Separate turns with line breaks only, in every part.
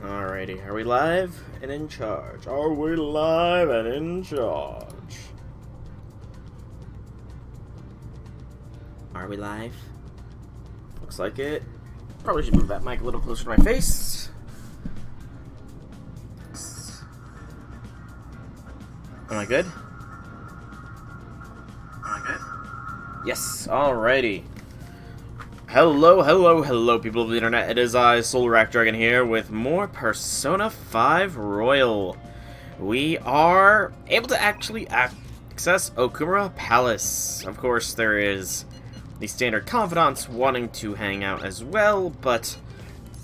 Alrighty, are we live and in charge? Are we live and in charge? Are we live? Looks like it. Probably should move that mic a little closer to my face. Am I good? Yes, alrighty. Hello, people of the internet. It is I, Soul Dragon here, with more Persona 5 Royal. We are able to actually access Okumura Palace. Of course, there is the standard confidants wanting to hang out as well, but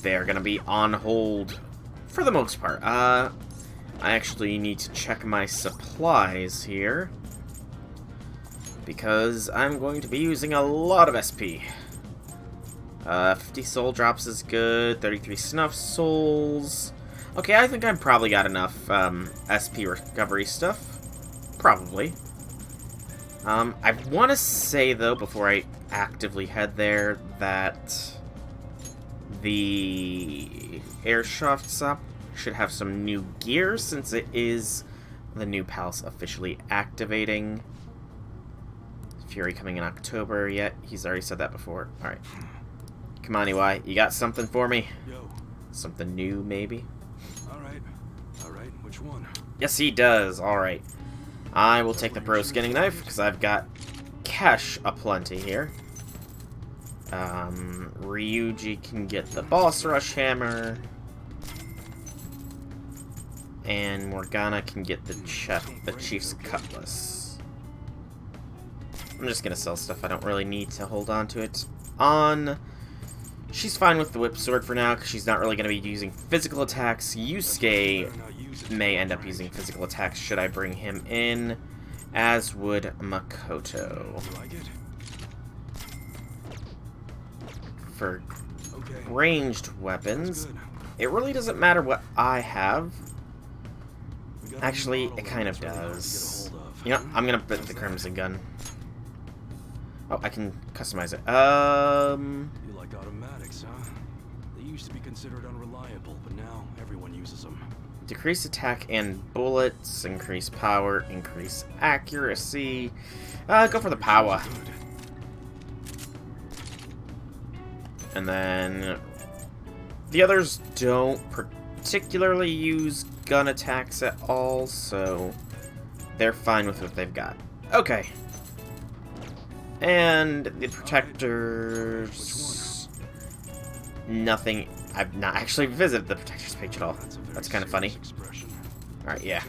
they're gonna be on hold for the most part. I actually need to check my supplies here, because I'm going to be using a lot of SP. 50 soul drops is good, 33 snuff souls. Okay, I think I've probably got enough SP recovery stuff. Probably. I want to say, though, before I actively head there, that the airshaft shop should have some new gear, since it is the new palace officially activating. Fury coming in October yet. He's already said that before. Alright. Come on, EY. You got something for me?
Yo.
Something new, maybe?
Alright. Which one?
Yes, he does. Alright. I will take the pro skinning knife, because I've got cash aplenty here. Ryuji can get the boss rush hammer. And Morgana can get the chief's cutlass. I'm just gonna sell stuff. I don't really need to hold on to it. She's fine with the whip sword for now, because she's not really going to be using physical attacks. Yusuke may end up using physical attacks should I bring him in, as would Makoto. For ranged weapons, it really doesn't matter what I have. Actually, it kind of does. You know, I'm going to put the Crimson Gun. Oh, I can customize it.
You like automatics, huh? They used to be considered unreliable, but now everyone uses them.
Decrease attack and bullets, increase power, increase accuracy. Go for the power. And then the others don't particularly use gun attacks at all, so they're fine with what they've got. Okay. And the protectors... Nothing. I've not actually visited the protectors page at all. That's kind of funny. Alright, yeah.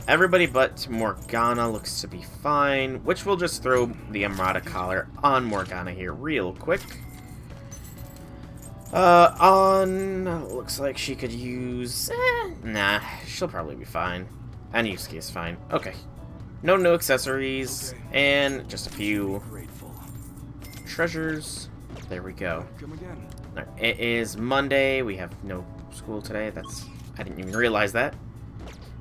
Everybody but Morgana looks to be fine, which we'll just throw the Emerald collar on Morgana here real quick. Looks like she could use... nah, she'll probably be fine. And Yusuke is fine. Okay. No new accessories, and just a few treasures. There we go. Right, it is Monday. We have no school today. I didn't even realize that.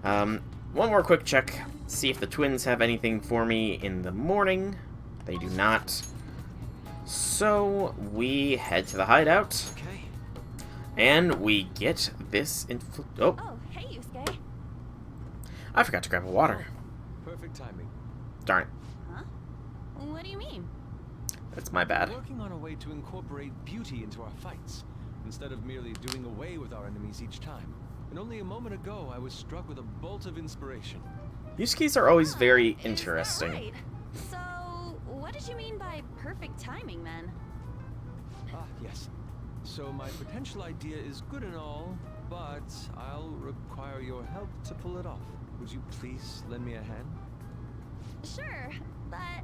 One more quick check. See if the twins have anything for me in the morning. They do not. So we head to the hideout. And we get this Oh,
hey, Yusuke.
I forgot to grab a water.
Perfect timing.
Darn it.
Huh? What do you mean?
That's my bad.
We're working on a way to incorporate beauty into our fights, instead of merely doing away with our enemies each time. And only a moment ago, I was struck with a bolt of inspiration.
Yusuke's are always very
Is
interesting.
that right? So, what did you mean by perfect timing, then?
Ah, yes. So my potential idea is good and all, but I'll require your help to pull it off. Would you please lend me a hand?
Sure, but,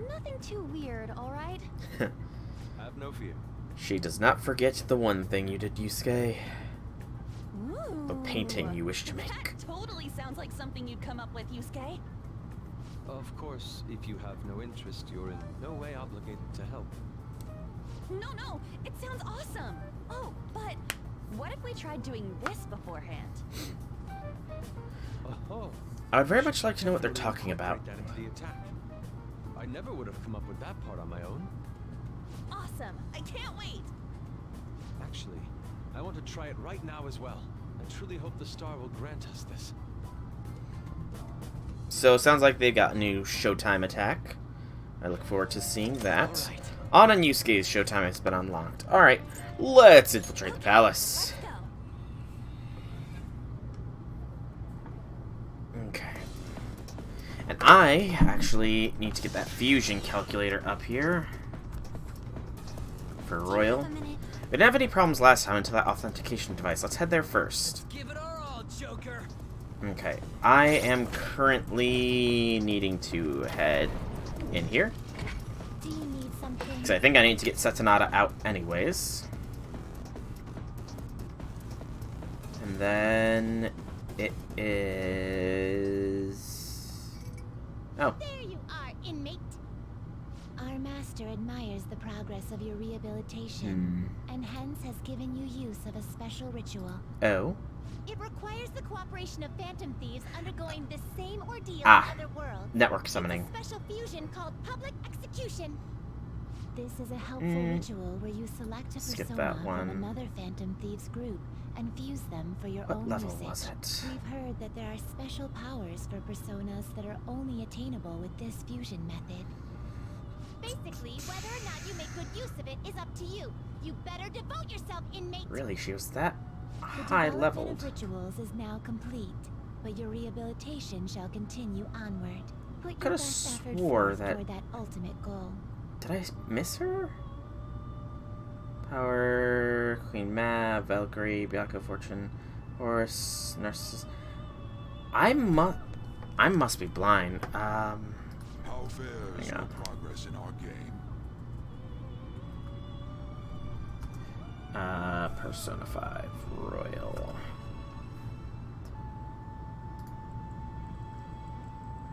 nothing too weird, alright?
Have no fear.
She does not forget the one thing you did, Yusuke.
Ooh.
The painting you wish to make.
That totally sounds like something you'd come up with, Yusuke.
Of course, if you have no interest, you're in no way obligated to help.
No, it sounds awesome. Oh, but what if we tried doing this beforehand?
Oh.
I would very much like to know what they're talking about.
That into the attack. I never would have come up with that part on my own.
Awesome! I can't wait!
Actually, I want to try it right now as well. I truly hope the star will grant us this.
So, sounds like they've got a new Showtime attack. I look forward to seeing that.
All right.
On and Yusuke's Showtime has been unlocked. Alright, let's infiltrate the palace.
Let's go.
Okay. And I actually need to get that fusion calculator up here. For Royal.
Have a minute.
We didn't have any problems last time until that authentication device. Let's head there first.
Give it our all, Joker.
Okay. I am currently needing to head in here.
Do you need something?
Because I think I need to get Setanada out anyways. And then it is... Oh.
There you are, inmate. Our master admires the progress of your rehabilitation, and hence has given you use of a special ritual.
Oh.
It requires the cooperation of phantom thieves undergoing the same ordeal
Ah.
in other worlds.
Network summoning.
It's a special fusion called public execution. This is a helpful ritual where you select a
Skip
persona
that one.
from another phantom thieves group and fuse them for your
What
own
level
usage.
was it?
We've heard that there are special powers for personas that are only attainable with this fusion method. Basically, whether or not you make good use of it is up to you. You better devote yourself, inmate.
Really? She was that
The
high
development
leveled?
of rituals is now complete, but your rehabilitation shall continue onward. Put your
Coulda
best effort
swore
forth
that-
toward that ultimate goal.
Did I miss her? Power, Queen Mab, Valkyrie, Bianca Fortune, Horus, Narcissus. I must be blind.
How fares
Hang
your
on.
progress in our game?
Persona 5 Royal.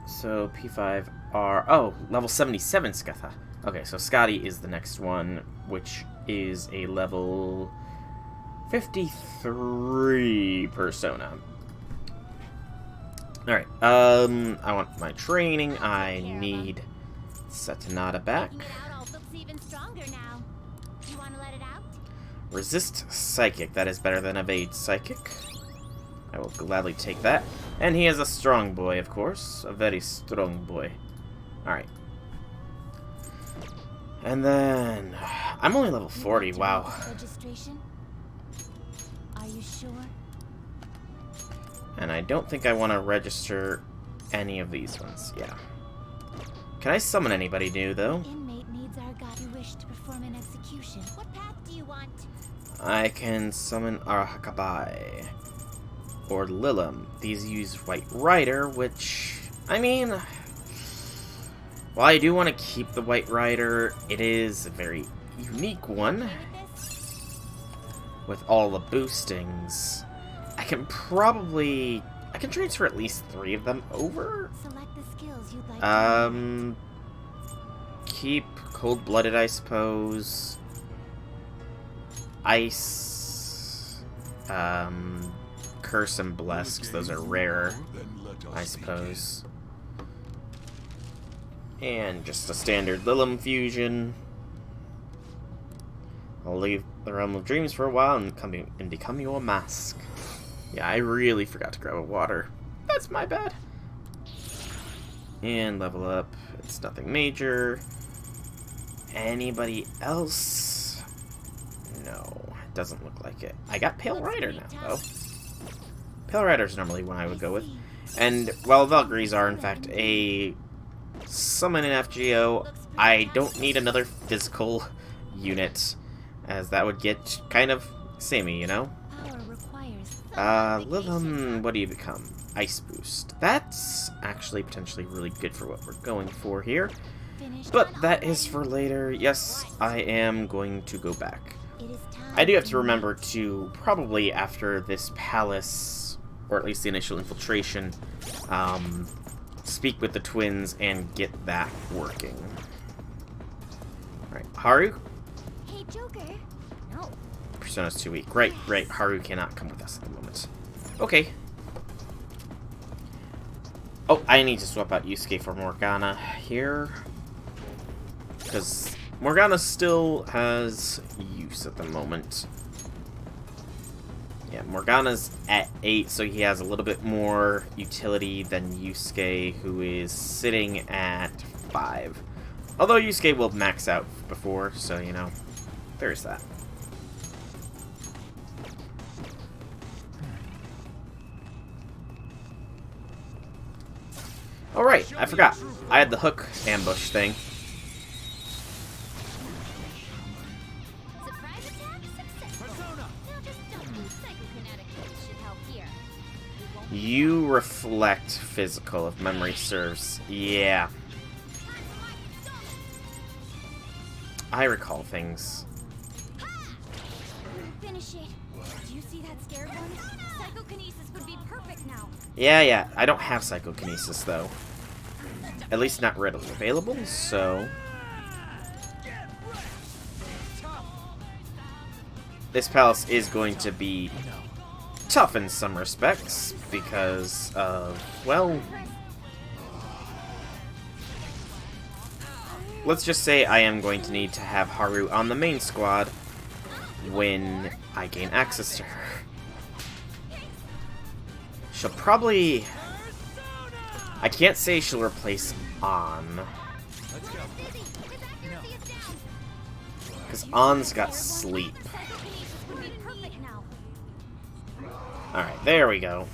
So P5R. Oh, level 77 Sketha. Okay, so Scotty is the next one, which is a level 53 persona. Alright, I want my training. I need Setanada back.
Taking it out all looks even stronger now. You want to let it out?
Resist Psychic. That is better than Evade Psychic. I will gladly take that. And he is a strong boy, of course. A very strong boy. Alright. And then... I'm only level 40, wow.
Registration? Are you sure?
And I don't think I want to register any of these ones. Yeah. Can I summon anybody new, though?
Inmate needs our god. You wish to perform an execution. What path do you want?
I can summon Arhakabai. Or Lilim. These use White Rider, which... I mean... While I do want to keep the White Rider, it is a very unique one.
Okay with this?
With all the boostings. I can probably... I can transfer at least 3 of them over.
Select the skills you'd like to
Keep Cold-Blooded, I suppose. Ice. Curse and Bless, 'cause those are rarer,
Then let us
I suppose. And just a standard Lilim fusion. I'll leave the Realm of Dreams for a while and become your mask. Yeah, I really forgot to grab a water. That's my bad. And level up. It's nothing major. Anybody else? No, it doesn't look like it. I got Pale Rider now, though. Pale Rider's normally one I would go with. And while Valkyries are, in fact, a summon in FGO, I don't need another physical unit, as that would get kind of samey, you know?
Power requires
Lilim, what do you become? Ice Boost. That's actually potentially really good for what we're going for here. But that is for later. Yes, I am going to go back. I do have to remember to, probably after this palace, or at least the initial infiltration, speak with the twins and get that working. Alright, Haru?
Hey, Joker. No.
Persona's too weak. Right, Haru cannot come with us at the moment. Okay. Oh, I need to swap out Yusuke for Morgana here. Because Morgana still has use at the moment. Morgana's at 8, so he has a little bit more utility than Yusuke, who is sitting at 5. Although Yusuke will max out before, so, you know, there's that. Alright, I forgot. I had the hook ambush thing.
Surprise attack successful. Now just don't lose psychokinetic moves should help here. You won't be
You reflect physical, if memory serves. Yeah, I recall things.
finish it. Do you see that scared one? Psychokinesis would be perfect now.
Yeah, I don't have psychokinesis, though. At least not readily available, so... This palace is going to be tough in some respects, because of, well... Let's just say I am going to need to have Haru on the main squad when I gain access to her. She'll probably... I can't say she'll replace An. Because An's got sleep.
Psychokinesis would be perfect now.
Alright, there we go.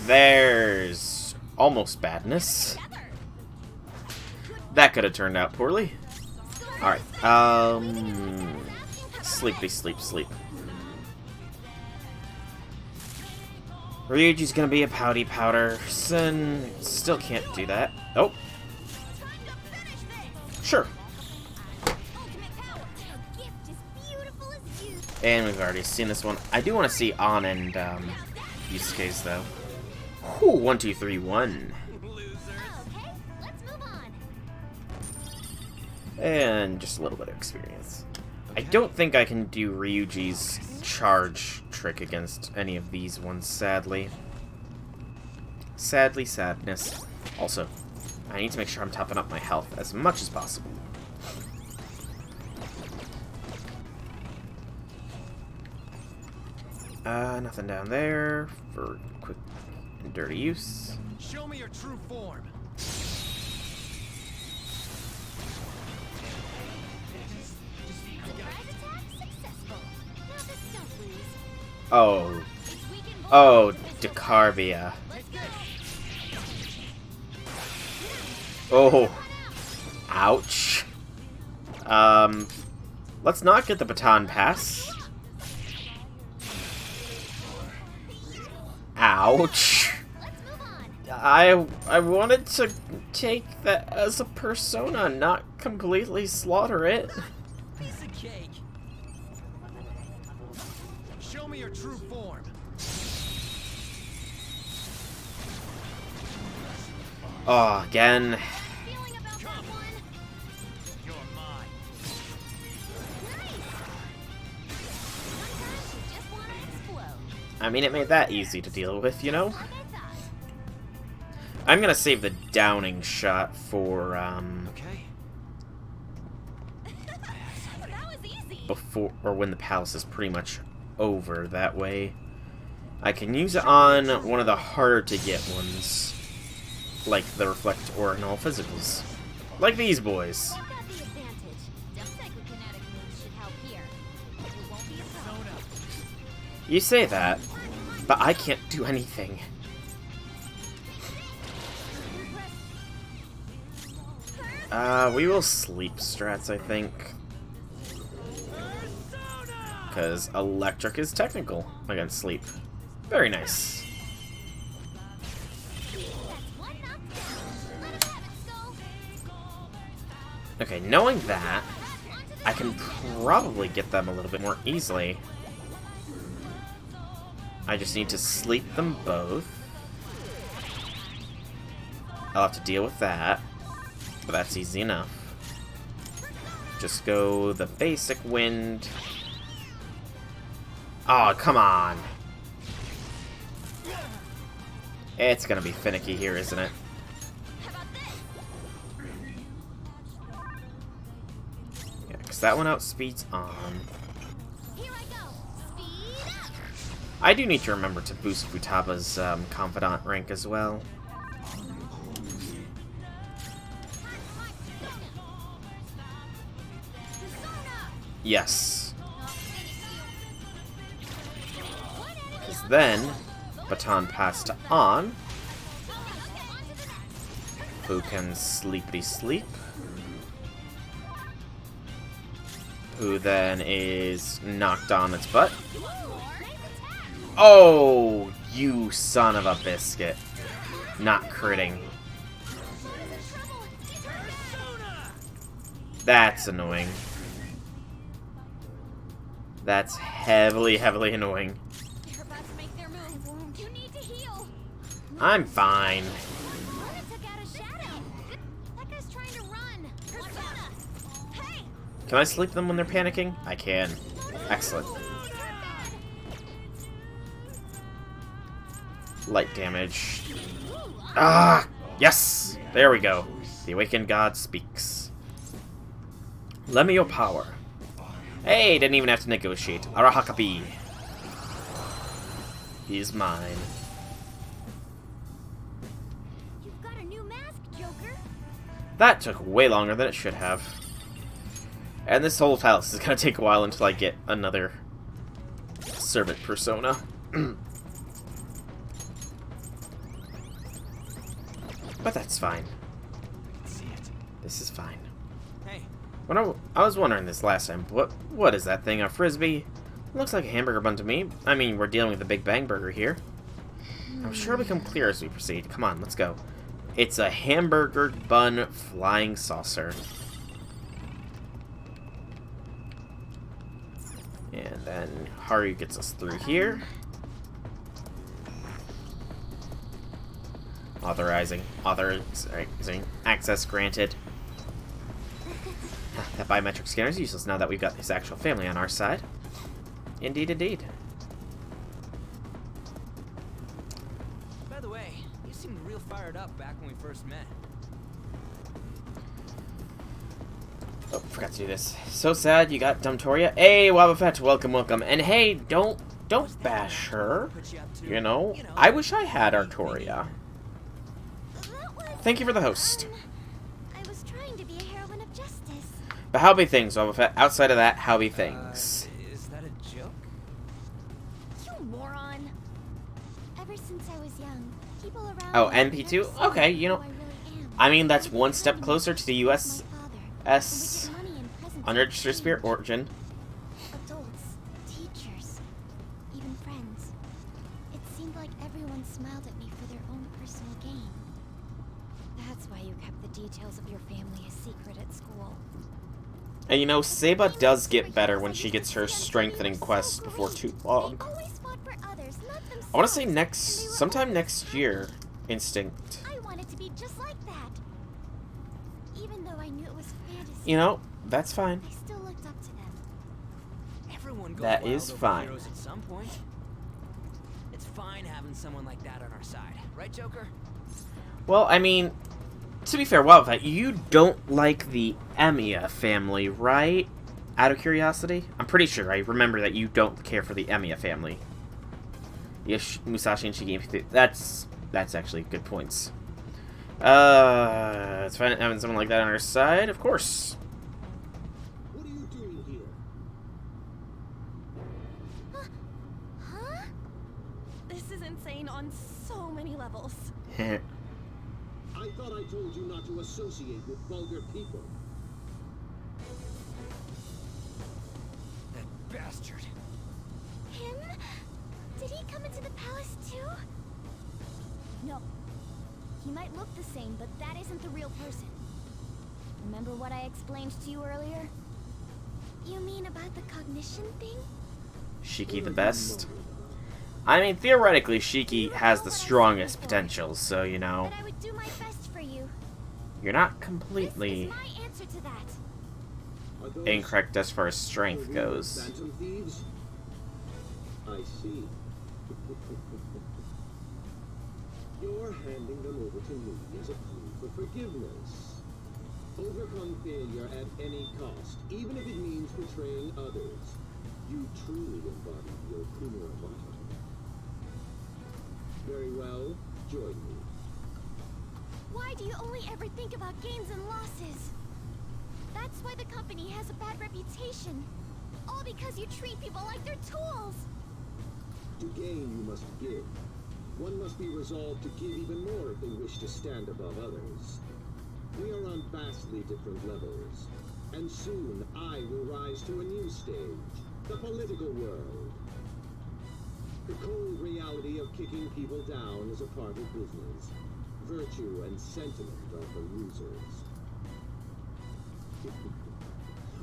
There's almost badness. That could have turned out poorly. Alright, sleepy sleep. Ryuji's gonna be a pouty powder. Sin still can't do that. Oh. Sure.
Ultimate power. A gift as beautiful as you.
And we've already seen this one. I do want to see An and Yusuke's though. Whew, 1, 2, 3, 1.
Okay, let's move on.
And just a little bit of experience. I don't think I can do Ryuji's charge trick against any of these ones, sadly. Sadness. Also, I need to make sure I'm topping up my health as much as possible. Nothing down there for quick and dirty use.
Show me your true form.
Surprise attack successful. Now just don't lose.
Oh,
It's weak and
oh,
vulnerable.
Decarvia.
Let's go.
Oh, ouch. Let's not get the baton pass. Ouch.
Let's move on.
I wanted to take that as a persona, not completely slaughter it.
Piece of cake. Show me your true form.
Oh, again.
Feeling about that one?
You're mine.
Nice. Sometimes you just want to explode.
I mean, it made that easy to deal with, you know?
Like I thought.
I'm gonna save the downing shot for,
Okay.
That was easy.
before, or when the palace is pretty much over, that way. I can use it on one of the harder to get ones. Like the Reflect or Null Physicals. Like these boys.
I've got the advantage. Some psychokinetic moves should help here. It won't be a problem.
You say that, but I can't do anything. We will sleep strats, I think. Because electric is technical against sleep. Very nice.
That's one knockdown. Let him have it, Skull.
Okay, knowing that, I can probably get them a little bit more easily. I just need to sleep them both. I'll have to deal with that, but that's easy enough. Just go the basic wind. Oh, come on. It's gonna be finicky here, isn't it?
How about this?
Yeah, because that one outspeeds on.
Here I go. Speed up.
I do need to remember to boost Futaba's confidant rank as well. Yes. Because then, baton passed to On, who can sleepity sleep. Who then is knocked on its butt. Oh, you son of a biscuit. Not critting. That's annoying. That's heavily, heavily annoying.
They're about to make their move. You need to heal.
I'm fine.
Luna took out a shadow. That guy's trying to run. Persona. Hey.
Can I sleep them when they're panicking? I can. Excellent. Light damage. Ah! Yes! There we go. The Awakened God speaks. Lend me your power. Hey, didn't even have to negotiate. Arahakabi. He's mine.
You've got a new mask, Joker.
That took way longer than it should have. And this whole palace is gonna take a while until I get another servant persona. But that's fine. This is fine.
Hey,
When I was wondering this last time, what is that thing, a frisbee? It looks like a hamburger bun to me. I mean, we're dealing with the Big Bang Burger here. I'm sure it'll become clear as we proceed. Come on, let's go. It's a hamburger bun flying saucer. And then Haru gets us through here. Authorizing access granted. That biometric scanner is useless now that we've got his actual family on our side. Indeed, indeed.
by the way, you seemed real fired up back when we first met.
Oh, forgot to do this. So sad you got Dumptoria. Hey, Wabafet, welcome, welcome. And hey, don't bash her. You know, I wish I had Artoria.
That was
Thank you for the host.
fun. I was trying to be a heroine of justice.
But how be things, Wabafet? Outside of that, how be things?
Is that a joke?
You moron. Ever since I was young, people around
Oh,
me have
NP2?
never seen
Okay,
who
you know,
I really am.
I mean, that's one step closer to the
My
US
father,
S
and with your money and presents
unregistered
I've
spirit
changed.
origin.
Adults, teachers, even friends. It seemed like everyone smiled at me for their own personal gain. That's why you kept the details of your family a secret at school.
And you know, Seba does get better when she gets her strengthening quest before too long.
They always fought for others, not themselves.
I want to say
and
next,
they were
sometime
always
next
kind.
year, Instinct.
I wanted to be just like that. Even though I knew it was fantasy,
You know, that's fine.
I still looked up to them.
Everyone goes
That
wild
is
over
fine.
heroes at some point. It's fine having someone like that on our side, right, Joker?
Well, I mean, to be fair, Wildcat, you don't like the Emiya family, right? Out of curiosity? I'm pretty sure I remember that you don't care for the Emiya family. Yes, Musashi and Shigemi. That's actually good points. It's fine having someone like that on our side, of course.
What are you doing here?
Huh? This is insane on so many levels.
I thought I told you not to associate with vulgar people.
That bastard.
Him? Did he come into the palace too? No. He might look the same, but that isn't the real person. Remember what I explained to you earlier? You mean about the cognition thing?
Shiki the best. I mean, theoretically, Shiki has the strongest potential, so, you know,
But I would do my best for you.
you're not
This
completely
is my answer to that.
Are those
incorrect as far as strength
real
goes.
Phantom thieves? I see. You're handing them over to me as a plea for forgiveness. Overcome failure at any cost, even if it means betraying others. You truly embody the Okumura motto. Very well. Join me.
Why do you only ever think about gains and losses? That's why the company has a bad reputation. All because you treat people like they're tools.
To gain, you must give. One must be resolved to give even more if they wish to stand above others. We are on vastly different levels, and soon I will rise to a new stage, the political world. The cold reality of kicking people down is a part of business. Virtue and sentiment are for losers.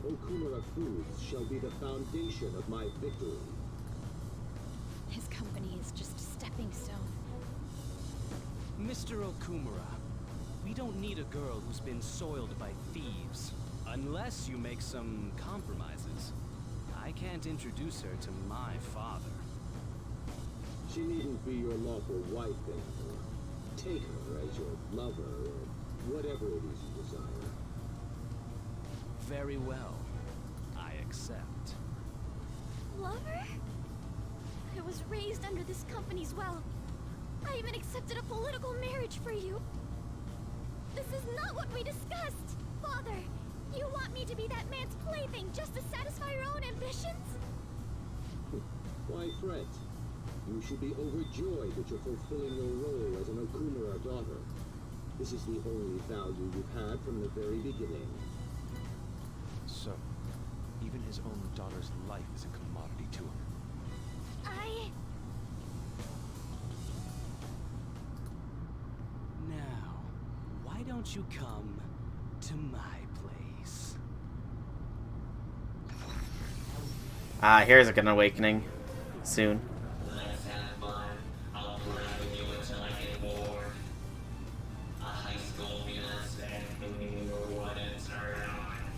Okumura Foods shall be the foundation of my victory.
His company is just a stepping stone.
Mr. Okumura, we don't need a girl who's been soiled by thieves. Unless you make some compromises. I can't introduce her to my father.
She needn't be your lawful wife anymore. Take her as your lover, or whatever it is you desire.
Very well. I accept.
Lover? I was raised under this company's will. I even accepted a political marriage for you. This is not what we discussed! Father, you want me to be that man's plaything just to satisfy your own ambitions?
Why fret? You should be overjoyed that you're fulfilling your role as an Okumura daughter. This is the only value you've had from the very beginning.
So, even his own daughter's life is a commodity to him.
Now, why don't you come to my place?
Here's an awakening. Soon.
Let's have fun. I'll play with you until I get bored. A high school feels what it's around.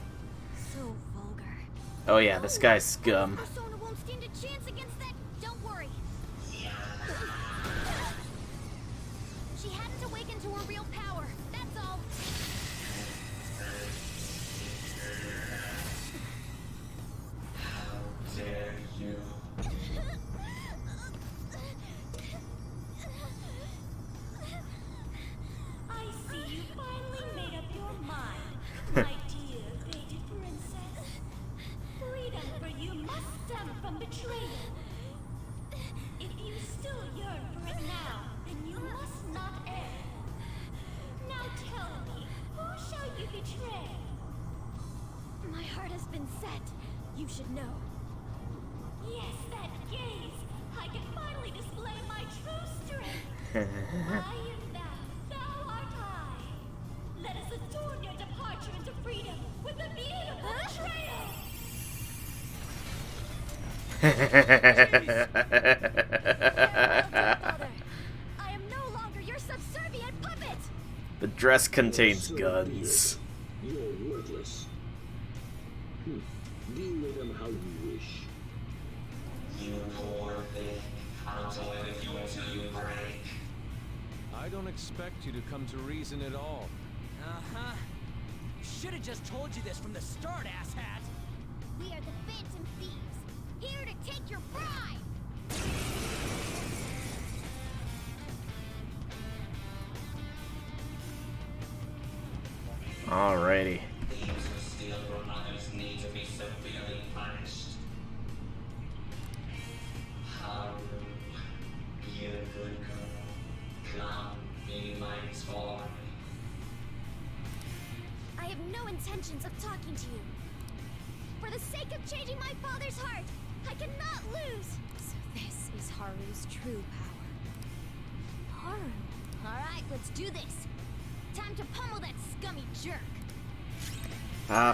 So vulgar.
Oh yeah, this guy's scum.
Persona won't stand a chance against that. Don't worry. She hadn't awakened to her real power. That's all.
How dare you?
I see you finally made up your mind, my dear faded princess. Freedom for you must stem from betrayal. If you still yearn for it now, then you must not err. Now tell me, who shall you betray? My heart has been set. You should know. Yes, that gaze. I can finally display my true strength. I am thou, thou art I. Let us adorn your departure into freedom with a beautiful betrayal. I am no longer your subservient puppet.
The dress contains guns.
You're worthless. Deal with them how you wish.
You poor thing. I'll toy with you until you break.
I don't expect you to come to reason at all.
Uh-huh. Should have just told you this from the start, asshat.
We are the Phantom Thieves, here to take your bride.
Alrighty.
Thieves who steal from others need to be severely punished. Haru, be a good girl. Come, be my toy.
I have no intentions of talking to you. For the sake of changing my father's heart, I cannot lose. So this is Haru's true power. Haru. All right, let's do this. Time to pummel that scummy jerk.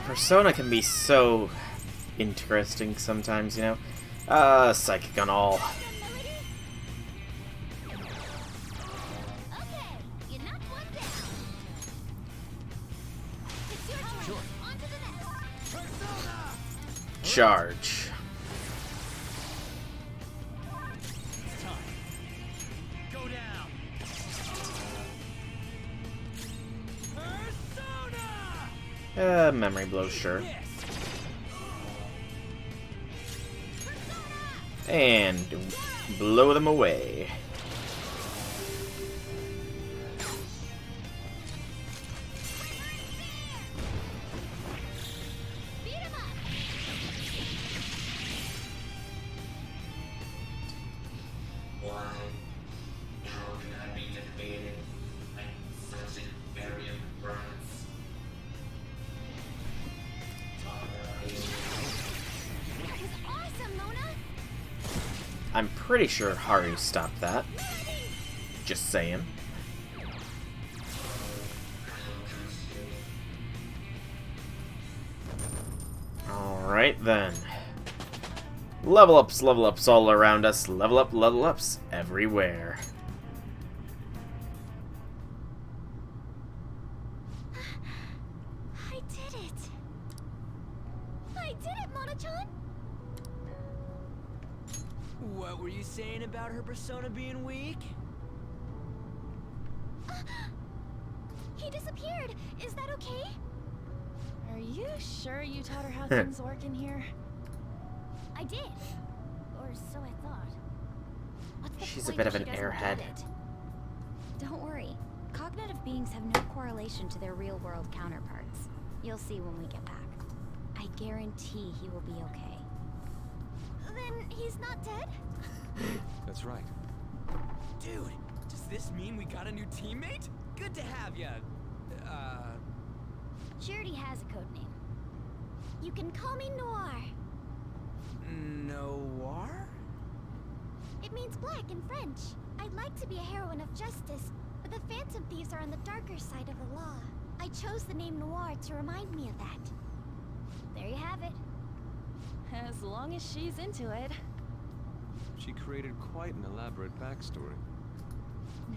Persona can be so interesting sometimes, you know. Psychic on all.
Okay, you knocked one down. It's your turn. On to the next.
Charge.
It's time. Go down. Persona!
Memory blow, sure.
Yes.
And blow them away.
Why? How can I be defeated? I'm such a very friends.
That was awesome, Mona!
I'm pretty sure Haru stopped that. Just saying. Alright then. Level ups all around us. Level ups everywhere.
I did it! I did it, Mona-chan!
What were you saying about her persona being weak?
He disappeared! Is that okay?
Are you sure you taught her how things work in here?
I did. Or so I thought. What's the
She's a
point
bit
if
of an
she doesn't
airhead.
get it?
Don't worry. Cognitive beings have no correlation to their real-world counterparts. You'll see when we get back. I guarantee he will be okay.
Then he's not dead?
That's right.
Dude, does this mean we got a new teammate? Good to have ya.
Charity has a code name. You can call me Noir.
Noir?
It means black in French. I'd like to be a heroine of justice, but the Phantom Thieves are on the darker side of the law. I chose the name Noir to remind me of that. There you have it.
As long as she's into it.
She created quite an elaborate backstory.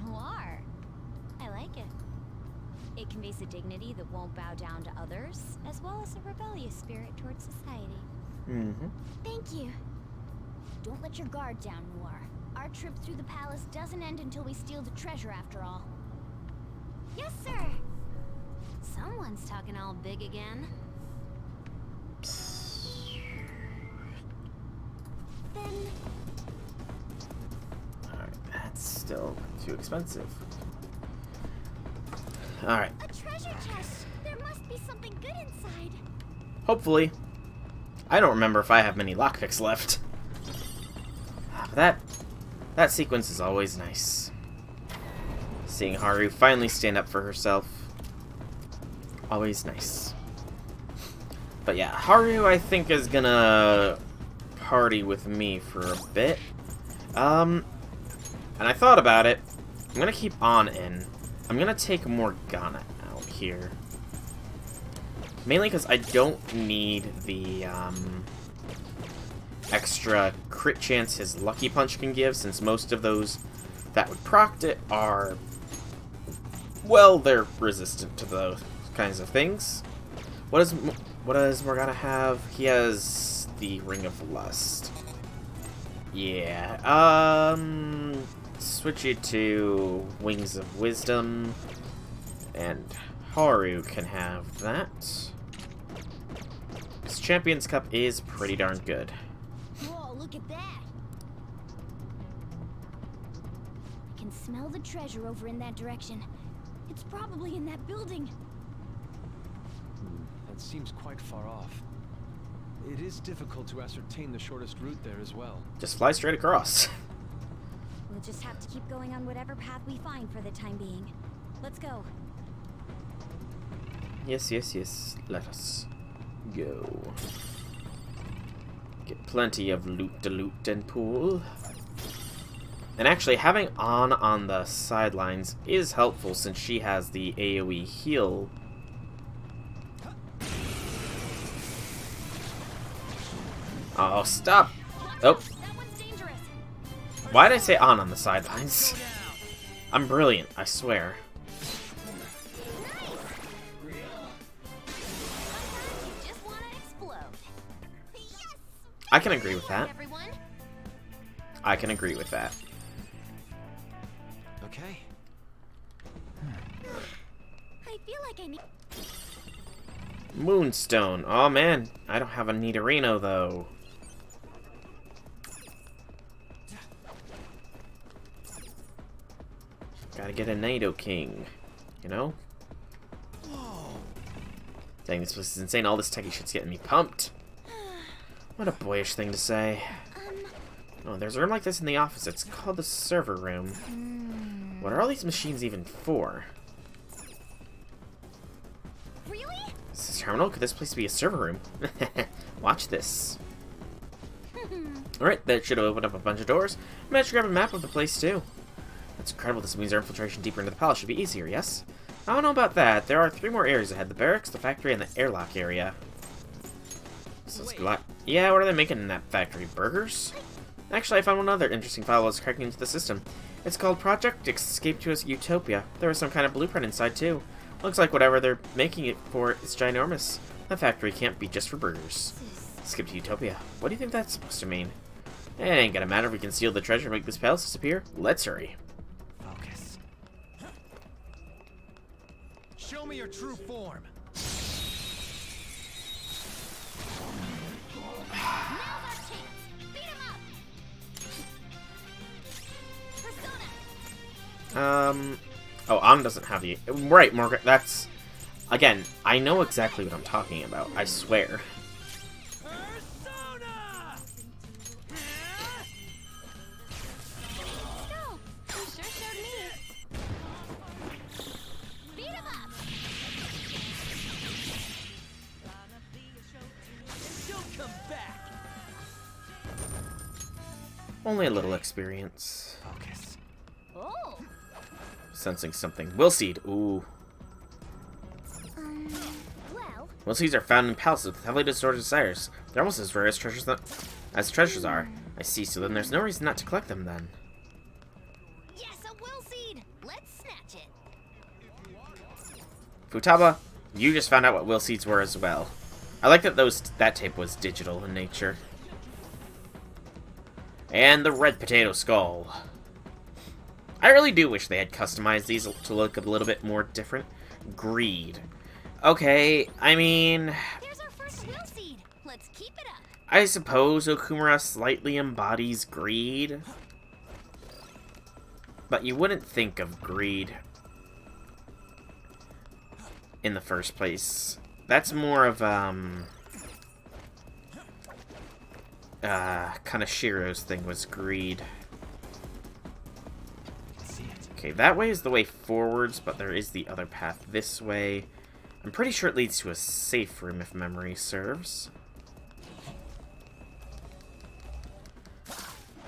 Noir. I like it. It conveys a dignity that won't bow down to others, as well as a rebellious spirit towards society.
Mm-hmm.
Thank you. Don't let your guard down, Noir. Our trip through the palace doesn't end until we steal the treasure after all. Yes, sir! Someone's talking all big again. Then...
Alright, that's still too expensive. Alright,
a treasure chest! There must be something good inside.
hopefully. I don't remember if I have many lockpicks left. But that sequence is always nice. Seeing Haru finally stand up for herself. Always nice. But yeah, Haru I think is gonna party with me for a bit. And I thought about it. I'm gonna keep on in. I'm gonna take Morgana out here. Mainly because I don't need the extra crit chance his Lucky Punch can give, since most of those that would proc it are, well, they're resistant to those kinds of things. What does Morgana have? He has the Ring of Lust. Yeah, switch it to Wings of Wisdom, and Haru can have that. This Champions Cup is pretty darn good.
Whoa, look at that! I can smell the treasure over in that direction. It's probably in that building.
That seems quite far off. It is difficult to ascertain the shortest route there as well.
Just fly straight across.
We'll just have to keep going on whatever path we find for the time being. Let's go.
Yes, yes, yes. Let us go. Get plenty of loot to loot and pool. And actually, having on the sidelines is helpful since she has the AoE heal. Oh, stop! Oh. Why did I say on the sidelines? I'm brilliant, I swear. I can agree with that. I can agree with that.
Okay.
I feel like I need...
Moonstone. Oh man, I don't have a Nidorino though. Gotta get a Nidoking, you know? Dang, this place is insane. All this techie shit's getting me pumped. What a boyish thing to say. Oh, there's a room like this in the office. It's called the server room. What are all these machines even for?
Really?
Is this a terminal? Could this place be a server room? Watch this. Alright, that should have opened up a bunch of doors. I managed to grab a map of the place, too. That's incredible. This means our infiltration deeper into the palace should be easier, yes? I don't know about that. There are 3 more areas ahead. The barracks, the factory, and the airlock area. So yeah, what are they making in that factory? Burgers? Actually, I found one other interesting file while I was cracking into the system. It's called Project Escape to Utopia. There was some kind of blueprint inside, too. Looks like whatever they're making it for is ginormous. That factory can't be just for burgers. Escape to Utopia. What do you think that's supposed to mean? It ain't gonna matter if we can steal the treasure and make this palace disappear. Let's hurry.
Focus. Show me your true form.
Oh, An doesn't have the... Right, Margaret, that's... Again, I know exactly what I'm talking about, I swear. Only a little experience.
Focus.
Oh.
Sensing something. Will seed. Ooh.
Well.
Will seeds are found in palaces with heavily distorted desires. They're almost as rare as treasures are. I see. So then there's no reason not to collect them then.
Yes, a will seed. Let's snatch it.
Futaba, you just found out what will seeds were as well. I like that that tape was digital in nature. And the red potato skull. I really do wish they had customized these to look a little bit more different. Greed. Okay, I mean...
There's our first will seed. Let's keep it up.
I suppose Okumura slightly embodies greed. But you wouldn't think of greed in the first place. That's more of, Kanashiro's thing was greed. Okay, that way is the way forwards, but there is the other path this way. I'm pretty sure it leads to a safe room if memory serves.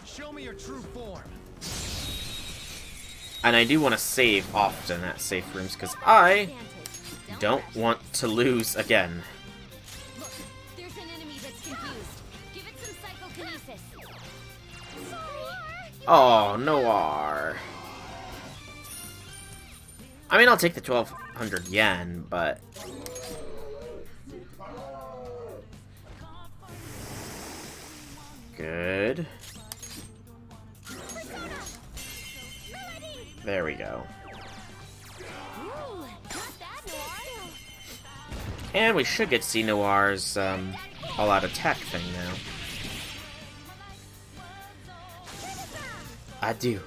Show me your true form.
And I do want to save often at safe rooms because I don't want to lose again.
Look, there's an enemy that's confused. Give it some psychokinesis.
Oh, Noir. I mean, I'll take the 1,200 yen, but... Good. There we go. And we should get to see Noir's all-out attack thing now. Adieu.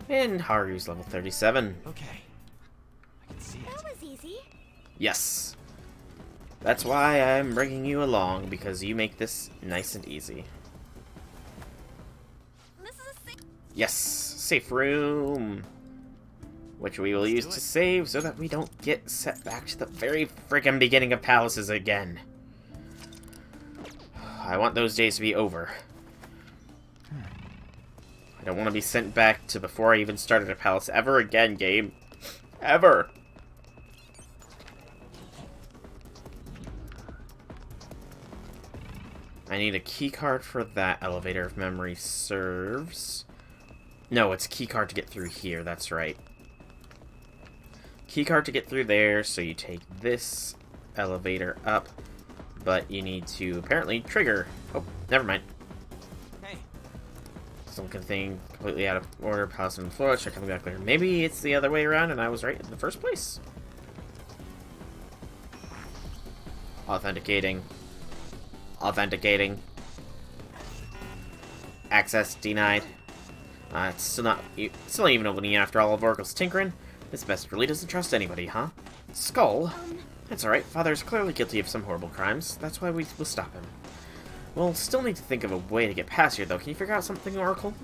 And Haru's level 37.
Okay. I can see it.
That was easy.
Yes. That's why I'm bringing you along, because you make this nice and easy.
This is a
Yes, safe room. Which we will use to save so that we don't get set back to the very friggin' beginning of palaces again. I want those days to be over. I don't want to be sent back to before I even started a palace ever again, game. Ever. I need a keycard for that elevator if memory serves. No, it's a keycard to get through here, that's right. Keycard to get through there, so you take this elevator up, but you need to apparently trigger. Oh, never mind.
Hey.
Something completely out of order, palace on the floor, check coming back later. Maybe it's the other way around and I was right in the first place. Authenticating. Authenticating. Access denied. It's still not even opening after all of Oracle's tinkering. This best really doesn't trust anybody, huh? Skull? That's alright. Father's clearly guilty of some horrible crimes. That's why we will stop him. We'll still need to think of a way to get past here, though. Can you figure out something, Oracle?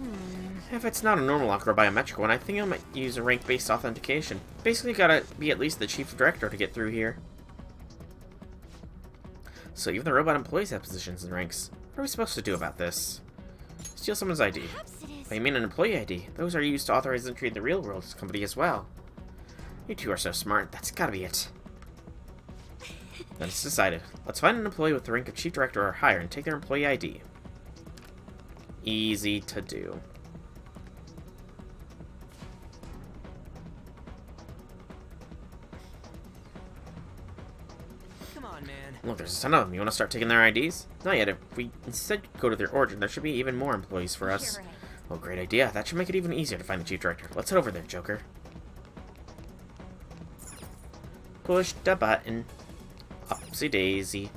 If it's not a normal lock or a biometric one, I think I might use a rank-based authentication. Basically, gotta be at least the chief director to get through here. So even the robot employees have positions and ranks. What are we supposed to do about this? Steal someone's ID. Oh, you mean an employee ID? Those are used to authorize entry in the real world company as well. You two are so smart. That's gotta be it. Then it's decided. Let's find an employee with the rank of chief director or higher and take their employee ID. Easy to do.
Come on, man.
Look, there's a ton of them. You want to start taking their IDs? Not yet. If we instead go to their origin, there should be even more employees for us.
You're right.
Well, great idea. That should make it even easier to find the chief director. Let's head over there, Joker. Push the button. Upsy daisy.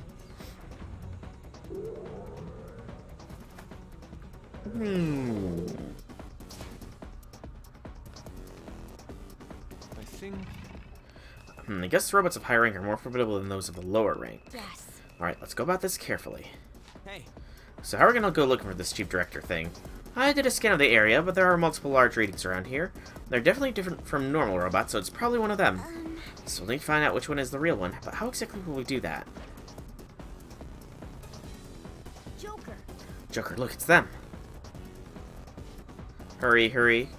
I think...
I guess robots of high rank are more formidable than those of the lower rank.
Yes.
Alright, let's go about this carefully.
Hey,
So how are we gonna go looking for this chief director thing? I did a scan of the area, but there are multiple large readings around here. They're definitely different from normal robots, so it's probably one of them. So we'll need to find out which one is the real one, but how exactly will we do that?
Joker.
Joker, look, it's them. Hurry, hurry.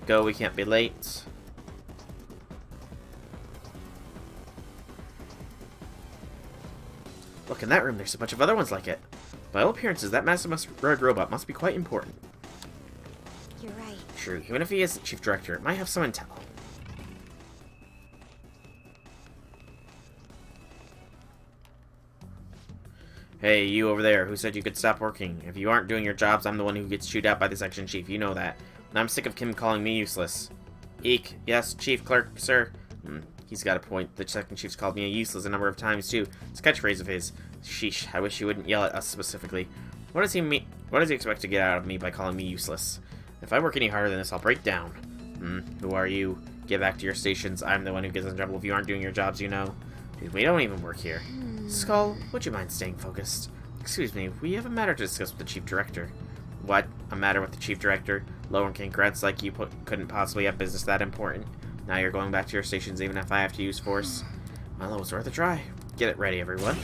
Go, we can't be late. Look, in that room, there's a bunch of other ones like it. By all appearances, that massive red robot must be quite important.
You're right.
True, even if he isn't chief director, it might have some intel. Hey, you over there, who said you could stop working? If you aren't doing your jobs, I'm the one who gets chewed out by the section chief, you know that. And I'm sick of him calling me useless. Eek, yes, chief clerk, sir. He's got a point. The section chief's called me a useless a number of times, too. It's a catchphrase of his. Sheesh, I wish he wouldn't yell at us specifically. What does he mean? What does he expect to get out of me by calling me useless? If I work any harder than this, I'll break down. Who are you? Get back to your stations. I'm the one who gets in trouble if you aren't doing your jobs, you know. Dude, we don't even work here. Skull, would you mind staying focused? Excuse me, we have a matter to discuss with the chief director. What? A matter with the chief director? Lower-ranking grats like you couldn't possibly have business that important. Now you're going back to your stations even if I have to use force. Well, it was worth a try. Get it ready, everyone.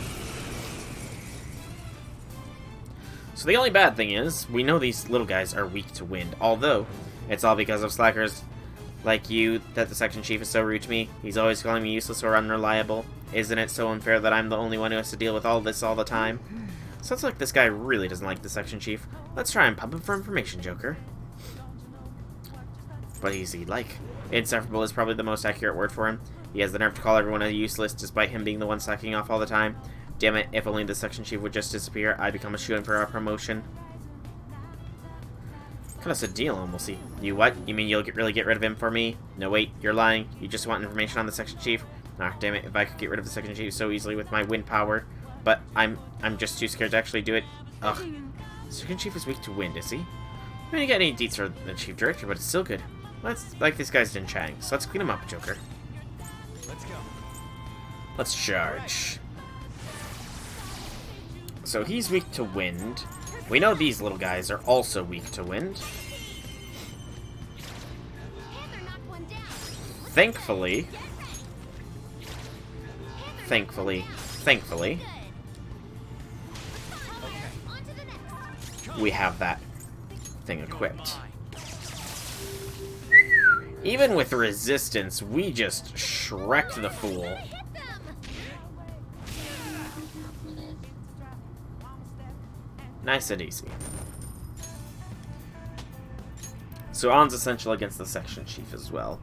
So the only bad thing is, we know these little guys are weak to wind, although it's all because of slackers like you that the section chief is so rude to me. He's always calling me useless or unreliable. Isn't it so unfair that I'm the only one who has to deal with all this all the time? Sounds like this guy really doesn't like the section chief. Let's try and pump him for information, Joker. What is he like? Insufferable is probably the most accurate word for him. He has the nerve to call everyone a useless, despite him being the one slacking off all the time. Damn it, if only the section chief would just disappear, I'd become a shoo-in for our promotion. Cut us a deal and we'll see. You what? You mean you'll really get rid of him for me? No wait, you're lying. You just want information on the section chief? Ah, damn it, if I could get rid of the section chief so easily with my wind power. But I'm just too scared to actually do it. Ugh. The section chief is weak to wind, is he? I didn't get any deets for the chief director, but it's still good. Let's like this guy's Din Chang, so let's clean him up, Joker.
let's go.
Let's charge. So he's weak to wind. We know these little guys are also weak to wind.
Panther knocked one down.
Thankfully,
On to the next.
we have that thing equipped. Even with resistance, we just shreked the fool.
Hit them.
Nice and easy. So On's essential against the section chief as well.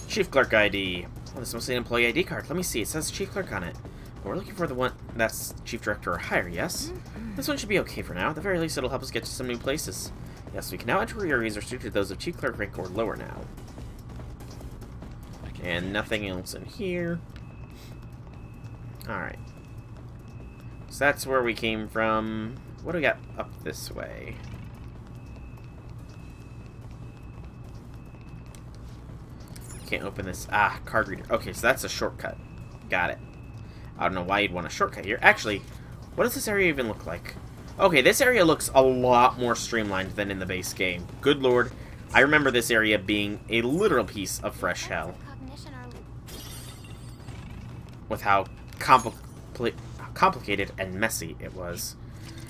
Chief clerk ID. Oh, this must be an employee ID card. Let me see. It says chief clerk on it. But we're looking for the one that's chief director or higher, yes? This one should be okay for now. At the very least, it'll help us get to some new places. Yes, we can now enter areas restricted to those of chief clerk rank or lower now. And nothing else in here. Alright. So that's where we came from. What do we got up this way? Can't open this. Ah, card reader. Okay, so that's a shortcut. Got it. I don't know why you'd want a shortcut here. Actually, What does this area even look like? Okay, this area looks a lot more streamlined than in the base game. Good lord. I remember this area being a literal piece of fresh hell. With how complicated and messy it was.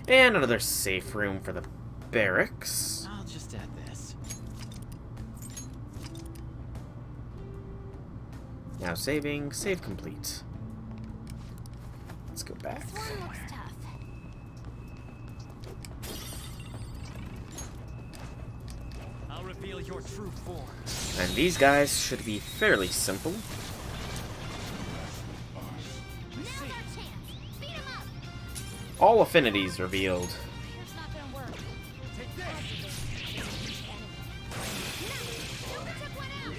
And another safe room for the barracks.
I'll just add this.
Now saving, save complete. Let's go back.
This one looks tough.
I'll reveal your true form.
And these guys should be fairly simple.
Now's our chance. Beat him up.
All affinities revealed.
Here's not gonna work.
Take this.
Took one out.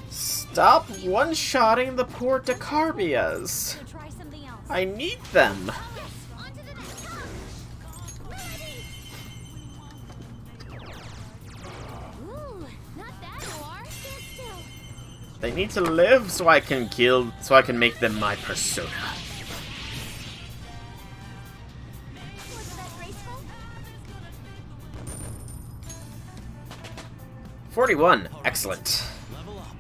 Stop one-shotting the poor Decarbias.
So try something else.
I need them.
Yes, on to the next one. Ready. Ooh, not that far. Stand still.
They need to live so I can make them my persona.
Was that graceful?
41. Excellent.
Level up.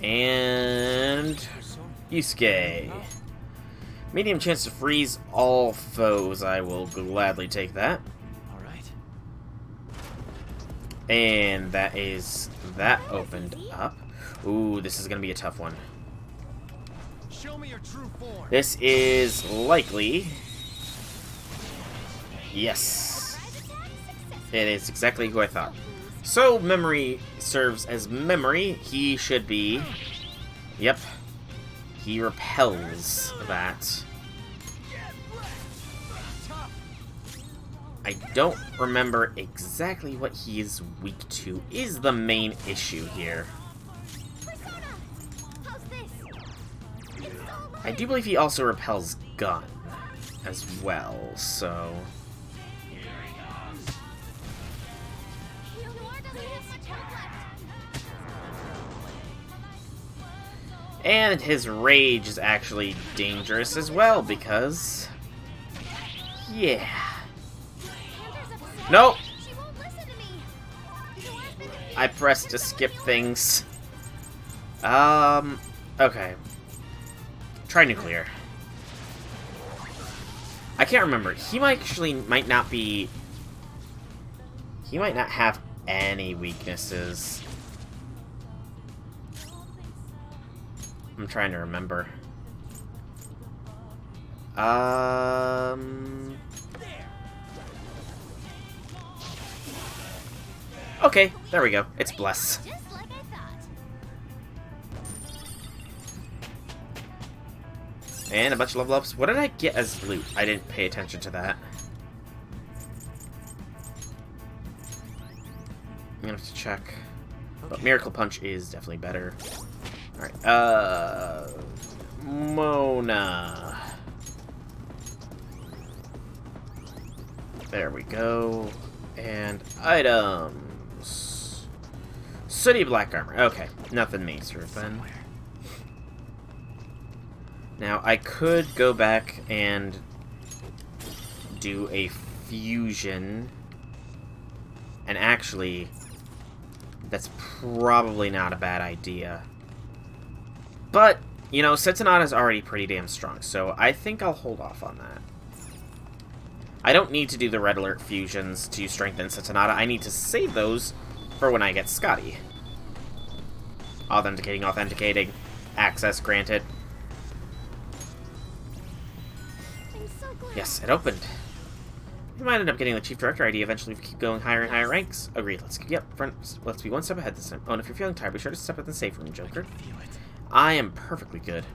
And Yusuke. Medium chance to freeze all foes. I will gladly take that.
All right.
And that opened up. Ooh, this is gonna be a tough one.
Show me your true form.
This is likely. Yes. It is exactly who I thought. So, memory serves as memory. He should be... Yep. He repels that. I don't remember exactly what he is weak to, is the main issue here.
Persona. How's this? It's so light.
I do believe he also repels gun as well, so...
Noir doesn't have much health left.
And his rage is actually dangerous as well, because... Yeah.
Panther's upset.
Nope!
She won't listen to me. Noir's been defeated.
I pressed to skip things. Okay. Try nuclear. I can't remember. He might not be... He might not have any weaknesses. I'm trying to remember. Okay, there we go. It's Bless.
Just like I thought.
And a bunch of level ups. What did I get as loot? I didn't pay attention to that. I'm gonna have to check. But Miracle Punch is definitely better. Alright, Mona. There we go. And items. Sooty black armor. Okay, nothing major then. Now, I could go back and do a fusion. And actually, that's probably not a bad idea. But, you know, Setonata's already pretty damn strong, so I think I'll hold off on that. I don't need to do the Red Alert fusions to strengthen Setonata. I need to save those for when I get Scotty. Authenticating. Access granted.
I'm so glad.
Yes, it opened. We might end up getting the Chief Director ID eventually if we keep going higher and higher ranks. Agreed. Let's be one step ahead this time. Oh, and if you're feeling tired, be sure to step in the safe room, Joker. I am perfectly good.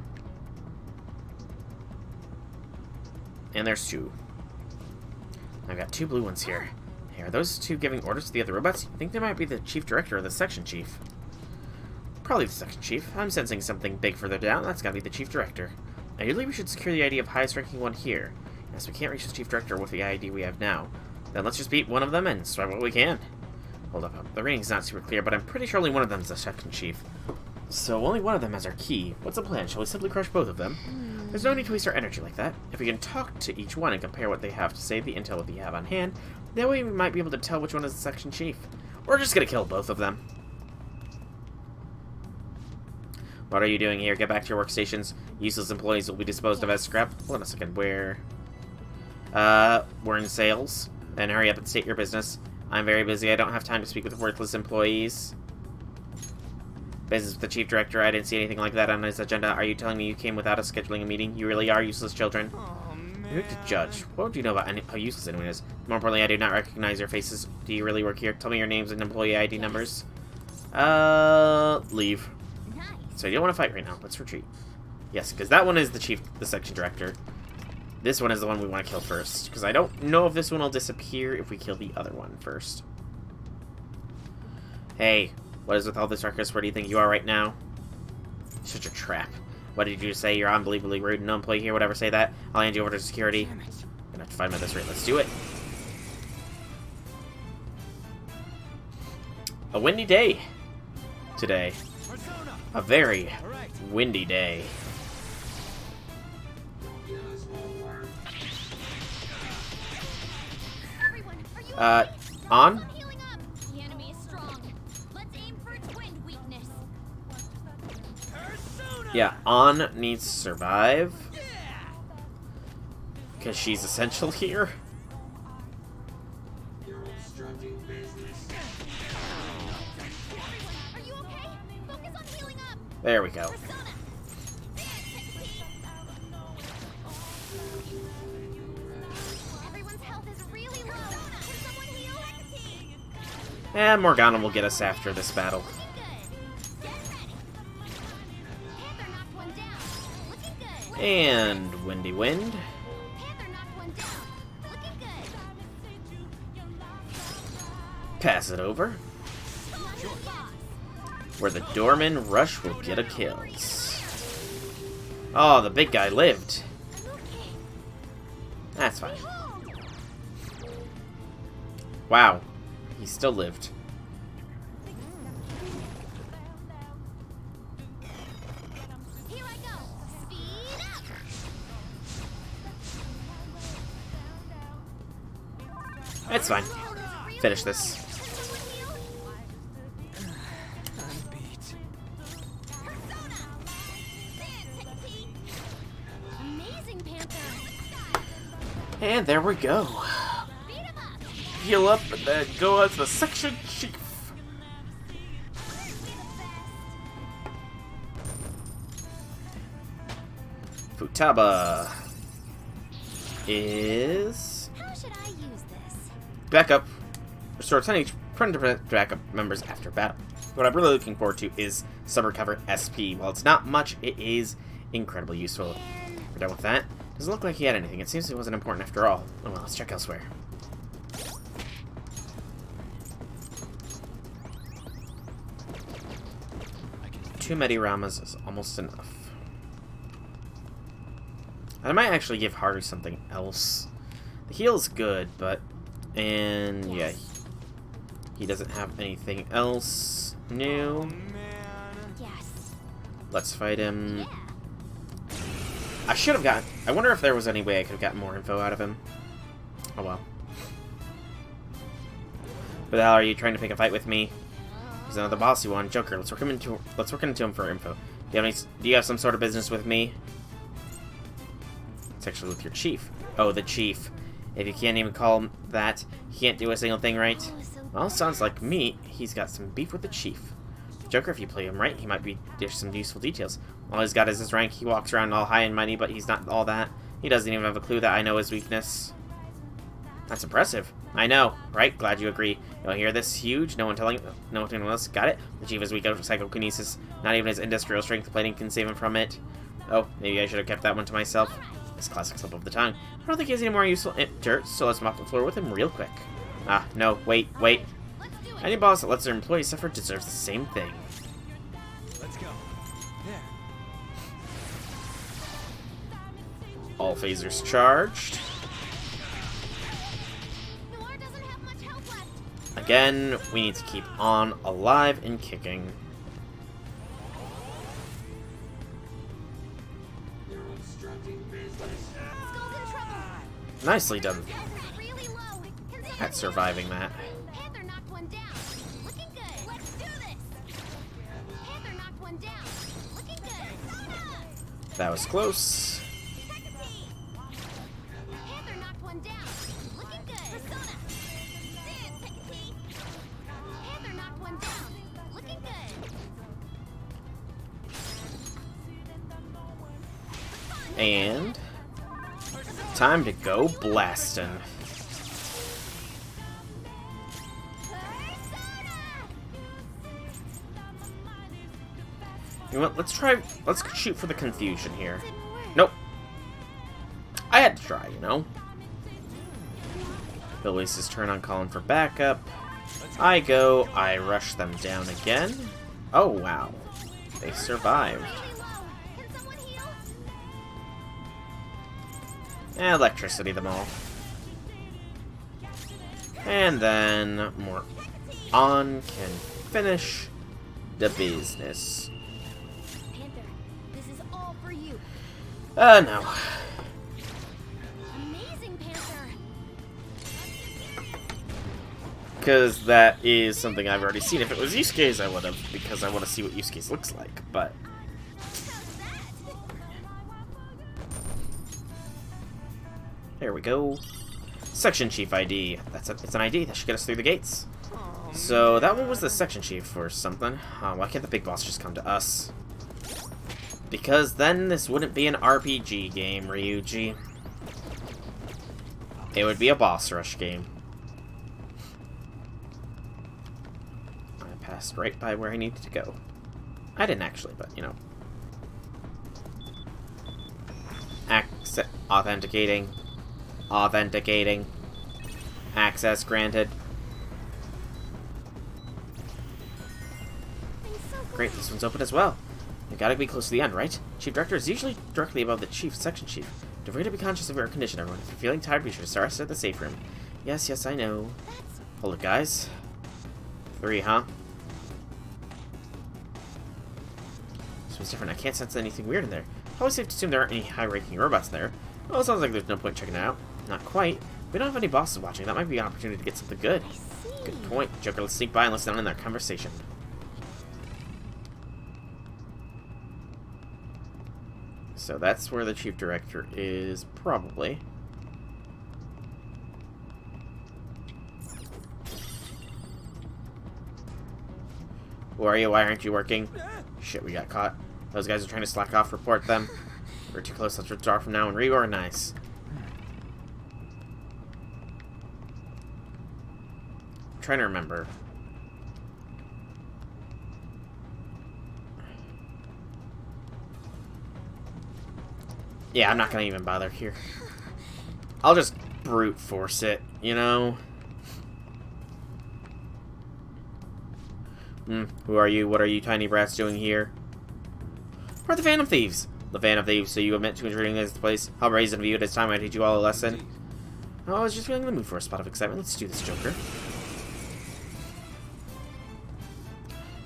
And there's two. I've got two blue ones here. Hey, are those two giving orders to the other robots? You think they might be the Chief Director or the Section Chief? Probably the Section Chief. I'm sensing something big further down. That's gotta be the Chief Director. Ideally, we should secure the ID of highest ranking one here. Yes, we can't reach the Chief Director with the ID we have now. Then let's just beat one of them and swipe what we can. Hold up. The rating's not super clear, but I'm pretty sure only one of them is the Section Chief. So only one of them has our key. What's the plan? Shall we simply crush both of them? There's no need to waste our energy like that. If we can talk to each one and compare what they have to say, the intel that we have on hand, that way we might be able to tell which one is the section chief. We're just gonna kill both of them. What are you doing here? Get back to your workstations. Useless employees will be disposed of as scrap. Hold on a second. We're in sales. Then hurry up and state your business. I'm very busy. I don't have time to speak with worthless employees. Business with the chief director. I didn't see anything like that on his agenda. Are you telling me you came without us scheduling a meeting? You really are useless children. You're to judge. What do you know about how useless anyone is? More importantly, I do not recognize your faces. Do you really work here? Tell me your names and employee ID numbers. Leave. So you don't want to fight right now. Let's retreat. Yes, because that one is the chief, the section director. This one is the one we want to kill first. Because I don't know if this one will disappear if we kill the other one first. Hey, what is with all this ruckus? Where do you think you are right now? Such a trap. What did you say? You're unbelievably rude. No employee here would ever say that. I'll hand you over to security. I'm gonna have to find him at this rate. Let's do it. A windy day today. A very windy day. On?
The enemy is strong. Let's aim for its wind weakness.
Yeah, On needs to survive. Because she's essential here. There we go. And Morgana will get us after this battle. And Windy Wind. Pass it over. Where the doorman rush will get a kills. Oh, the big guy lived. That's fine. Wow. He still lived.
Here I go. Speed up.
It's fine. Finish this. And there we go. Heal up and then go as the section chief. Futaba is
How should I use this?
backup. Restore 10 HP backup members after battle. What I'm really looking forward to is some recover SP. While it's not much, it is incredibly useful. We're done with that. Doesn't look like he had anything. It seems it wasn't important after all. Oh well, let's check elsewhere. Two Mediramas is almost enough. I might actually give Haru something else. The heal is good, but... And, yeah. He doesn't have anything else new.
Yes.
Let's fight him. I should have gotten... I wonder if there was any way I could have gotten more info out of him. Oh well. What the hell are you trying to pick a fight with me? He's another bossy one. Joker, let's work into him for info. Do you have some sort of business with me? It's actually with your chief. Oh, the chief. If you can't even call him that, he can't do a single thing right. Well, sounds like me. He's got some beef with the chief. Joker, if you play him right, he might be dish some useful details. All he's got is his rank. He walks around all high and mighty, but he's not all that. He doesn't even have a clue that I know his weakness. That's impressive. I know, right? Glad you agree. You'll hear this huge? No one else got it? The chief is weak of psychokinesis. Not even his industrial strength plating can save him from it. Oh, maybe I should have kept that one to myself. This classic slip of the tongue. I don't think he has any more useful dirt, so let's mop the floor with him real quick. Ah, no, wait. Any boss that lets their employees suffer deserves the same thing.
Let's go. There.
All phasers charged. Again, we need to keep On alive and kicking. Nicely done
Really low. Continue.
at surviving that.
Panther knocked one down. Looking good. Let's do this. Panther knocked one down. Looking good. Persona!
That was close.
Panther knocked one down. Looking good. Persona! Take a peek. Panther knocked one down. Looking good.
And time to go blasting. You know what? Let's shoot for the confusion here. Nope. I had to try, you know. Bill wastes his turn on calling for backup. I go, I rush them down again. Oh, wow. They survived.
Really low. Can someone heal?
Electricity them all. And then more on can finish the business.
Panther, this is all for you.
No.
Amazing, Panther.
Because that is something I've already seen. If it was Yusuke's, I would have, because I want to see what Yusuke's looks like, but... There we go. Section Chief ID. It's an ID that should get us through the gates. So that one was the Section Chief or something. Why can't the big boss just come to us? Because then this wouldn't be an RPG game, Ryuji. It would be a boss rush game. I passed right by where I needed to go. I didn't actually, but you know. Authenticating. Authenticating. Access granted. Great, this one's open as well. You gotta be close to the end, right? Chief Director is usually directly above the Chief Section Chief. Don't forget to be conscious of your condition, everyone. If you're feeling tired, be sure to start us at the safe room. Yes, I know. Hold it, guys. 3, huh? This one's different. I can't sense anything weird in there. Probably safe to assume there aren't any high-ranking robots in there. Well, it sounds like there's no point checking it out. Not quite. We don't have any bosses watching. That might be an opportunity to get something good. Good point. Joker, let's sneak by and listen in on their conversation. So that's where the Chief Director is, probably. Who are you? Why aren't you working? Shit, we got caught. Those guys are trying to slack off. Report them. We're too close. Let's withdraw from now and reorganize. I'm trying to remember. Yeah, I'm not gonna even bother here. I'll just brute force it, you know? Who are you? What are you tiny brats doing here? We're the Phantom Thieves! The Phantom Thieves, so you admit to intruding this place? How brazen of you, it is time I teach you all a lesson. Oh, I was just feeling in the mood for a spot of excitement. Let's do this, Joker.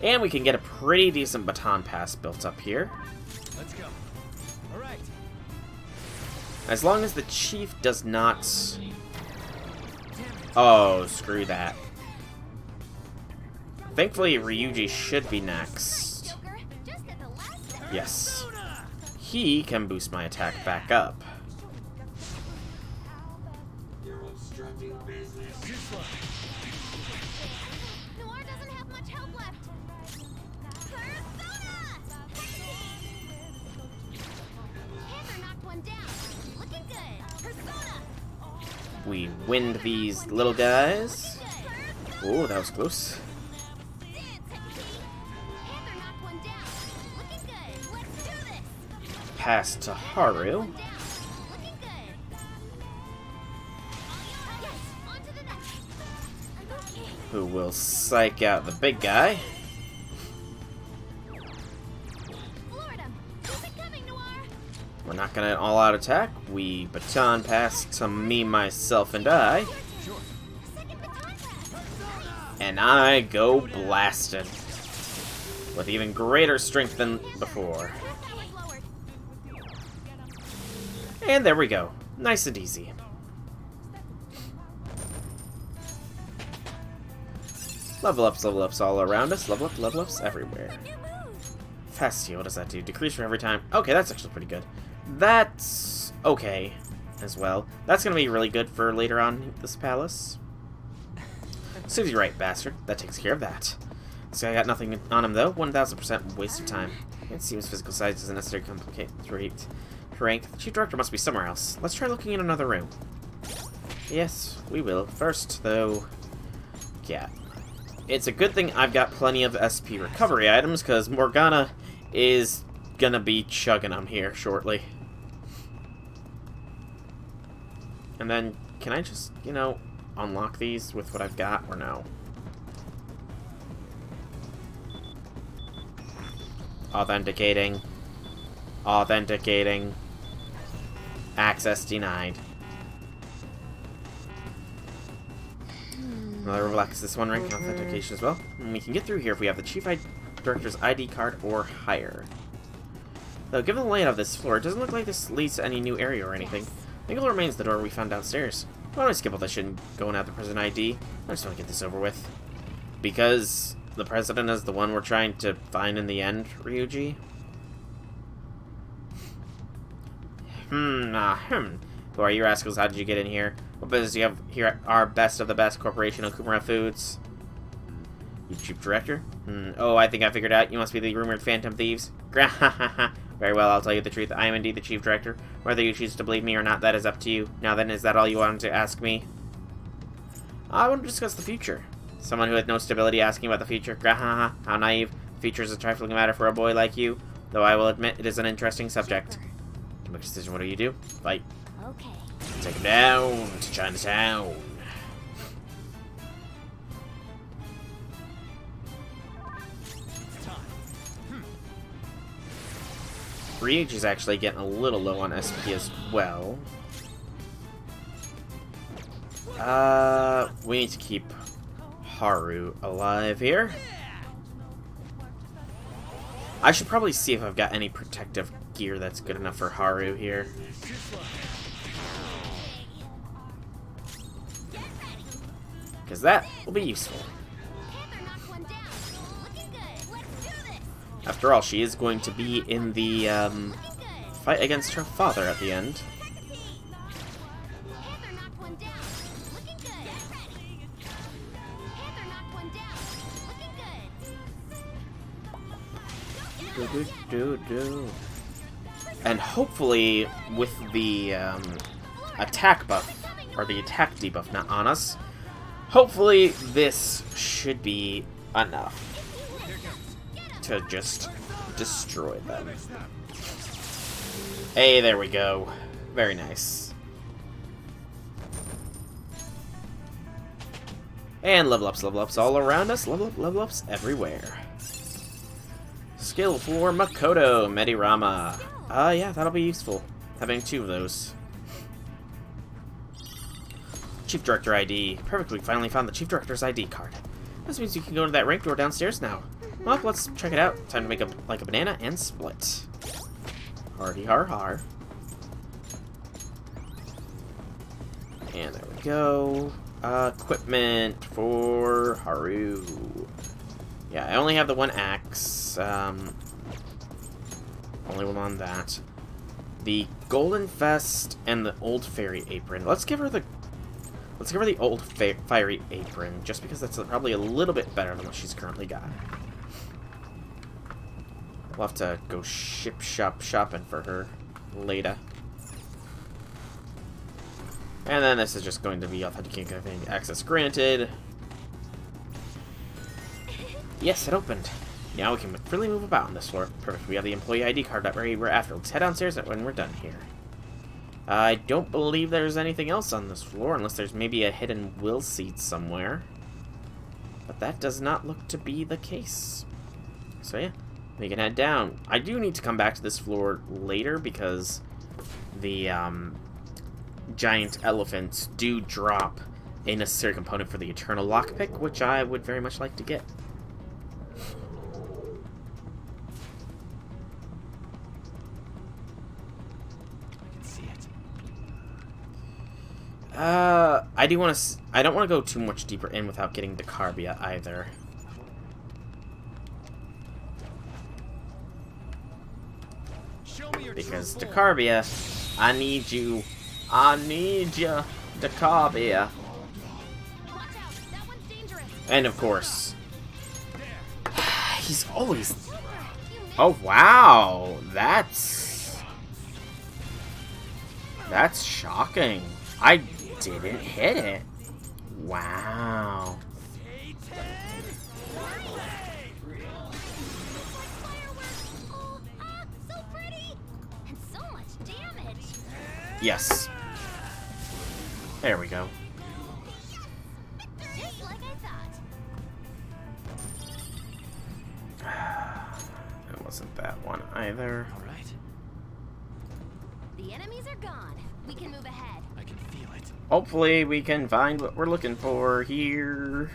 And we can get a pretty decent baton pass built up here.
Let's go. All right.
As long as the Chief does not... Oh, screw that. Thankfully, Ryuji should be next. Yes. He can boost my attack back up.
You're obstructing business.
Noir doesn't have much help left. Persona! Panther knocked one down. Looking good. Persona!
We wind these little guys. Oh, that was close.
Panther knocked one down. Looking good. Let's do this.
Pass to Haru.
Looking good. Yes, on to the next. Okay.
Who will psych out the big guy.
Floored him. Keep it coming, Noir.
We're not gonna all-out attack. We baton pass to me, myself, and I.
Second baton pass.
And I go blasting. With even greater strength than before.
That was lowered.
And there we go. Nice and easy. Level ups all around us. Level ups everywhere. Fast heal, what does that do? Decrease for every time. Okay, that's actually pretty good. That's okay as well. That's gonna be really good for later on in this palace. Susie right, bastard. That takes care of that. This guy got nothing on him though. 1000% waste of time. It seems physical size isn't necessary to complicate rank. The chief director must be somewhere else. Let's try looking in another room. Yes, we will. First, though, yeah. It's a good thing I've got plenty of SP recovery items, because Morgana is gonna be chugging them here shortly. And then, can I just, you know, unlock these with what I've got, or no? Authenticating. Authenticating. Access denied. Another relax this one rank authentication as well. And we can get through here if we have the Chief Director's ID card or higher. Though, given the layout of this floor, it doesn't look like this leads to any new area or anything. I think it remains the door we found downstairs. Why don't I skip all this shit and go and have the prison ID? I just want to get this over with. Because the president is the one we're trying to find in the end, Ryuji? Who are you rascals? How did you get in here? What business do you have here at our best of the best corporation, Okumura Foods? You chief director? Oh, I think I figured out. You must be the rumored phantom thieves. Very well, I'll tell you the truth. I am indeed the chief director. Whether you choose to believe me or not, that is up to you. Now then, is that all you wanted to ask me? I want to discuss the future. Someone who had no stability asking about the future. How naive. The future is a trifling matter for a boy like you. Though I will admit, it is an interesting subject. To make a decision, what do? Fight.
Okay.
Take him down to Chinatown. Ryuji's actually getting a little low on SP as well. We need to keep Haru alive here. I should probably see if I've got any protective gear that's good enough for Haru here. Because that will be useful. After all, she is going to be in the fight against her father at the end. And hopefully, with the attack buff, or the attack debuff not on us, hopefully this should be enough to just destroy them. Hey, there we go. Very nice. And level ups all around us. Level ups everywhere. Skill for Makoto Medirama. Yeah, that'll be useful. Having 2 of those. Chief Director ID. Perfect, we finally found the Chief Director's ID card. This means you can go to that rank door downstairs now. Well, let's check it out. Time to make up like a banana and split. Hardy har har. And there we go. Equipment for Haru. Yeah, I only have the 1 axe. Only one on that. The golden vest and the old fairy apron. Let's give her the old fiery apron, just because that's probably a little bit better than what she's currently got. We'll have to go shopping for her later. And then this is just going to be authenticating access granted. Yes, it opened. Now we can freely move about on this floor. Perfect. We have the employee ID card that we're after. Let's head downstairs when we're done here. I don't believe there's anything else on this floor, unless there's maybe a hidden will seat somewhere. But that does not look to be the case. So yeah, we can head down. I do need to come back to this floor later, because the giant elephants do drop a necessary component for the Eternal Lockpick, which I would very much like to get. I do want to. I don't want to go too much deeper in without getting the Carbia either. Because the Carbia, I need you. I need you, the Carbia. And of course, he's always. Oh wow, that's shocking. I didn't hit it. Wow.
So pretty! And so much damage!
Yes. There we go.
Just like I thought.
It wasn't that one either.
Alright,
The enemies are gone. We can move ahead.
I can feel it.
Hopefully we can find what we're looking for here.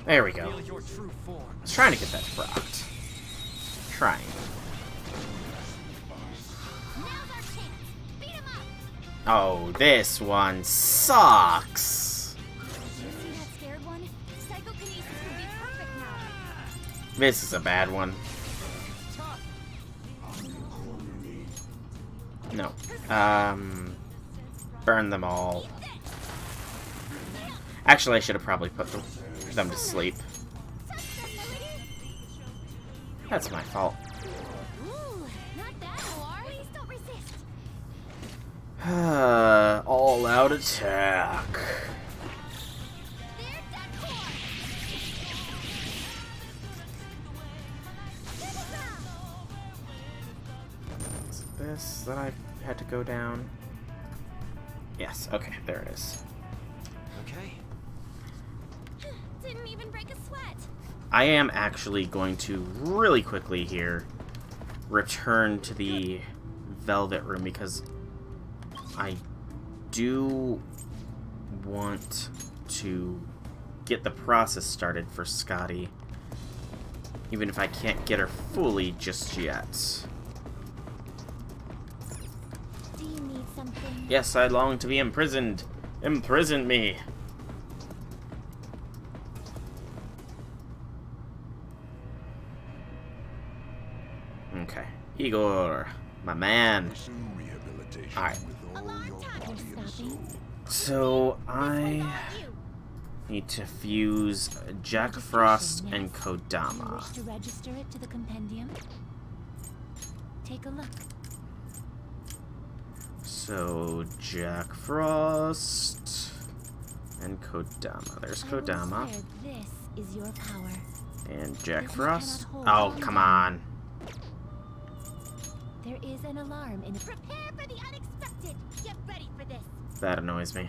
There we go.
Feel your true form.
I was trying to get that procced. Trying.
Now's our chance. Beat him up!
Oh, this one sucks.
You see that scared one? Psychokinesis would be perfect now.
This is a bad one. No. Burn them all. Actually, I should have probably put them to sleep. That's my fault.
Ooh, not that hard. Please don't resist.
All out attack.
They're dead core.
Is it this that I had to go down? Yes, okay, there it is.
Okay.
Didn't even break a sweat.
I am actually going to really quickly here return to the Velvet Room because I do want to get the process started for Scotty, even if I can't get her fully just yet.
Do you need something?
Yes, I long to be imprisoned. Imprison me. Okay. Igor, my man.
Pursue rehabilitation
Alright.
with all your body and soul.
So, I
You.
need to fuse Jack Frost and
You
Kodama.
wish to register it to the compendium? Take a look.
So, Jack Frost and Kodama. There's
I will
Kodama.
swear this is your power.
And Jack
If you
Frost.
cannot hold
Oh,
on
come
to it.
on.
There is an alarm in
Prepare for the unexpected. Get ready for this.
That annoys me.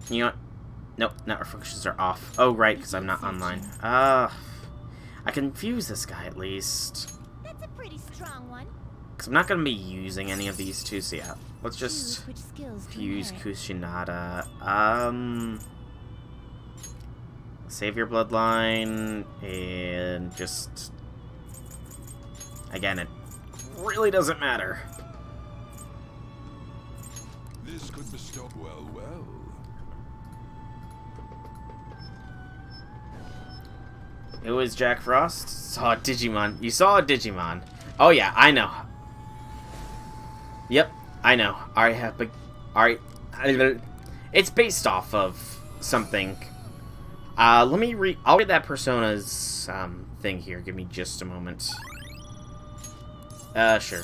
You know what? Nope, network functions are off. Oh, right, because I'm not online. I can fuse this guy at least.
That's a pretty strong one.
Because I'm not going to be using any of these two, so yeah. Let's just
Choose which skills to
fuse
inherit.
Kushinada. Save your bloodline, and just... Again, it really doesn't matter.
This could bestow well.
Who is Jack Frost? Saw a Digimon. You saw a Digimon. Oh yeah, I know. Yep, I know. I have big... Alright. It's based off of something. Let me read... I'll read that Persona's thing here. Give me just a moment. Sure.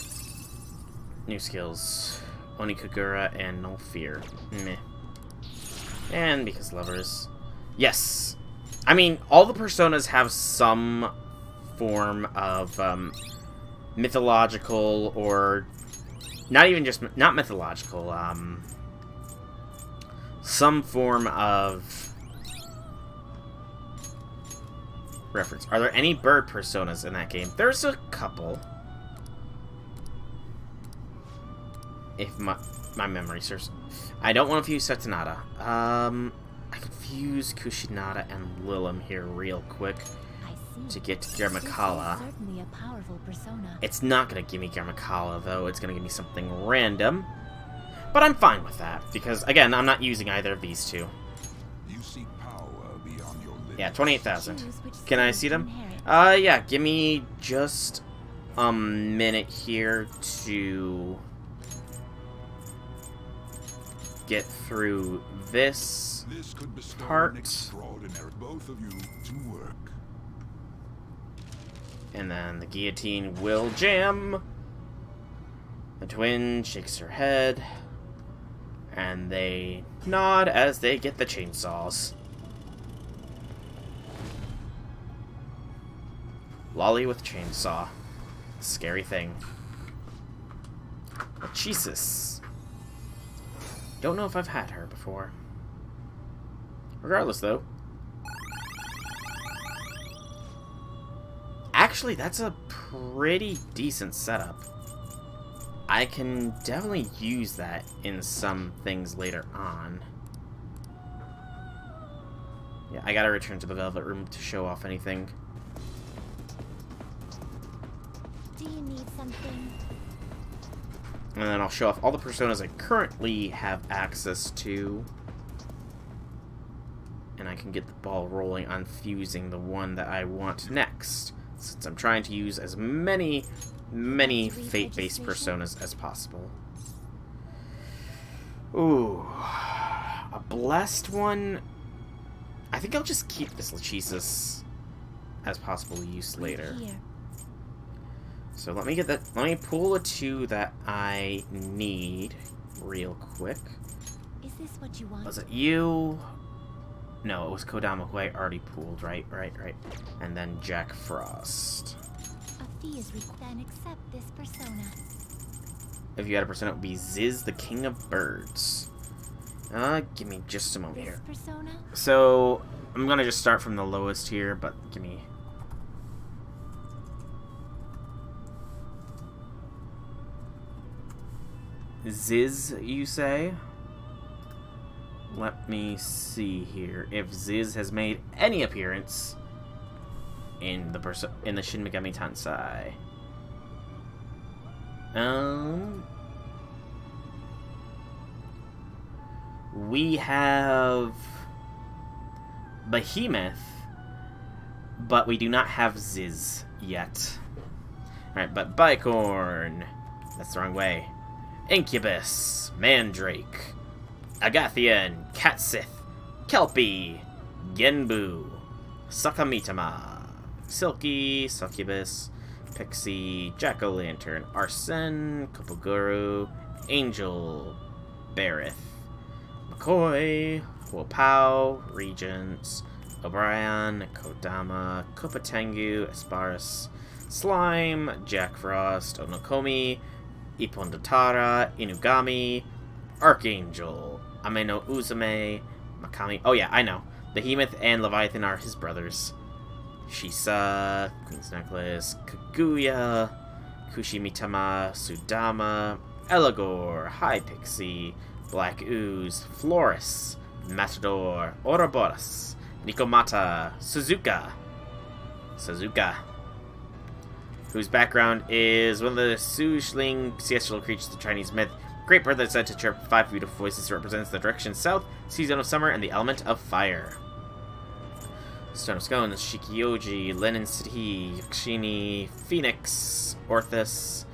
New skills. Onikagura and No Fear. Meh. And because lovers. Yes. I mean, all the Personas have some form of mythological or not even just not mythological. Some form of reference. Are there any bird Personas in that game? There's a couple. If my memory serves. I don't want to fuse Setanada. I could fuse Kushinada and Lilim here real quick.
I
to get Girmakala.
Certainly a powerful persona.
It's not going to give me Girmakala, though. It's going to give me something random. But I'm fine with that, because, again, I'm not using either of these two.
You seek power beyond your limits.
Yeah, 28,000.
Choose which
Can I
skill
see
to
them?
inherit.
Yeah, give me just a minute here to get through this
This could bestow
part.
an extraordinary both of you to work.
And then the guillotine will jam. The twin shakes her head. And they nod as they get the chainsaws. Lolly with chainsaw. Scary thing. But Jesus. Don't know if I've had her before. Regardless, though. Actually, that's a pretty decent setup. I can definitely use that in some things later on. Yeah, I gotta return to the Velvet Room to show off anything.
Do you need something?
And then I'll show off all the personas I currently have access to. And I can get the ball rolling on fusing the one that I want next. Since I'm trying to use as many fate-based personas as possible. Ooh. A blessed one. I think I'll just keep this Lachesis as possible use later.
Here.
So let me get that. Let me pull the two that I need real quick.
Is this what you want?
Was it you? No, it was Kodama who I already pulled. Right. And then Jack Frost.
A fee is required. Then accept this persona.
If you had a persona, it would be Ziz, the King of Birds. Give me just a moment
This
here.
persona?
So, I'm gonna just start from the lowest here, but give me... Ziz, you say? Let me see here. If Ziz has made any appearance in the Shin Megami Tensei. We have Behemoth, but we do not have Ziz yet. Alright, but Bicorn. That's the wrong way. Incubus, Mandrake, Agathian, Catsith, Kelpie, Genbu, Sakamitama, Silky, Succubus, Pixie, Jack-o'-lantern, Arsene, Kopoguru, Angel, Barith, McCoy, Wopao, Regents, O'Brien, Kodama, Kopatengu, Asparis, Slime, Jack Frost, Onokomi, Ipondatara, Inugami, Archangel, Ameno Uzume, Makami. Oh yeah, I know. Behemoth and Leviathan are his brothers. Shisa, Queen's Necklace, Kaguya, Kushimitama, Sudama, Elagor, High Pixie, Black Ooze, Florus, Matador, Ouroboros, Nikomata, Suzuka, whose background is one of the Suishling celestial creatures of the Chinese myth. Great bird that's said to chirp 5 beautiful voices represents the direction south, season of summer, and the element of fire. Stone of Scones, Shikioji, Lenin City, Yakshini, Phoenix, Orthus,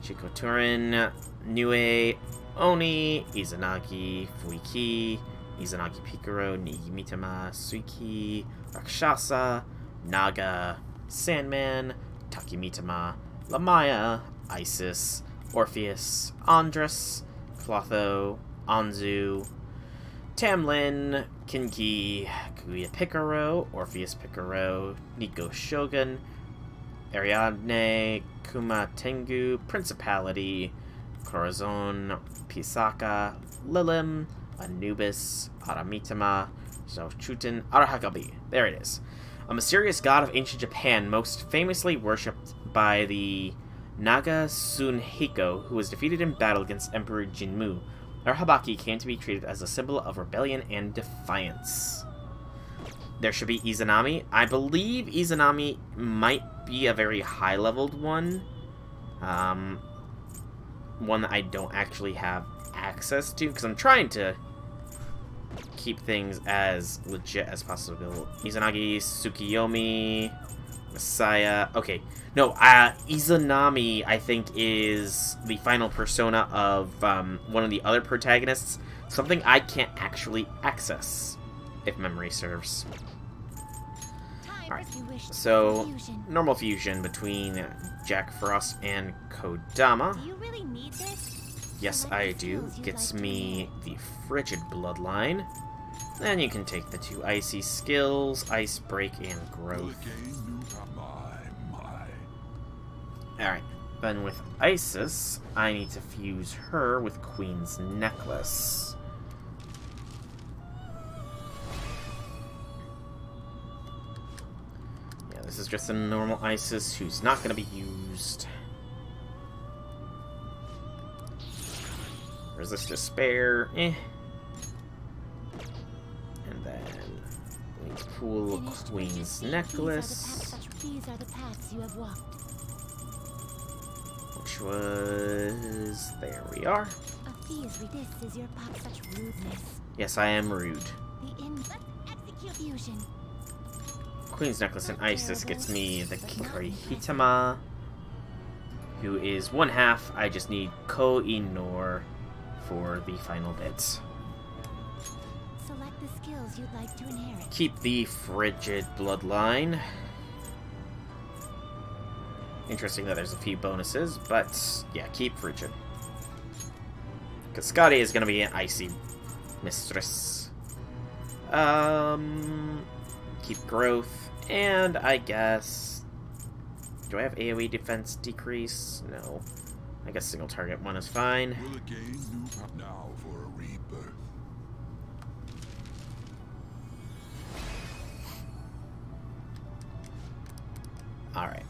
Shikoturin, Nue, Oni, Izanagi, Fuiki, Izanagi Pikaro, Nigimitama, Suiki, Rakshasa, Naga, Sandman, Takimitama, Lamaya, Isis, Orpheus, Andrus, Clotho, Anzu, Tamlin, Kinki, Kaguya Picaro, Orpheus Picaro, Nico Shogun, Ariadne, Kuma Tengu, Principality, Corazon, Pisaka, Lilim, Anubis, Aramitama, Zauchutin, Arahagabi. There it is. A mysterious god of ancient Japan, most famously worshipped by the Naga Sunhiko, who was defeated in battle against Emperor Jinmu. Arhabaki came to be treated as a symbol of rebellion and defiance. there should be Izanami. I believe Izanami might be a very high-leveled one. One that I don't actually have access to, because I'm trying to keep things as legit as possible. Izanagi, Tsukiyomi, Messiah. Okay, no, Izanami, I think, is the final persona of one of the other protagonists. Something I can't actually access, if memory serves. Alright, so normal fusion between Jack Frost and Kodama.
Do you really need this?
Yes, I do. Gets me the frigid bloodline. Then you can take the 2 icy skills, Ice Break and Growth. Alright, then with Isis, I need to fuse her with Queen's Necklace. Yeah, this is just a normal Isis who's not going to be used. Resist Despair, eh. And then Queen's Pool, Queen's Necklace.
These are the paths you have walked.
Which was... there we are.
A fierce this is your pop such rudeness.
Yes, I am rude.
The let's execute fusion.
Queen's Necklace and Isis gets me the Kikari Hitama, who is 1/2. I just need Ko-i-Nor for the final bits.
Select the skills you'd like to inherit.
Keep the frigid bloodline. Interesting that there's a few bonuses, but yeah, keep frigid. Because Scotty is going to be an icy mistress. Keep growth, and I guess... do I have AoE defense decrease? No. I guess single target 1 is fine.
Will gain new now for a rebirth.
Alright.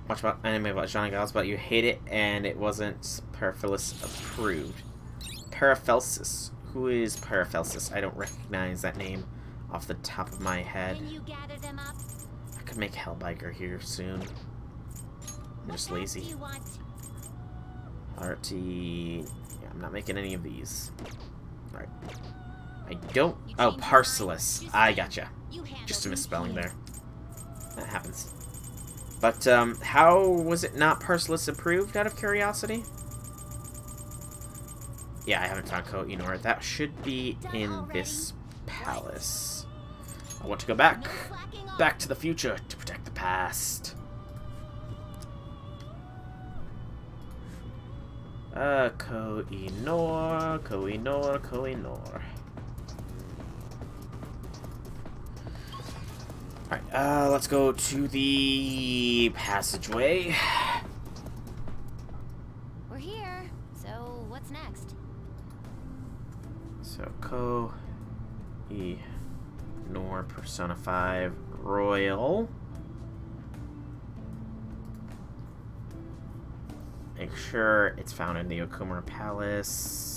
Watch about anime about Johnny Giles, but you hate it and it wasn't Paraphilis approved. Paraphelsis. Who is Paraphelsis? I don't recognize that name off the top of my head.
Can you gather them up?
I could make Hellbiker here soon. I'm just lazy.
Do you want?
RT. Yeah, I'm not making any of these. Alright. I don't. Oh, Parcelis. I gotcha. Just a misspelling there. That happens. But, how was it not Parcelis approved, out of curiosity? Yeah, I haven't found Ko-i-Nor. That should be in this palace. I want to go back. Back to the future to protect the past. Ko-i-Nor, Ko-i-Nor, Ko-i-Nor. Alright, let's go to the passageway.
We're here. So, what's next?
So, Ko-i-Nor, Persona 5, Royal. Make sure it's found in the Okumura Palace.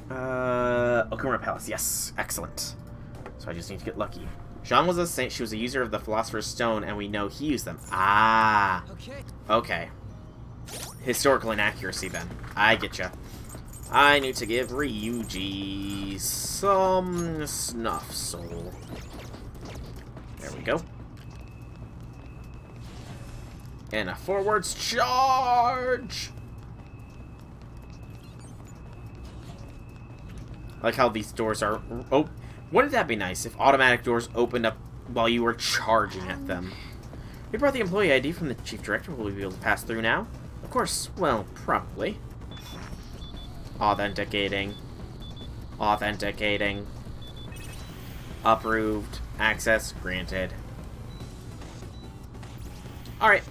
Okumura Palace, yes. Excellent. So I just need to get lucky. Jean was a saint. She was a user of the Philosopher's Stone, and we know he used them. Ah. Okay. Historical inaccuracy, then. I getcha. I need to give Ryuji some snuff soul. There we go. And a forwards charge! I like how these doors are... oh, wouldn't that be nice if automatic doors opened up while you were charging at them? We brought the employee ID from the chief director. Will we be able to pass through now? Of course. Well, probably. Authenticating. Authenticating. Approved. Access granted. Alright.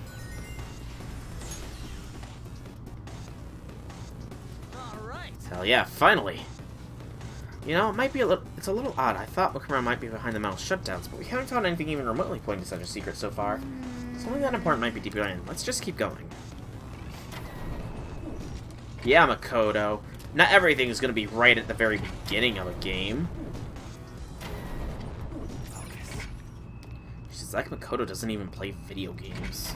Hell yeah, finally. You know, it might be it's a little odd. I thought Okumura might be behind the metal shutdowns, but we haven't found anything even remotely pointing to such a secret so far. Something that important might be deep behind. Let's just keep going. Yeah, Makoto. Not everything is going to be right at the very beginning of a game. She's like Makoto doesn't even play video games.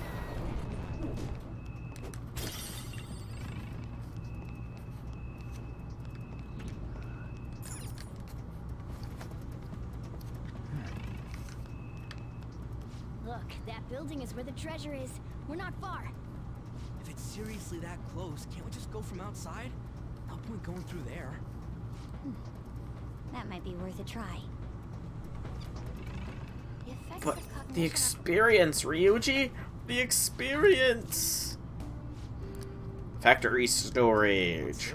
Look, that building is where the treasure is. We're not far.
If it's seriously that close, can't we just go from outside? No point going through there.
That might be worth a try. The effects
But
of cognition
the
are-
experience, Ryuji! The experience! Factory storage.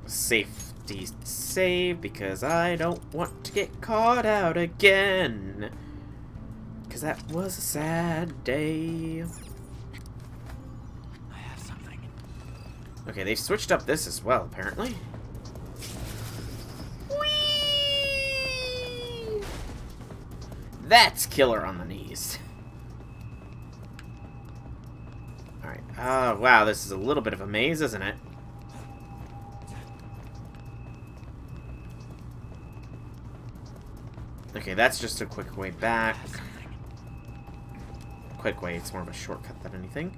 Safety save because I don't want to get caught out again. Because that was a sad day.
I have something.
Okay, they've switched up this as well, apparently. Whee! That's killer on the knees. Alright, wow, this is a little bit of a maze, isn't it? Okay, that's just a quick way back. Quick way, it's more of a shortcut than anything.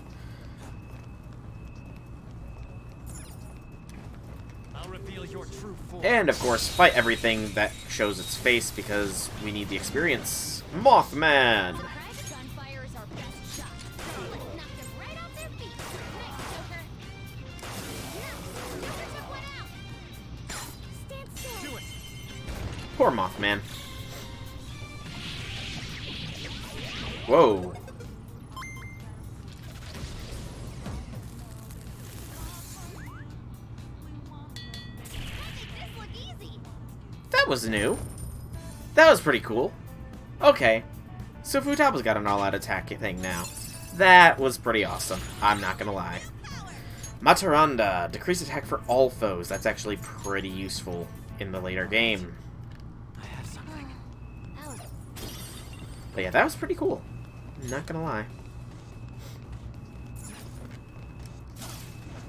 I'll reveal your true form.
And, of course, fight everything that shows its face because we need the experience. Mothman!
Private gunfire is our best shot. Let's knock them right off their feet. Next, Joker. Joker took one out. Stand still.
Do it.
Poor Mothman. Whoa.
This look easy.
That was new. That was pretty cool. Okay. So Futaba's got an all-out attack thing now. That was pretty awesome. I'm not gonna lie. Mataranda. Decrease attack for all foes. That's actually pretty useful in the later game.
I have something.
That was
But yeah, that was pretty cool. Not gonna lie.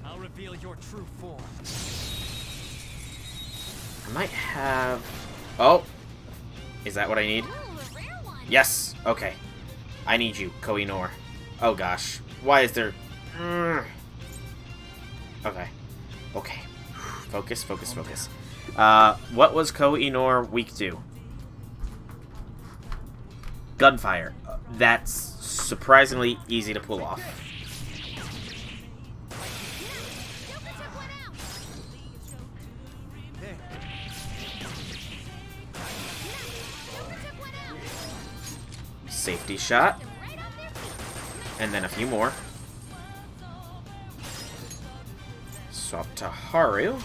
I'll reveal your true form.
I might have... Oh! Is that what I need?
ooh, a rare one.
Yes! Okay. I need you, Koh-i-Noor. Oh gosh. Why is there... Okay. Okay. Focus, focus, focus. What was Koh-i-Noor weak to? Gunfire. That's surprisingly easy to pull off.
Joker took one out.
There.
Joker took one out.
Safety shot.
Them right off their feet.
And then a few more. Swap to Haru.
Of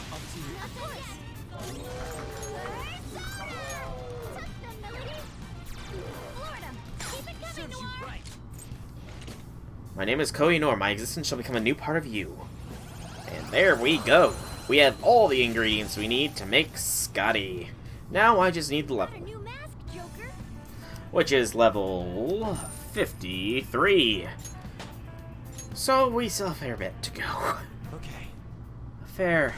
course. Touch them, Melody. Floor them. Keep it coming,
Serves you
Noir.
right.
My name is Koh-i-Noor. My existence shall become a new part of you. And there we go. We have all the ingredients we need to make Scotty. Now I just need the
Got a
level,
new mask, Joker.
which is level 53. So we still have a fair bit to go.
Okay.
A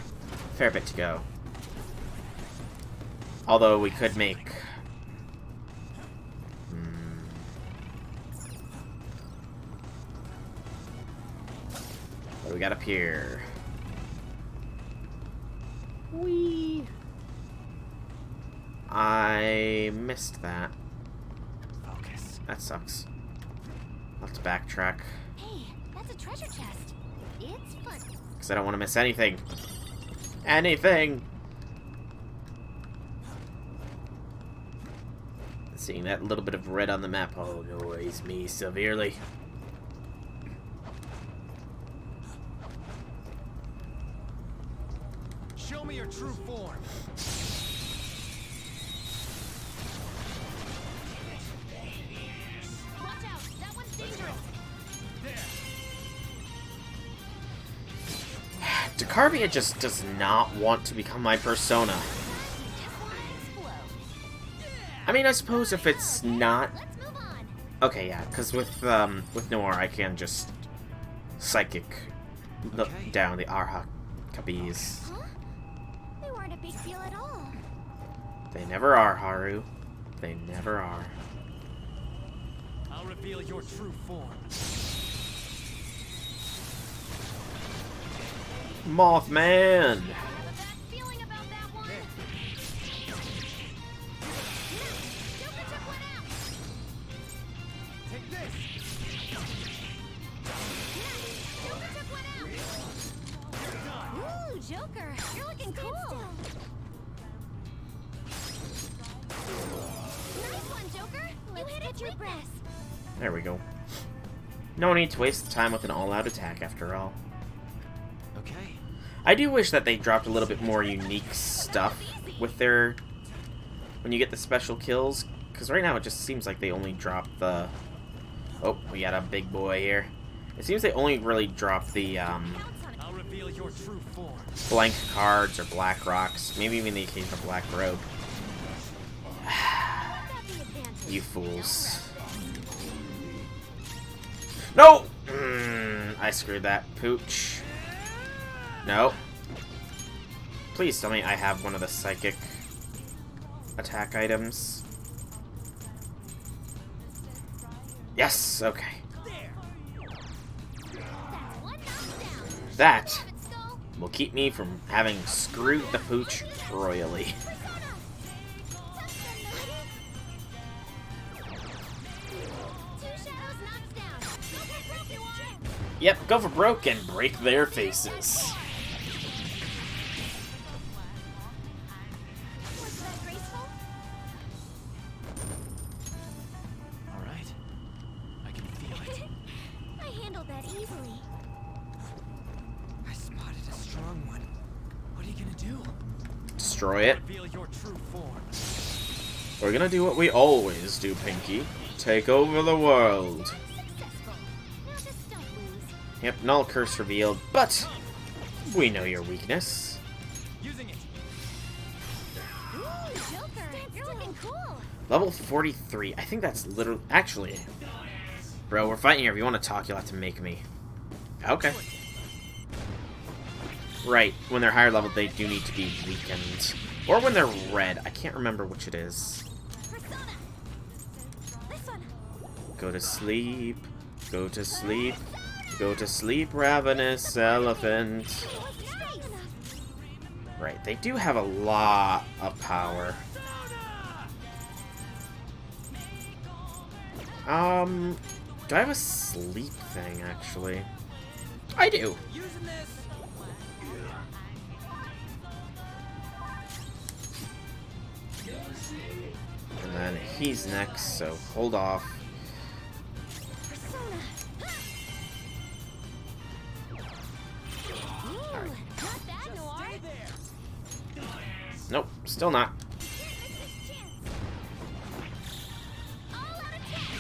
fair bit to go. Although we could make... What do we got up here? Whee! I missed that.
Focus.
That sucks. I'll have to backtrack.
Hey, that's a treasure chest. It's fun.
Because I don't want to miss anything. Anything! Seeing that little bit of red on the map annoys me severely.
Show me your true form.
Watch out. That one's dangerous.
Decarbia just does not want to become my persona.
Just wanna explode.
I mean, I suppose if it's not...
Let's move on.
Okay, yeah, because with Noir I can just psychic
Okay.
down the Arha Cubbies.
Huh? They weren't a big deal at all.
They never are, Haru. They never are.
I'll reveal your true form.
Mothman!
I have a bad feeling about that one. Joker took one out.
Take this!
Joker took one out. Ooh, Joker, you're looking cool. Nice one, Joker. You hit it your breast.
There we go. No need to waste the time with an all-out attack, after all.
Okay.
I do wish that they dropped a little bit more unique stuff with their... when you get the special kills, because right now it just seems like they only drop the... Oh, we got a big boy here. It seems they only really drop the,
I'll reveal your true form.
blank cards or black rocks, maybe even the occasional black robe. You fools. No! I screwed that. Pooch. No. Please tell me I have one of the psychic attack items. Yes! Okay. That will keep me from having screwed the Pooch royally. Yep, go for broke and break their faces.
Alright. I can feel it.
I handled that easily.
I spotted a strong one.
What are you gonna do?
Destroy it.
Reveal your true form.
We're gonna do what we always do, Pinky. Take over the world.
Successful. Now just don't lose.
Yep, null curse revealed, but we know your weakness.
Using it.
Ooh, Joker, you're looking cool.
Level 43. I think that's literally... Actually, bro, we're fighting here. If you want to talk, you'll have to make me. Okay. Right, when they're higher level, they do need to be weakened. Or when they're red. I can't remember which it is.
Persona. This one.
Go to sleep. Go to sleep. Go to sleep, ravenous elephant.
Nice.
Right, they do have a lot of power. Do I have a sleep thing, actually? I do.
Using this.
And then he's next, so hold off.
Persona. Ooh, not bad, Noir.
Nope, still not.
All out attack.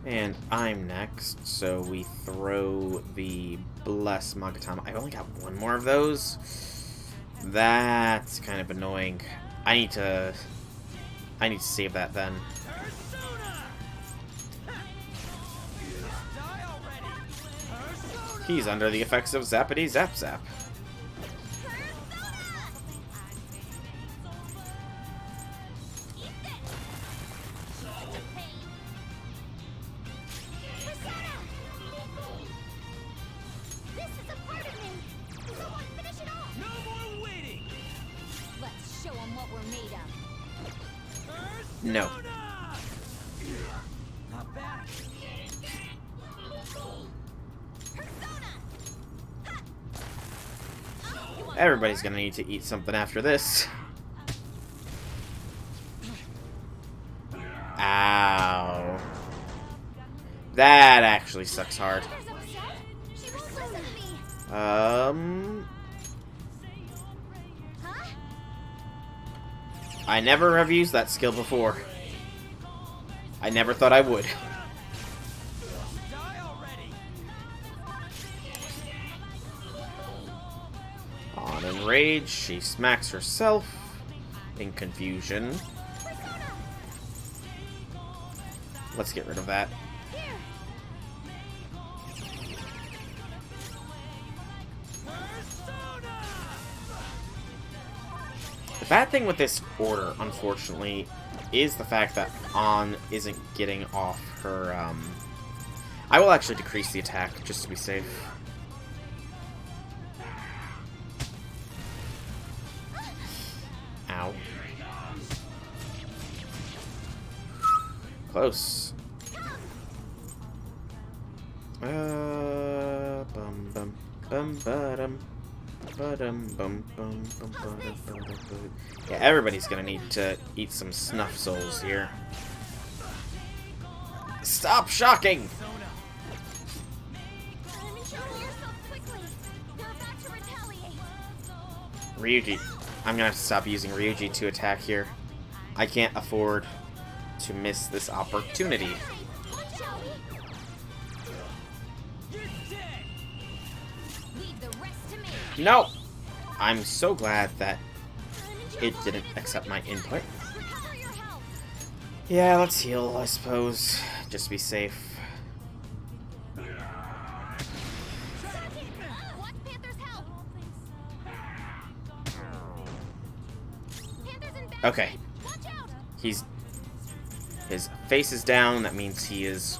And I'm next, so we throw the Bless Magatama. I only got one more of those. That's kind of annoying. I need to save that then. He's under the effects of Zappity Zap Zap.
This is a part of me. Come on, finish it off.
No more waiting.
Let's show them what we're made of.
No.
Not bad.
Everybody's gonna need to eat something after this. Ow. That actually sucks hard.
She persona me. Huh?
I never have used that skill before. I never thought I would.
Die already.
On enrage, she smacks herself in confusion. Let's get rid of that.
Here.
bad thing with this order, unfortunately, is the fact that An isn't getting off her, I will actually decrease the attack, just to be safe. Ow. Close. Bum bum bum ba-dum. Ba-dum bum bum bum ba-dum bum bum bum. Yeah, everybody's gonna need to eat some snuff souls here. Stop shocking! Ryuji. I'm gonna have to stop using Ryuji to attack here. I can't afford to miss this opportunity. No! I'm so glad that it didn't accept my input. Yeah, let's heal, I suppose. Just to be safe. Okay. His face is down, that means he is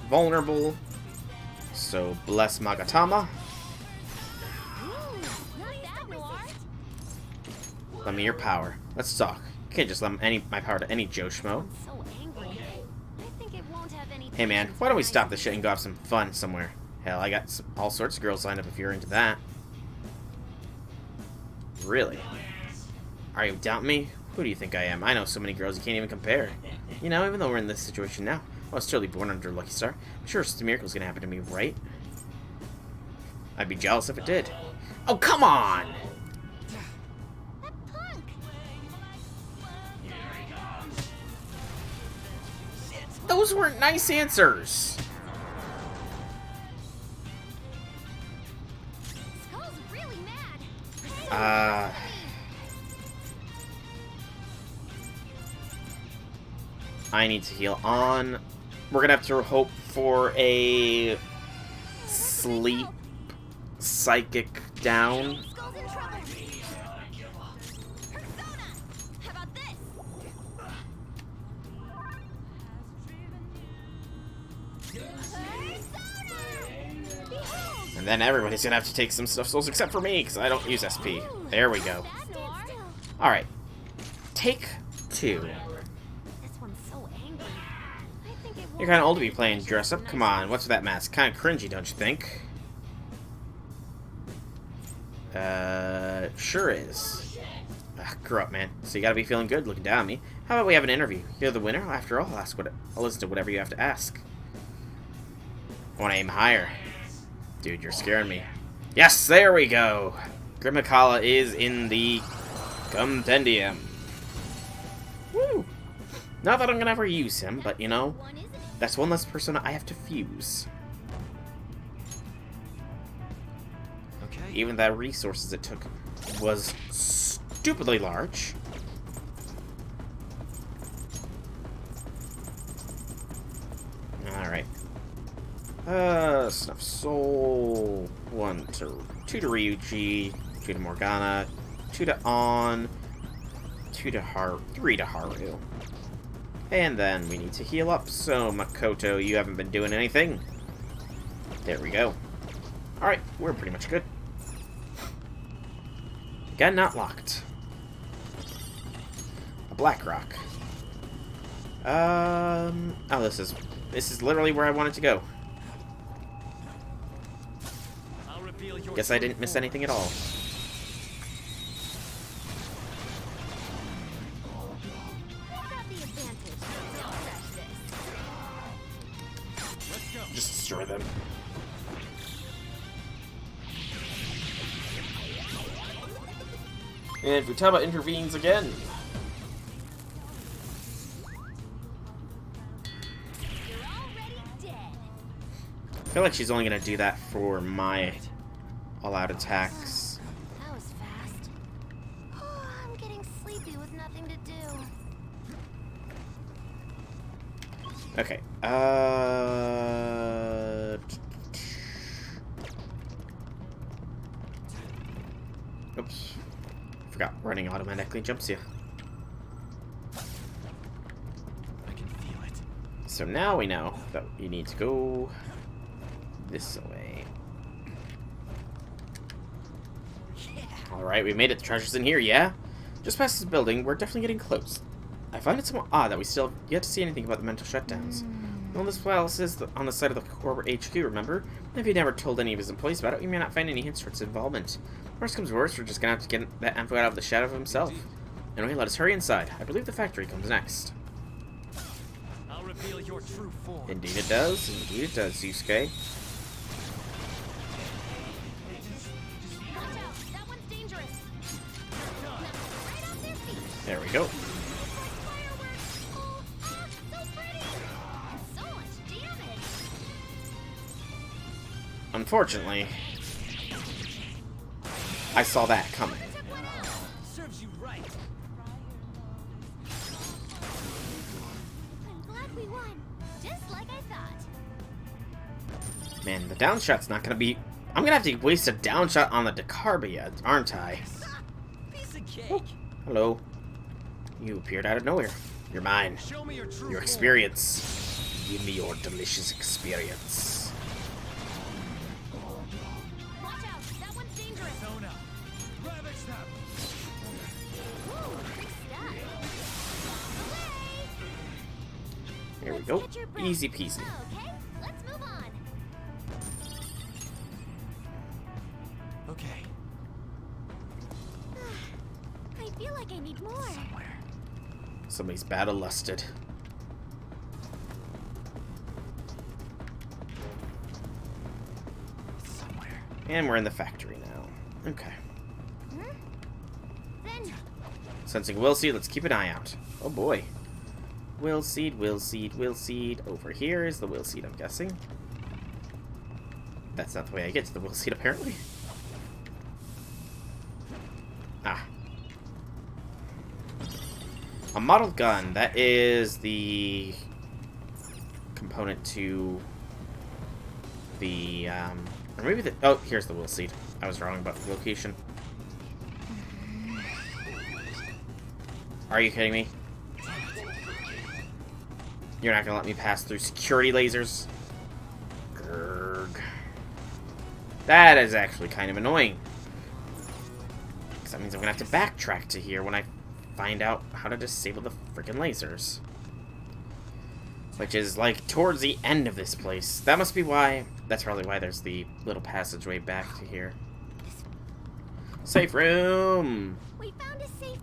vulnerable. So bless Magatama. Lend me your power. Let's talk. You can't just lend my power to any Joe Schmo. Hey man, why don't we stop this shit and go have some fun somewhere? Hell, I got all sorts of girls lined up if you're into that. Really? Are you doubting me? Who do you think I am? I know so many girls you can't even compare. You know, even though we're in this situation now, I was totally born under a lucky star. I'm sure a miracle's gonna happen to me, right? I'd be jealous if it did. Oh, come on! Those weren't nice answers.
Really
I need to heal on. We're gonna have to hope for a sleep psychic down. And then everybody's gonna have to take some stuff souls except for me, because I don't use SP. There we go. Alright. Take 2. You're kinda old to be playing dress up. Come on, what's with that mask? Kinda cringy, don't you think? Sure is. Grow up, man. So you gotta be feeling good looking down at me. How about we have an interview? You're the winner? After all, I'll listen to whatever you have to ask. I wanna aim higher. Dude, you're scaring me. Yes, there we go! Grimmakala is in the compendium. Woo! Not that I'm gonna ever use him, but you know, that's one less persona I have to fuse.
Okay.
Even the resources it took was stupidly large. Alright. Snuff Soul. 2 to Ryuji, 2 to Morgana, 2 to On, 3 to Haru. And then we need to heal up, so Makoto, you haven't been doing anything. There we go. Alright, we're pretty much good. Again, not locked. A black rock. Oh, this is literally where I wanted to go. Guess I didn't miss anything at all. Just destroy them. And Futaba intervenes again. I feel like she's only gonna do that for my all-out attacks.
That was fast. Oh, I'm getting sleepy with nothing to do.
Okay. Oops. Forgot running automatically jumps you.
I can feel it.
So now we know that you need to go this way. Alright, we made it. The treasure's in here, yeah? Just past this building, we're definitely getting close. I find it somewhat odd that we still have yet to see anything about the mental shutdowns. Well, this palace is on the site of the corporate HQ, remember? If you never told any of his employees about it, we may not find any hints for its involvement. Worst comes worst, we're just gonna have to get that info out of the shadow of himself. Anyway, let us hurry inside. I believe the factory comes next.
I'll reveal your true form.
Indeed it does. Indeed it does, Yusuke.
Watch out! That one's dangerous! Right off their feet!
There we go.
Fireworks! Oh, so pretty! So much damage!
Unfortunately, I saw that coming.
Took one out!
Serves you right.
I'm glad we won! Just like I thought!
Man, the down shot's not gonna be... I'm gonna have to waste a down shot on the Decarbia, aren't I?
Piece of cake.
Oh, hello. You appeared out of nowhere. You're mine.
Show me your true
Your
form.
experience. Give me your delicious experience.
Watch out! That one's dangerous!
Persona. Ravage them.
Woo! Big stuff! Away!
Here we
Let's
go.
catch your breath.
Easy peasy.
Okay, let's move on.
Okay.
I feel like I need more.
Somewhere.
Somebody's battle lusted.
Somewhere.
And we're in the factory now. Okay.
Then
Sensing will seed, let's keep an eye out. Oh boy. Will seed, will seed, will seed. Over here is the will seed, I'm guessing. That's not the way I get to the will seed, apparently. Ah. A model gun. That is the component to the, or maybe the, oh, here's the will seed. I was wrong about the location. Are you kidding me? You're not gonna let me pass through security lasers? Grrg. That is actually kind of annoying. Because that means I'm gonna have to backtrack to here when I find out how to disable the freaking lasers. Which is, like, towards the end of this place. That must be why... That's probably why there's the little passageway back to here. Safe room!
we found a safe.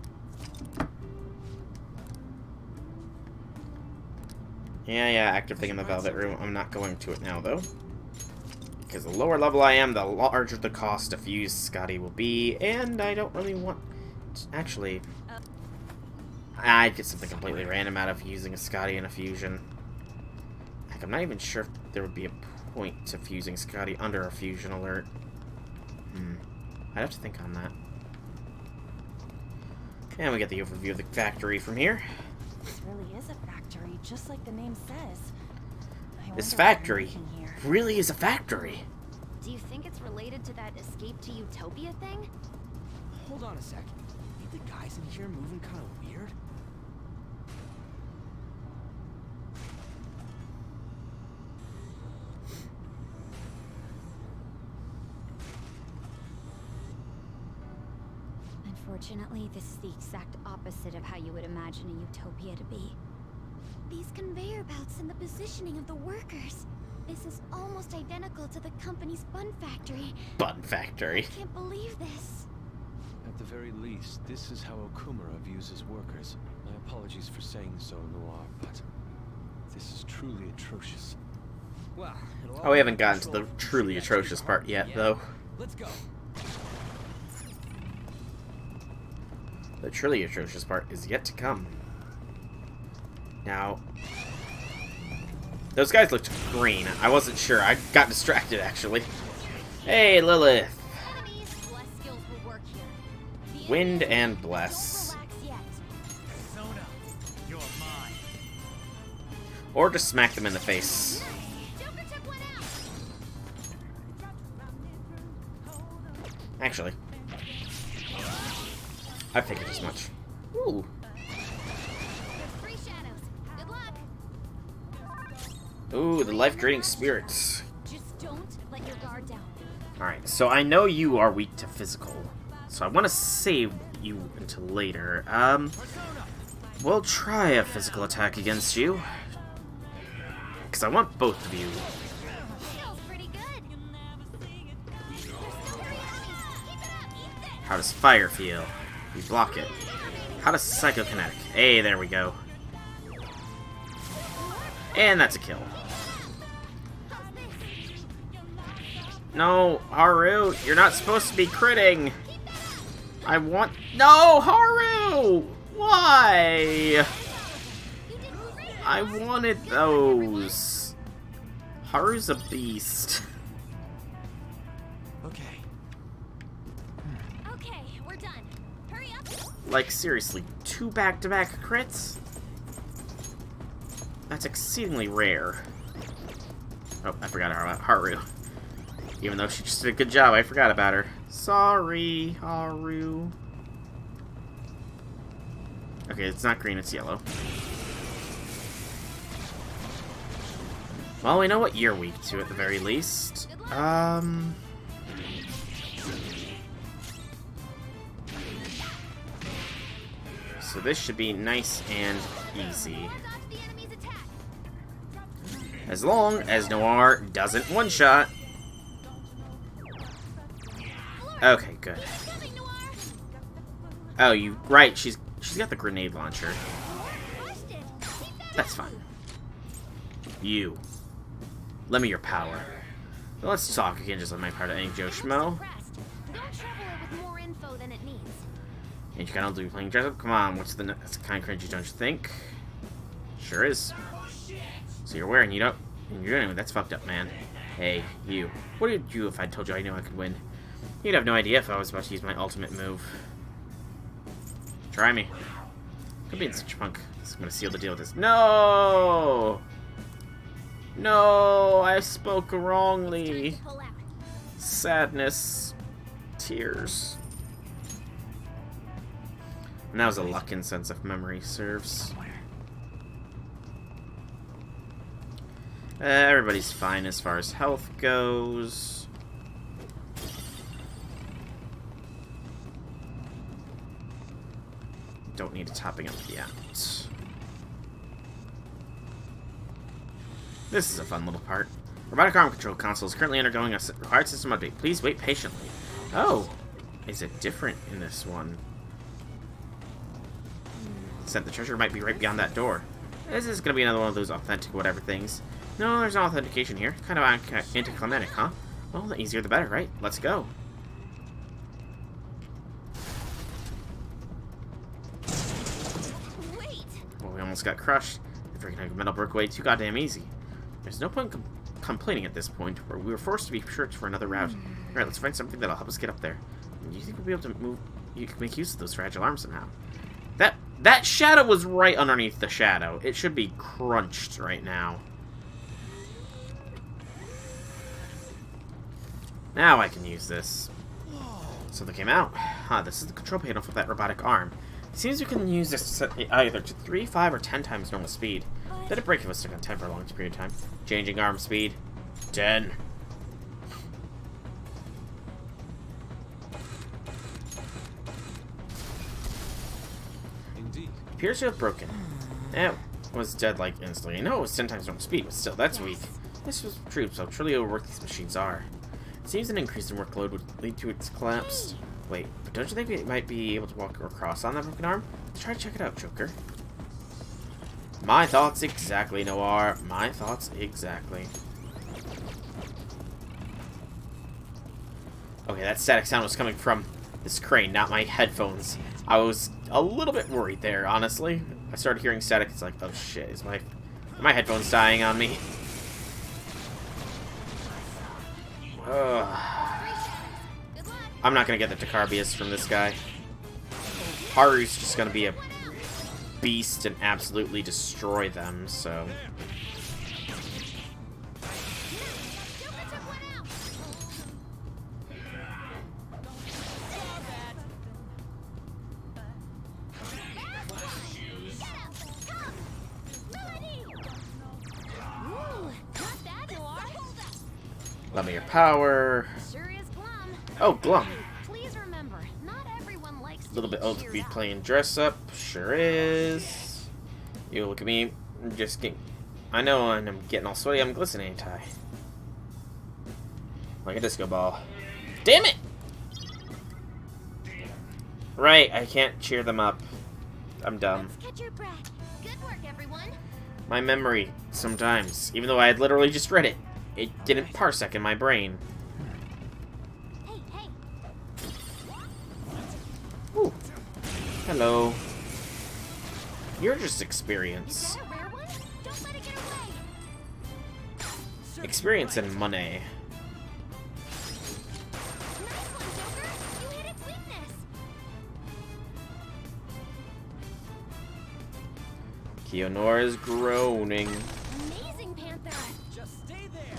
Yeah, active thing in the Velvet Room. I'm not going to it now, though. Because the lower level I am, the larger the cost to fuse Scotty will be, and I don't really want... Actually, I'd get something completely random out of using a Scotty in a fusion. Heck, I'm not even sure if there would be a point to fusing Scotty under a fusion alert. I'd have to think on that. And we get the overview of the factory from here.
This really is a factory, just like the name says. I
This
wonder what
factory
they're making here.
really is a factory.
Do you think it's related to that escape to Utopia thing?
Hold on a sec. Ain't the guys in here moving kind of weird?
Unfortunately, this is the exact opposite of how you would imagine a utopia to be.
These conveyor belts and the positioning of the workers. This is almost identical to the company's bun factory.
Bun
I
factory.
can't believe this.
At the very least, this is how Okumura views his workers. My apologies for saying so, Noir, but this is truly atrocious.
Well, it'll
Oh, we haven't gotten to the truly atrocious part yet, though.
Let's go.
The truly atrocious part is yet to come. Now, those guys looked green. I wasn't sure. I got distracted, actually. Hey, Lilith.
Enemies, bless skills will work here. The
Wind
enemies
and bless.
Don't relax yet.
Persona, you're mine.
Or just smack them in the face.
Joker took one out.
Actually. I figured as much. Ooh.
Three shadows. Good luck.
Ooh, the life-draining spirits.
Just don't let your guard down.
Alright, so I know you are weak to physical. So I want to save you until later. We'll try a physical attack against you. Because I want both of you.
Feels pretty good.
How does fire feel? We block it. How does psychokinetic? Hey, there we go. And that's a kill. No, Haru, you're not supposed to be critting. I want... No, Haru! Why? I wanted those. Haru's a beast.
Okay.
Okay, we're done. Hurry up.
Like, seriously, 2 back-to-back crits? That's exceedingly rare. Oh, I forgot about Haru. Even though she just did a good job, I forgot about her. Sorry, Haru. Okay, it's not green, it's yellow. Well, we know what you're weak to at the very least. So this should be nice and easy. As long as Noir doesn't one-shot. Okay, good. Oh, you right, she's got the grenade launcher. That's fine. You. Lend me your power. Well, let's talk again just on my part of any Joe Schmo. And you kind of do playing dress up? Come on, what's the that's kind of cringy, don't you think? Sure is. So you're wearing, you don't, and you're doing that's fucked up, man. Hey, you. What would you do if I told you I knew I could win? You'd have no idea if I was about to use my ultimate move. Try me. Could be in such a punk. I'm gonna seal the deal with this. No! No, I spoke wrongly. Sadness. Tears. And that was a luck and sense of memory serves. Everybody's fine as far as health goes. Don't need a topping up yet. This is a fun little part. Robotic arm control console is currently undergoing a required system update. Please wait patiently. Oh, is it different in this one? Said the treasure might be right beyond that door. This is gonna be another one of those authentic whatever things. No, there's no authentication here. Kind of anticlimactic, huh? Well, the easier the better, right? Let's go.
Wait.
Well, we almost got crushed. The freaking metal broke away too goddamn easy. There's no point complaining at this point, where we were forced to be searched for another route. Alright, let's find something that'll help us get up there. Do you think we'll be able to move? You can make use of those fragile arms somehow. That shadow was right underneath the shadow. It should be crunched right now. Now I can use this. Something came out. This is the control panel for that robotic arm. It seems we can use this to set it either to 3, 5, or 10 times normal speed. Let it break if it was stuck on 10 for a long period of time. Changing arm speed. 10.
Indeed.
Appears to have broken. It was dead like instantly. I know it was 10 times normal speed, but still, that's weak. This was true, so truly overworked these machines are. It seems an increase in workload would lead to its collapse. Wait, but don't you think we might be able to walk across on that broken arm? Let's try to check it out, Joker. My thoughts exactly, Noir. My thoughts exactly. Okay, that static sound was coming from this crane, not my headphones. I was a little bit worried there, honestly. I started hearing static. It's like, oh shit, are my headphones dying on me? I'm not gonna get the Takarbius from this guy. Haru's just gonna be a beast and absolutely destroy them, so... Let me your power.
Sure is glum.
Oh, glum.
Please remember, not everyone likes
A little
to
bit old to
cheered
be
up.
playing dress up. Sure is. You look at me. I'm just getting. I know, and I'm getting all sweaty. I'm glistening, ain't I? Like a disco ball. Damn it! Right, I can't cheer them up. I'm dumb.
Let's catch your breath. Good work, everyone.
My memory, sometimes, even though I had literally just read it, it didn't parsec in my brain.
Hey, hey.
Ooh. Hello. You're just
Is
experience.
that a rare one? Don't let it get away.
Experience and money.
Nice one, Joker. You hit its weakness.
Keonora is groaning.
Amazing, Panther.
Just stay there.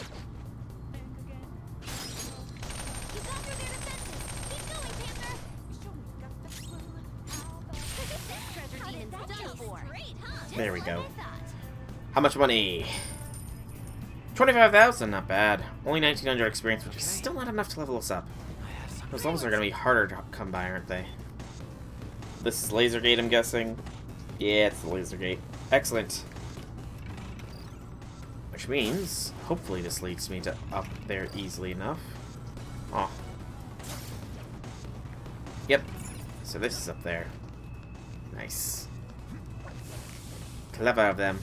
You got through their defenses. Keep going, Panther. Treasure demon's done for. Great, huh?
There we
Just
go.
like I thought.
How much money? 25,000, not bad. Only 1,900 experience, which is still not enough to level us up. Those levels are going to be harder to come by, aren't they? This is laser gate, I'm guessing. Yeah, it's the laser gate. Excellent. Which means, hopefully this leads me to up there easily enough. Oh. Yep. So this is up there. Nice. Clever of them.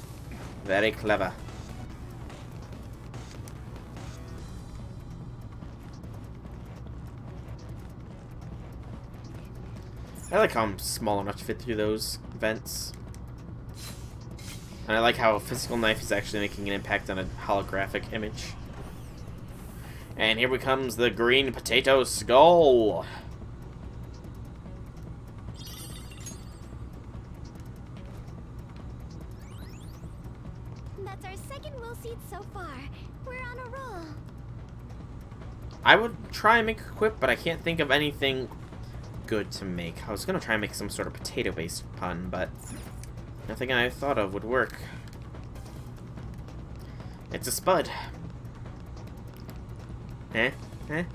Very clever. I like how I'm small enough to fit through those vents. And I like how a physical knife is actually making an impact on a holographic image. And here comes the green potato skull.
That's our second will seed so far. We're on a roll.
I would try and make a quip, but I can't think of anything good to make. I was gonna try and make some sort of potato-based pun, but nothing I thought of would work. It's a spud. Eh? I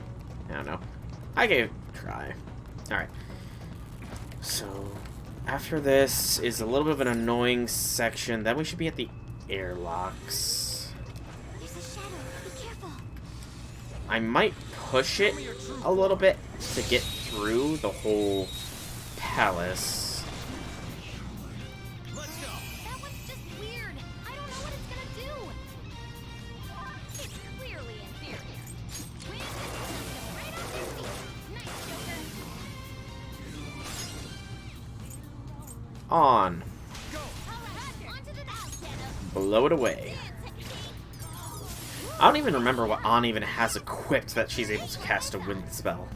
don't know. I gave it a try. Alright. So, after this is a little bit of an annoying section. Then we should be at the airlocks.
There's a shadow. Be careful.
I might push it a little bit to get through the whole palace.
Let's go.
That one's just weird. I don't know what it's gonna do. It's clearly inferior. Wind is right off his feet. Nice, Joker.
On.
All right, onto the next shadow.
Blow it away. I don't even remember what On even has equipped that she's able to cast a wind spell.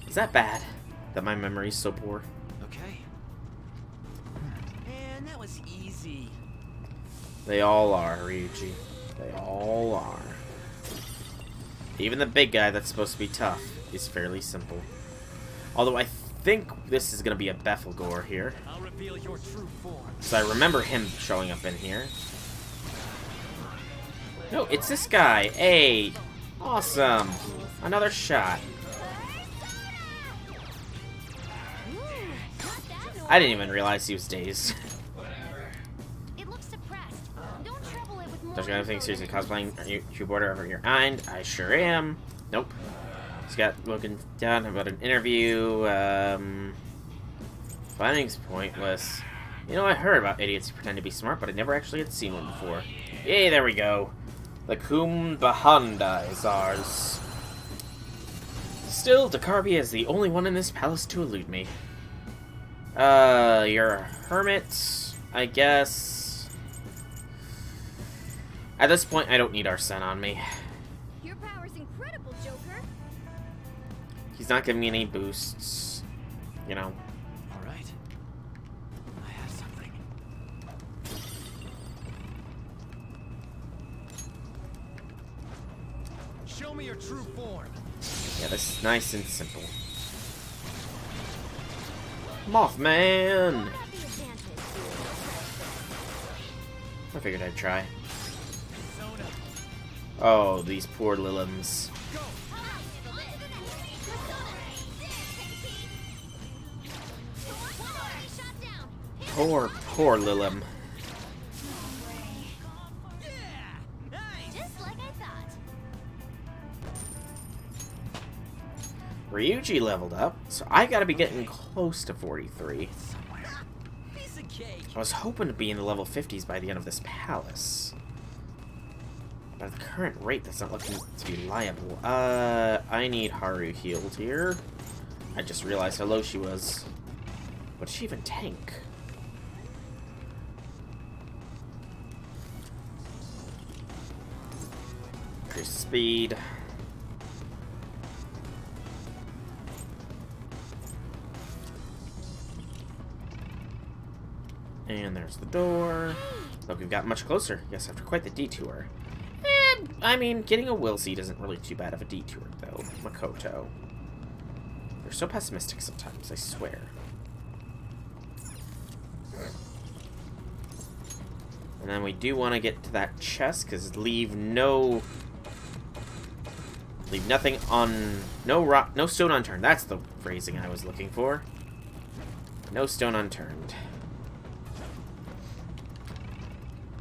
Is that bad? That my memory's so poor?
Okay. Man, that was easy.
They all are, Ryuji. They all are. Even the big guy that's supposed to be tough is fairly simple. Although I think this is going to be a Beffelgore here.
I'll reveal your true form.
So I remember him showing up in here. No, it's this guy. Hey, awesome. Another shot. I didn't even realize he was dazed.
It looks suppressed. Don't trouble it with more.
Don't you anything seriously cosplaying? Are you true border over your mind? I sure am. Nope. He's got looking down about an interview. Findings pointless. You know, I heard about idiots who pretend to be smart, but I never actually had seen one before. Yay, there we go. The Kumbahanda is ours. Still, Dakarbi is the only one in this palace to elude me. You're a hermit, I guess. At this point, I don't need Arsene on me.
Your power's incredible, Joker.
He's not giving me any boosts, you know.
All right. I have something. Show me your true form.
Yeah, this is nice and simple. Mothman!
Have the advantage.
I figured I'd try.
Persona.
Oh, these poor Lilims. Poor Lilim.
Just like I thought.
Ryuji leveled up, so I gotta be getting close to 43. I was hoping to be in the level 50s by the end of this palace. But at the current rate, that's not looking to be liable. I need Haru healed here. I just realized how low she was. What does she even tank? Increase speed. And there's the door. Look, we've got much closer. Yes, after quite the detour. And, I mean, getting a will seed isn't really too bad of a detour, though. Makoto. You're so pessimistic sometimes, I swear. And then we do want to get to that chest, because leave nothing on... No stone unturned. That's the phrasing I was looking for. No stone unturned.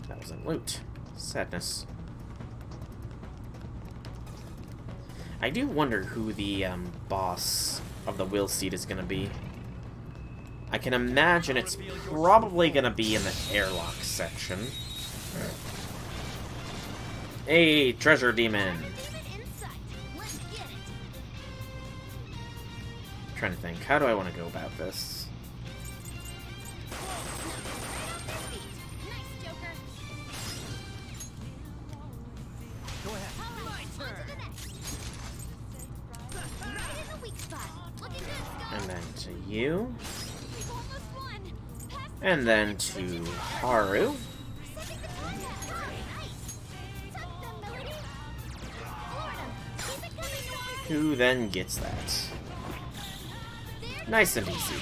That wasn't loot. Sadness. I do wonder who the boss of the will seed is going to be. I can imagine it's probably going to be in the airlock section. Hey, treasure demon. I'm trying to think. How do I want to go about this? And then to you. And then to Haru. Who then gets that? Nice and easy.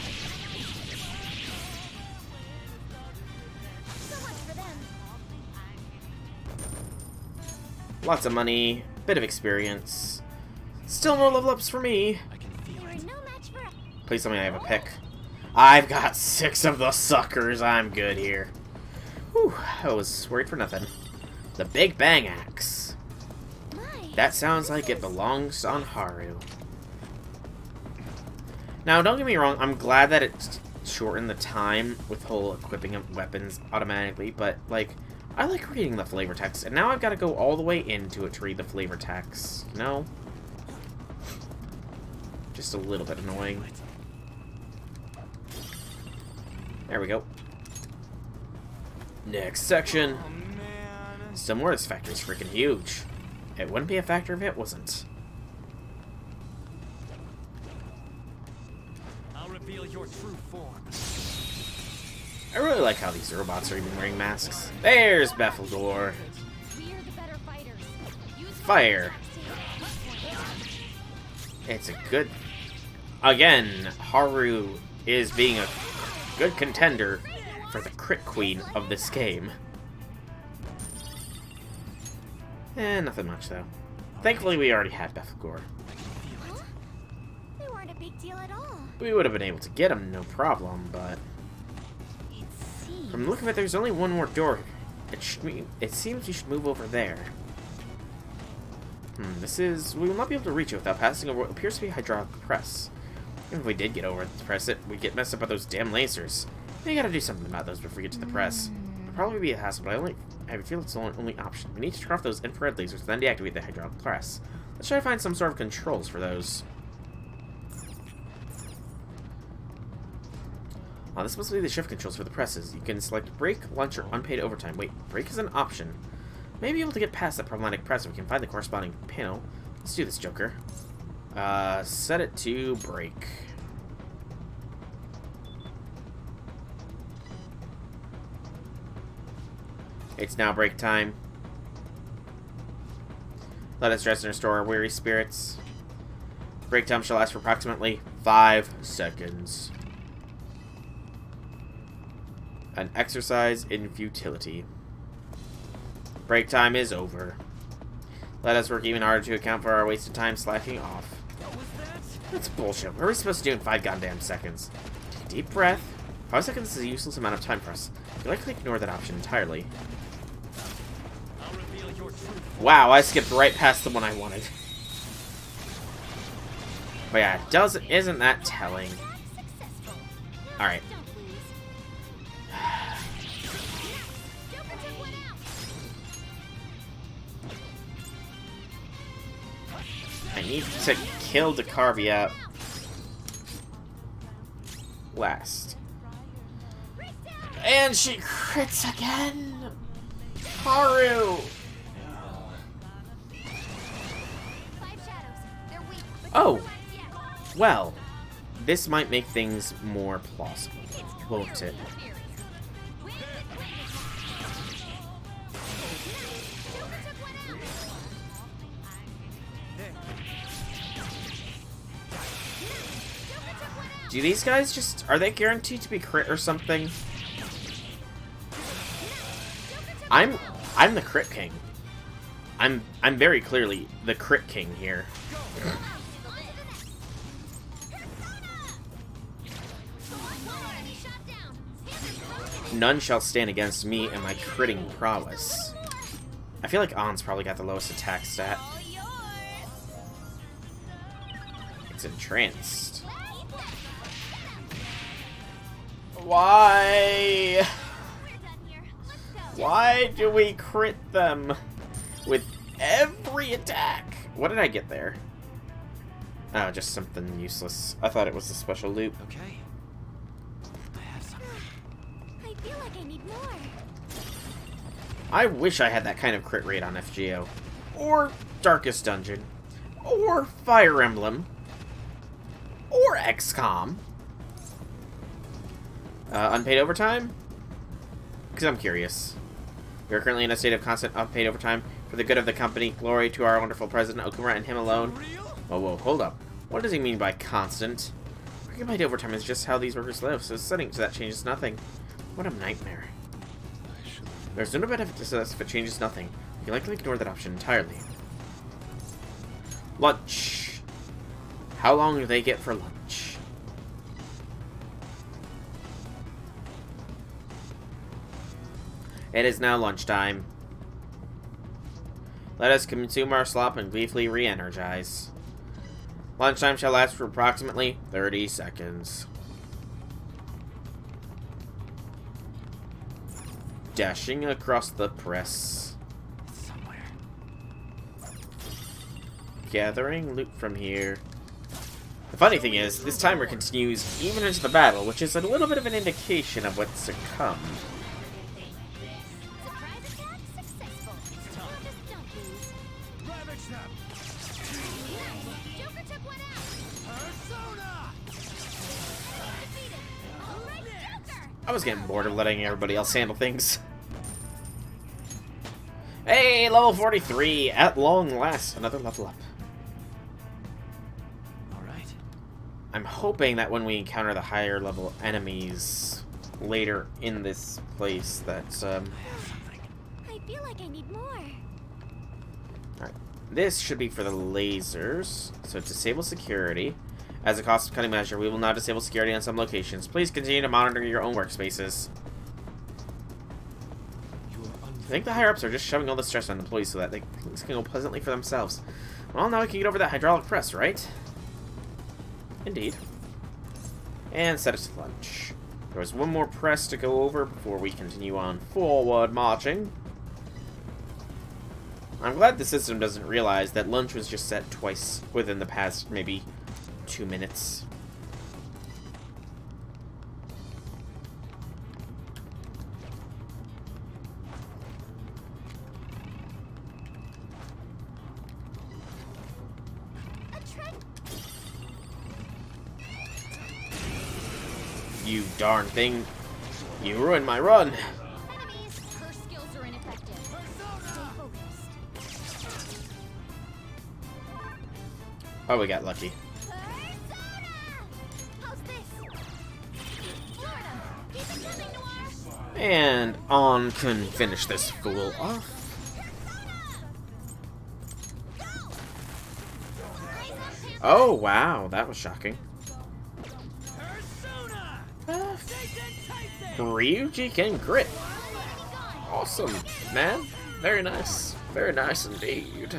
Lots of money, bit of experience. Still no level ups for me. Please tell me I have a pick. I've got 6 of the suckers. I'm good here. Whew, I was worried for nothing. The Big Bang Axe. That sounds like it belongs on Haru. Now, don't get me wrong, I'm glad that it shortened the time with whole equipping of weapons automatically, but, like, I like reading the flavor text, and now I've got to go all the way into it to read the flavor text, you know? Just a little bit annoying. There we go. Next section. Still more, this factory's freaking huge. It wouldn't be a factory if it wasn't.
I'll reveal your true form.
I really like how these robots are even wearing masks. There's Beffelgor. Fire. It's a good... Again, Haru is being a good contender for the crit queen of this game. Nothing much, though. Thankfully, we already had Beffelgor.
Huh? They weren't a big deal at all.
We would have been able to get him, no problem, but... From the look of it, there's only one more door. It seems we should move over there. We will not be able to reach it without passing over what appears to be a hydraulic press. Even if we did get over it to press it, we'd get messed up by those damn lasers. We gotta do something about those before we get to the press. It'll probably be a hassle, but I feel it's the only option. We need to turn off those infrared lasers, then deactivate the hydraulic press. Let's try to find some sort of controls for those. This is supposed to be the shift controls for the presses. You can select brake, lunch, or unpaid overtime. Wait, brake is an option. Maybe able to get past that problematic press if we can find the corresponding panel. Let's do this, Joker. Set it to brake. It's now break time. Let us rest and restore our weary spirits. Break time shall last for approximately 5 seconds. An exercise in futility. Break time is over. Let us work even harder to account for our wasted time slacking off.
What was that?
That's bullshit. What are we supposed to do in 5 goddamn seconds? Take a deep breath. 5 seconds is a useless amount of time for us. We likely ignore that option entirely.
I'll reveal your truth.
Wow, I skipped right past the one I wanted. But yeah, isn't that telling? Alright. I need to kill Decarvia last. And she crits again! Haru! Oh! Well, this might make things more plausible, won't it? Do these guys just... are they guaranteed to be crit or something? I'm the crit king. I'm very clearly the crit king here. None shall stand against me and my critting prowess. I feel like On's probably got the lowest attack stat. It's entranced. Why? Why do we crit them with every attack? What did I get there? Oh, just something useless. I thought it was a special loop.
Okay. I have something.
I feel like I need more.
I wish I had that kind of crit rate on FGO. Or Darkest Dungeon. Or Fire Emblem. Or XCOM. Unpaid overtime? Because I'm curious. We are currently in a state of constant unpaid overtime for the good of the company. Glory to our wonderful president, Okumura, and him alone. Whoa, whoa, hold up. What does he mean by constant? Unpaid overtime is just how these workers live, so setting to that changes nothing. What a nightmare. There's no benefit to this if it changes nothing. You can likely ignore that option entirely. Lunch. How long do they get for lunch? It is now lunchtime. Let us consume our slop and gleefully re-energize. Lunchtime shall last for approximately 30 seconds. Dashing across the press.
Somewhere.
Gathering loot from here. The funny thing is, this timer continues even into the battle, which is a little bit of an indication of what's to come. I was getting bored of letting everybody else handle things. Hey, level 43! At long last, another level up.
Alright.
I'm hoping that when we encounter the higher level enemies later in this place that,
I feel like I need more.
Alright. This should be for the lasers. So disable security. As a cost-cutting measure, we will now disable security on some locations. Please continue to monitor your own workspaces. I think the higher-ups are just shoving all the stress on employees so that they can go pleasantly for themselves. Well, now we can get over that hydraulic press, right? Indeed. And set us to lunch. There was one more press to go over before we continue on forward marching. I'm glad the system doesn't realize that lunch was just set twice within the past, maybe 2 minutes. You darn thing. You ruined my run.
Enemies, her skills are ineffective. Stay focused.
Oh, we got lucky. And On can finish this fool off. Oh, wow. That was shocking. Ryuji can grit. Awesome, man. Very nice. Very nice indeed.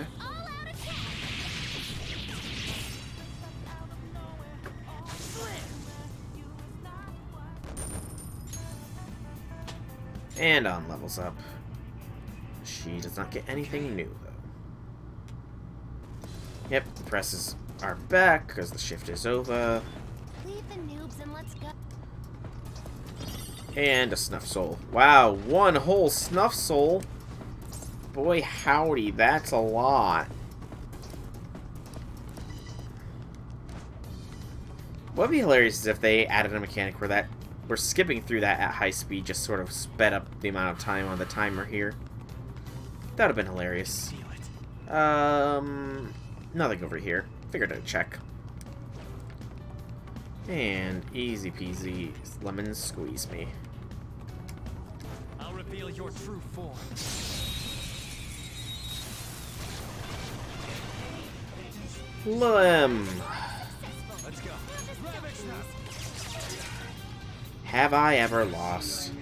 And on levels up. She does not get anything new, though. Yep, the presses are back because the shift is over.
Leave the noobs and let's go.
And a snuff soul. Wow, one whole snuff soul. Boy, howdy, that's a lot. What'd be hilarious is if they added a mechanic where we're skipping through that at high speed, just sort of sped up the amount of time on the timer here. That would have been hilarious. Nothing over here. Figured I'd check. And easy peasy, lemon squeeze me.
I'll reveal your true form.
Lim.
Let's go.
Have I ever lost?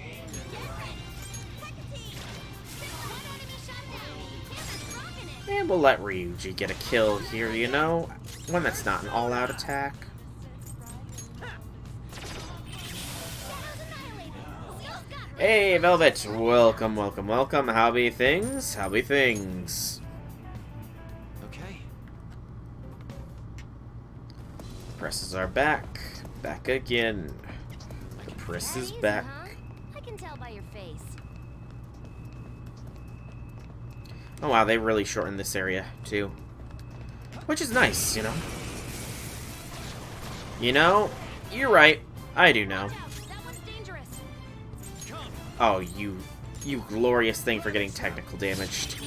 And we'll let Ryuji get a kill here, you know? One that's not an all-out attack. Hey, Velvet! Welcome, welcome, welcome. How be things? How be things?
Okay.
Presses are back. Back again. Press is back.
I can tell by your face.
Oh wow, they really shortened this area, too. Which is nice, you know? You know, you're right. I do know.
That one's dangerous.
Oh, you glorious thing for getting technical damaged.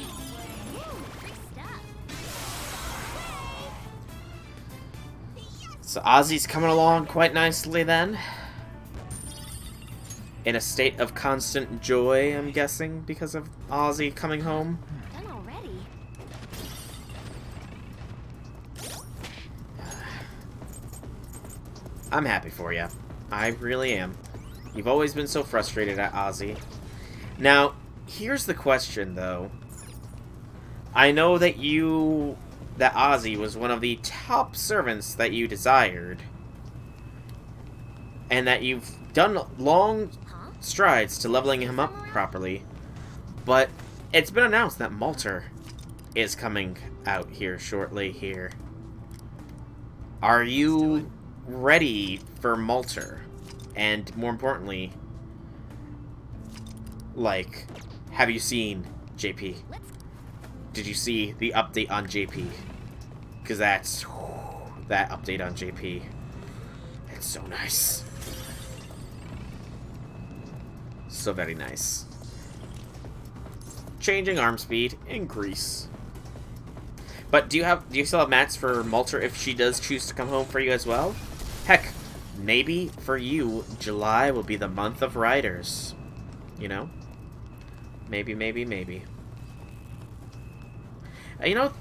So Ozzy's coming along quite nicely then. In a state of constant joy, I'm guessing, because of Ozzy coming home.
Done already.
I'm happy for you. I really am. You've always been so frustrated at Ozzy. Now, here's the question, though. I know that Ozzy was one of the top servants that you desired. And that you've done long strides to leveling him up properly. But it's been announced that Malter is coming out here shortly here. Are you ready for Malter? And more importantly, like, have you seen JP? Did you see the update on JP? Because that update on JP, it's so nice. So very nice. Changing arm speed, increase. But do you still have mats for Malter if she does choose to come home for you as well? Heck, maybe for you, July will be the month of riders. You know? Maybe, maybe, maybe. You know,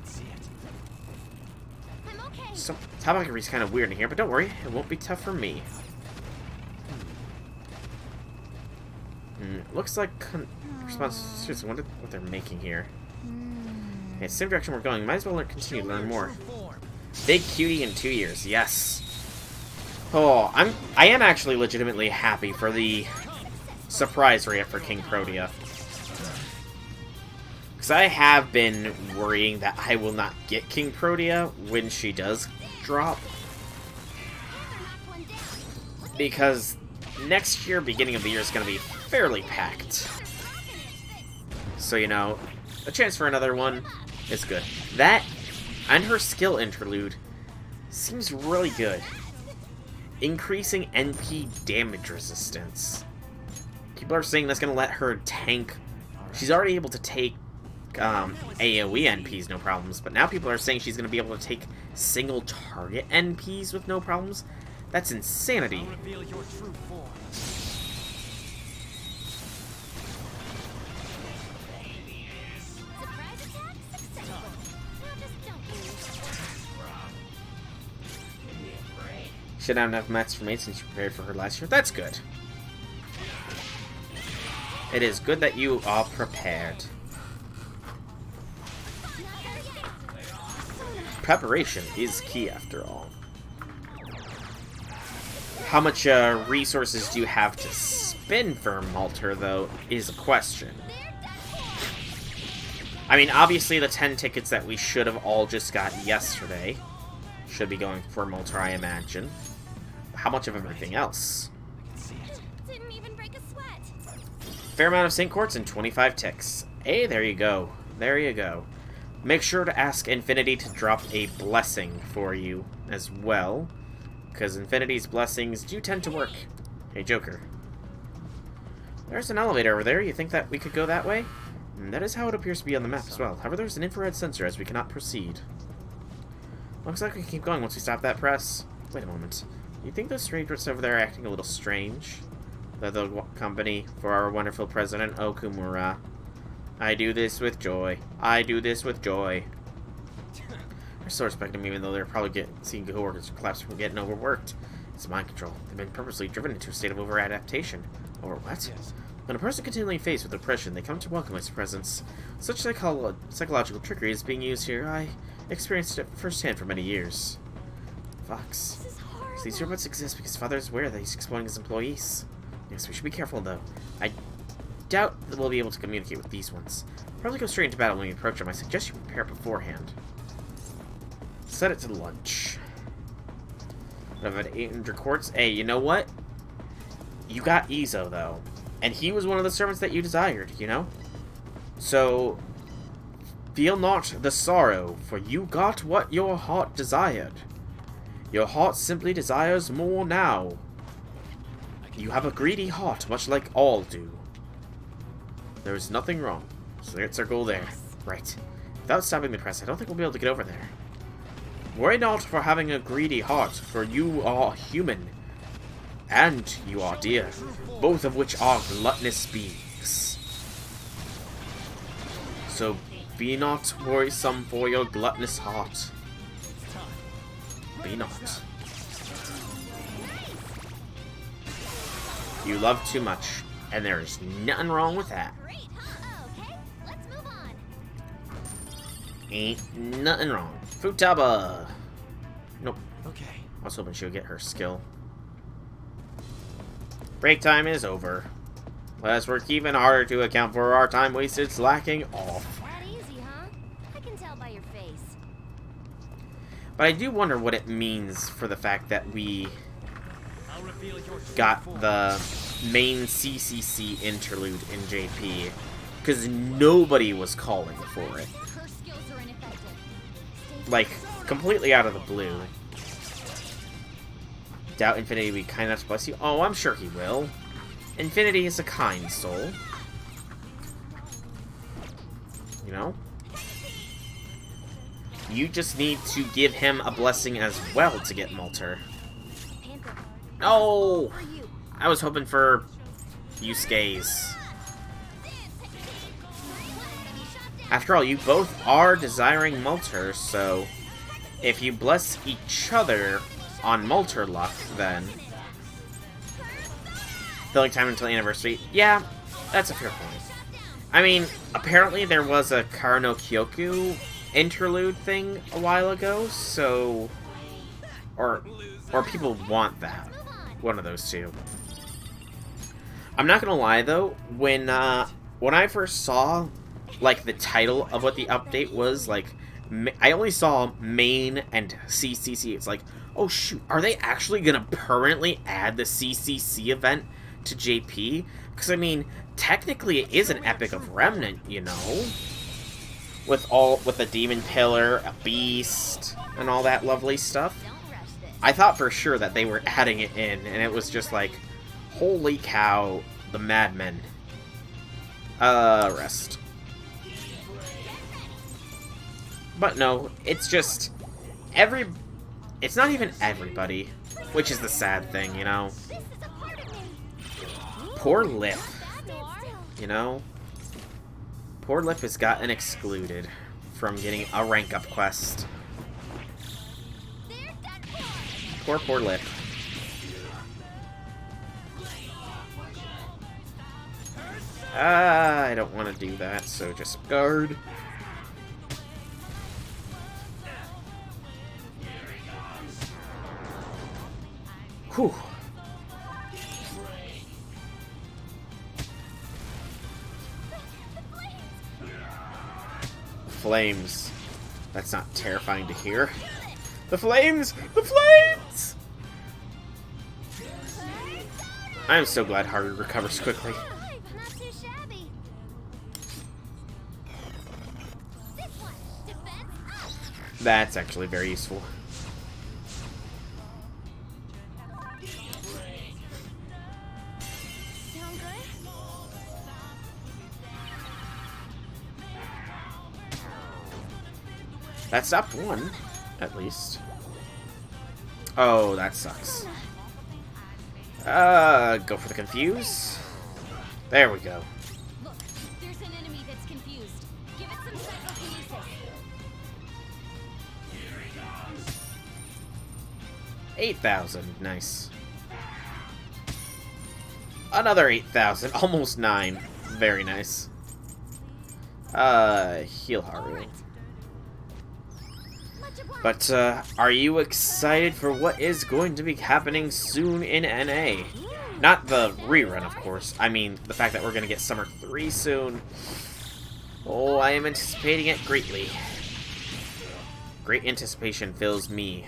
so topography's kind of weird in here, but don't worry, it won't be tough for me. Looks like response. Wonder what they're making here. Okay, same direction we're going. Might as well continue to learn more. Big cutie in 2 years. Yes. Oh, I am actually legitimately happy for the surprise rate for King Protea. Because I have been worrying that I will not get King Protea when she does drop. Because next year, beginning of the year, is going to be fairly packed. So, you know, a chance for another one is good. That, and her skill interlude, seems really good. Increasing NP damage resistance. People are saying that's going to let her tank. She's already able to take AoE NPs, no problems, but now people are saying she's going to be able to take single target NPs with no problems. That's insanity. Should have enough mats for mates since you prepared for her last year. That's good. It is good that you are prepared. Preparation is key after all. How much resources do you have to spend for Malter, though, is a question. I mean, obviously the 10 tickets that we should have all just got yesterday should be going for Malter, I imagine. How much of everything else?
Didn't even break a sweat.
Fair amount of Sync Quartz and 25 ticks. Hey, there you go. There you go. Make sure to ask Infinity to drop a blessing for you as well, because Infinity's blessings do tend to work. Hey, Joker. There's an elevator over there. You think that we could go that way? And that is how it appears to be on the map as well. However, there's an infrared sensor as we cannot proceed. Looks like we can keep going once we stop that press. Wait a moment. You think those strangers over there are acting a little strange? They're the company for our wonderful president, Okumura. I do this with joy. I do this with joy. They're still respecting me, even though they're probably seeing coworkers collapse from getting overworked. It's mind control. They've been purposely driven into a state of over-adaptation. Or what?
Yes.
When a person continually faced with oppression, they come to welcome its presence. Such psychological trickery is being used here. I experienced it firsthand for many years. Fox. These robots exist because Father is aware that he's exploiting his employees. Yes, we should be careful, though. I doubt that we'll be able to communicate with these ones. Probably go straight into battle when we approach them. I suggest you prepare beforehand. Set it to lunch. I've had 800 quartz. Hey, you know what? You got Izo, though. And he was one of the servants that you desired, you know? So, feel not the sorrow, for you got what your heart desired. Your heart simply desires more now. You have a greedy heart, much like all do. There is nothing wrong. So that's our goal there. Right. Without stopping the press, I don't think we'll be able to get over there. Worry not for having a greedy heart, for you are human. And you are dear, both of which are gluttonous beings. So be not worrisome for your gluttonous heart. Be not. You love too much, and there is nothing wrong with that.
Great, huh? Okay, let's move on.
Ain't nothing wrong. Futaba! Nope.
Okay.
I was hoping she would get her skill. Break time is over. Let us work even harder to account for our time wasted slacking off.
That easy, huh? I can tell by your face.
But I do wonder what it means for the fact that we got the main CCC interlude in JP. Because nobody was calling for it.
Her skills are ineffective.
Like, completely out of the blue. Doubt Infinity will be kind enough to bless you. Oh, I'm sure he will. Infinity is a kind soul. You know? You just need to give him a blessing as well to get Malter. No! I was hoping for Yusuke's. After all, you both are desiring Malter, so if you bless each other on Malter luck, then filling time until anniversary. Yeah, that's a fair point. I mean, apparently there was a Kara no Kyoku interlude thing a while ago, so or people want that. One of those two. I'm not gonna lie though, when I first saw like the title of what the update was, like I only saw main and CCC. It's like, oh shoot, are they actually gonna permanently add the CCC event to JP? Because I mean, technically it is an Epic of Remnant, you know, with the Demon Pillar, a Beast, and all that lovely stuff. I thought for sure that they were adding it in, and it was just like, holy cow, the madmen. Rest. But no, it's just it's not even everybody, which is the sad thing, you know. Poor Lip, you know. Poor Lip has gotten excluded from getting a rank up quest. Poor Lip. I don't want to do that, so just guard. Whew. Flames. That's not terrifying to hear. The flames! The flames! I'm so glad Haru recovers quickly.
Not too shabby. This one, defense up.
That's actually very useful.
Sound good?
That stopped one, at least. Oh, that sucks. Go for the confuse. There we go.
Look, there's an enemy that's confused. Give it some psychokinesis.
8,000. Nice. Another 8,000. Almost 9. Very nice. Heal Haru. But, are you excited for what is going to be happening soon in NA? Not the rerun, of course. I mean, the fact that we're going to get Summer 3 soon. Oh, I am anticipating it greatly. Great anticipation fills me.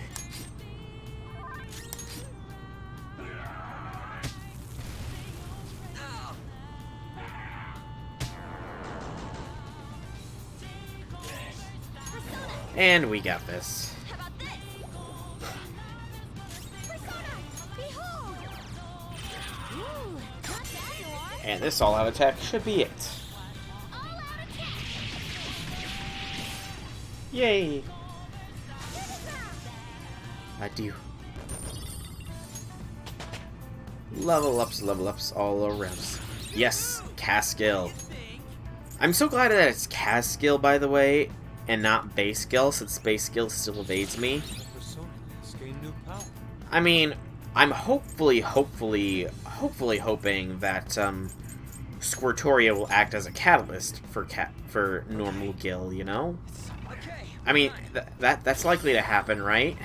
And we got this.
How about this? Persona, behold! Ooh, not bad, Noir.
And this all-out attack should be it.
All-out attack.
Yay! I do. Level ups all around us. Yes, cast skill. I'm so glad that it's cast skill, by the way, and not base skill, since base skill still evades me. I mean, I'm hopefully hoping that Squirtoria will act as a catalyst for normal Gil, you know? I mean, that's likely to happen, right?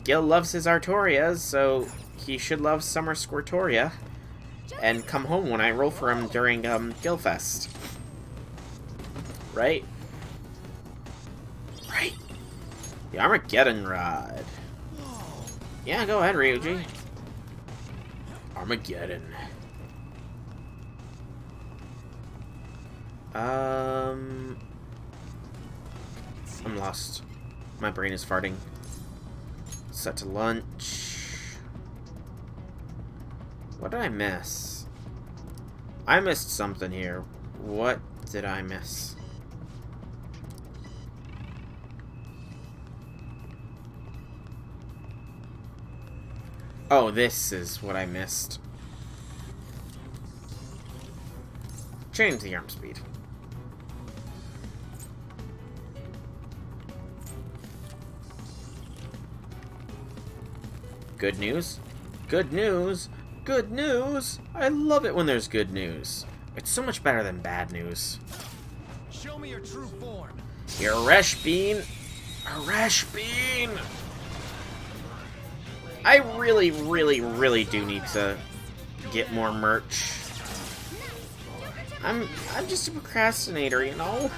Gil loves his Artorias, so he should love Summer Squirtoria and come home when I roll for him during Gilfest. Right? Right. The Armageddon Rod. Yeah, go ahead, Ryuji. Armageddon. I'm lost. My brain is farting. Set to lunch. What did I miss? I missed something here. What did I miss? Oh, this is what I missed. Change the arm speed. Good news? Good news? Good news! I love it when there's good news. It's so much better than bad news.
Show me your true form.
Arash Bean! Arash Bean! I really do need to get more merch. I'm just a procrastinator, you know?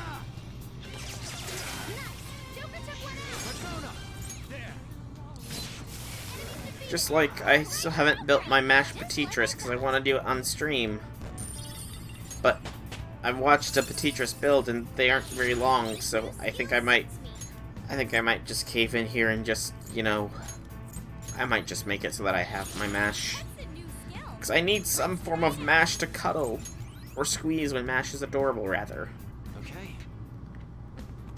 Just like I still haven't built my mashed Petitras because I want to do it on stream. But I've watched a Petitras build and they aren't very long, so I think I might just cave in here and just, you know, I might just make it so that I have my mash. Because I need some form of mash to cuddle. Or squeeze when mash is adorable, rather.
Okay.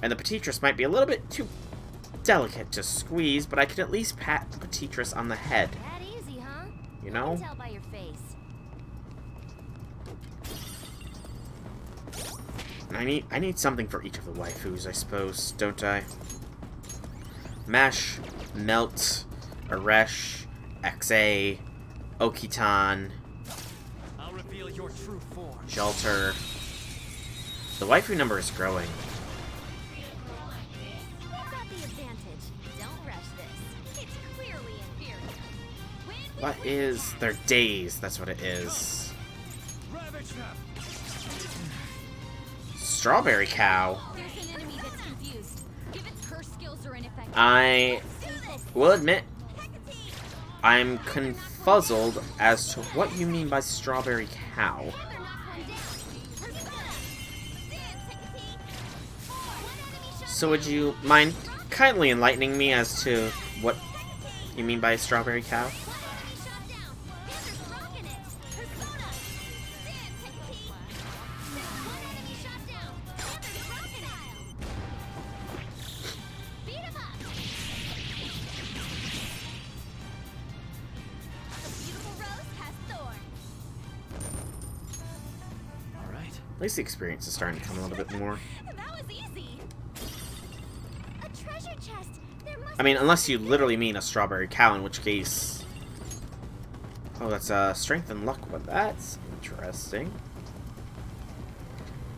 And the Petitras might be a little bit too delicate to squeeze, but I could at least pat the Petitras on the head.
That easy, huh?
You know?
I can tell by your face.
And I need something for each of the waifus, I suppose, don't I? Mash, Melt, Aresh, XA, Okitan.
reveal your true form.
Shelter. The waifu number is growing.
We've got the advantage. Don't rush this. It's clearly inferior.
What is... They're days, that's what it is.
Ravage them.
Strawberry Cow.
There's an enemy that's confused. Given her skills are ineffective.
I will admit, I'm confuzzled as to what you mean by Strawberry Cow. So would you mind kindly enlightening me as to what you mean by Strawberry Cow? At least the experience is starting to come a little bit more.
That was easy. A treasure chest. There must
I mean, unless you literally mean a strawberry cow, in which case... Oh, that's strength and luck. Well, that's interesting.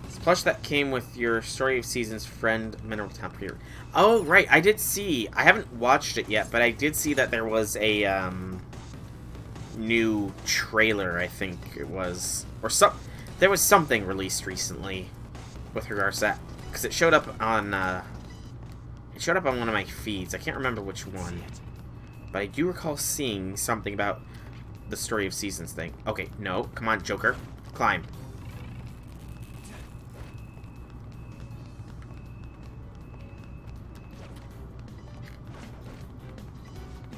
It's plush that came with your Story of Seasons friend, Mineral Town Peter. Oh, right. I did see... I haven't watched it yet, but I did see that there was a, new trailer, I think it was. Or some... There was something released recently with regards to that, because it showed up on one of my feeds. I can't remember which one, but I do recall seeing something about the Story of Seasons thing. Okay, no, come on, Joker, climb.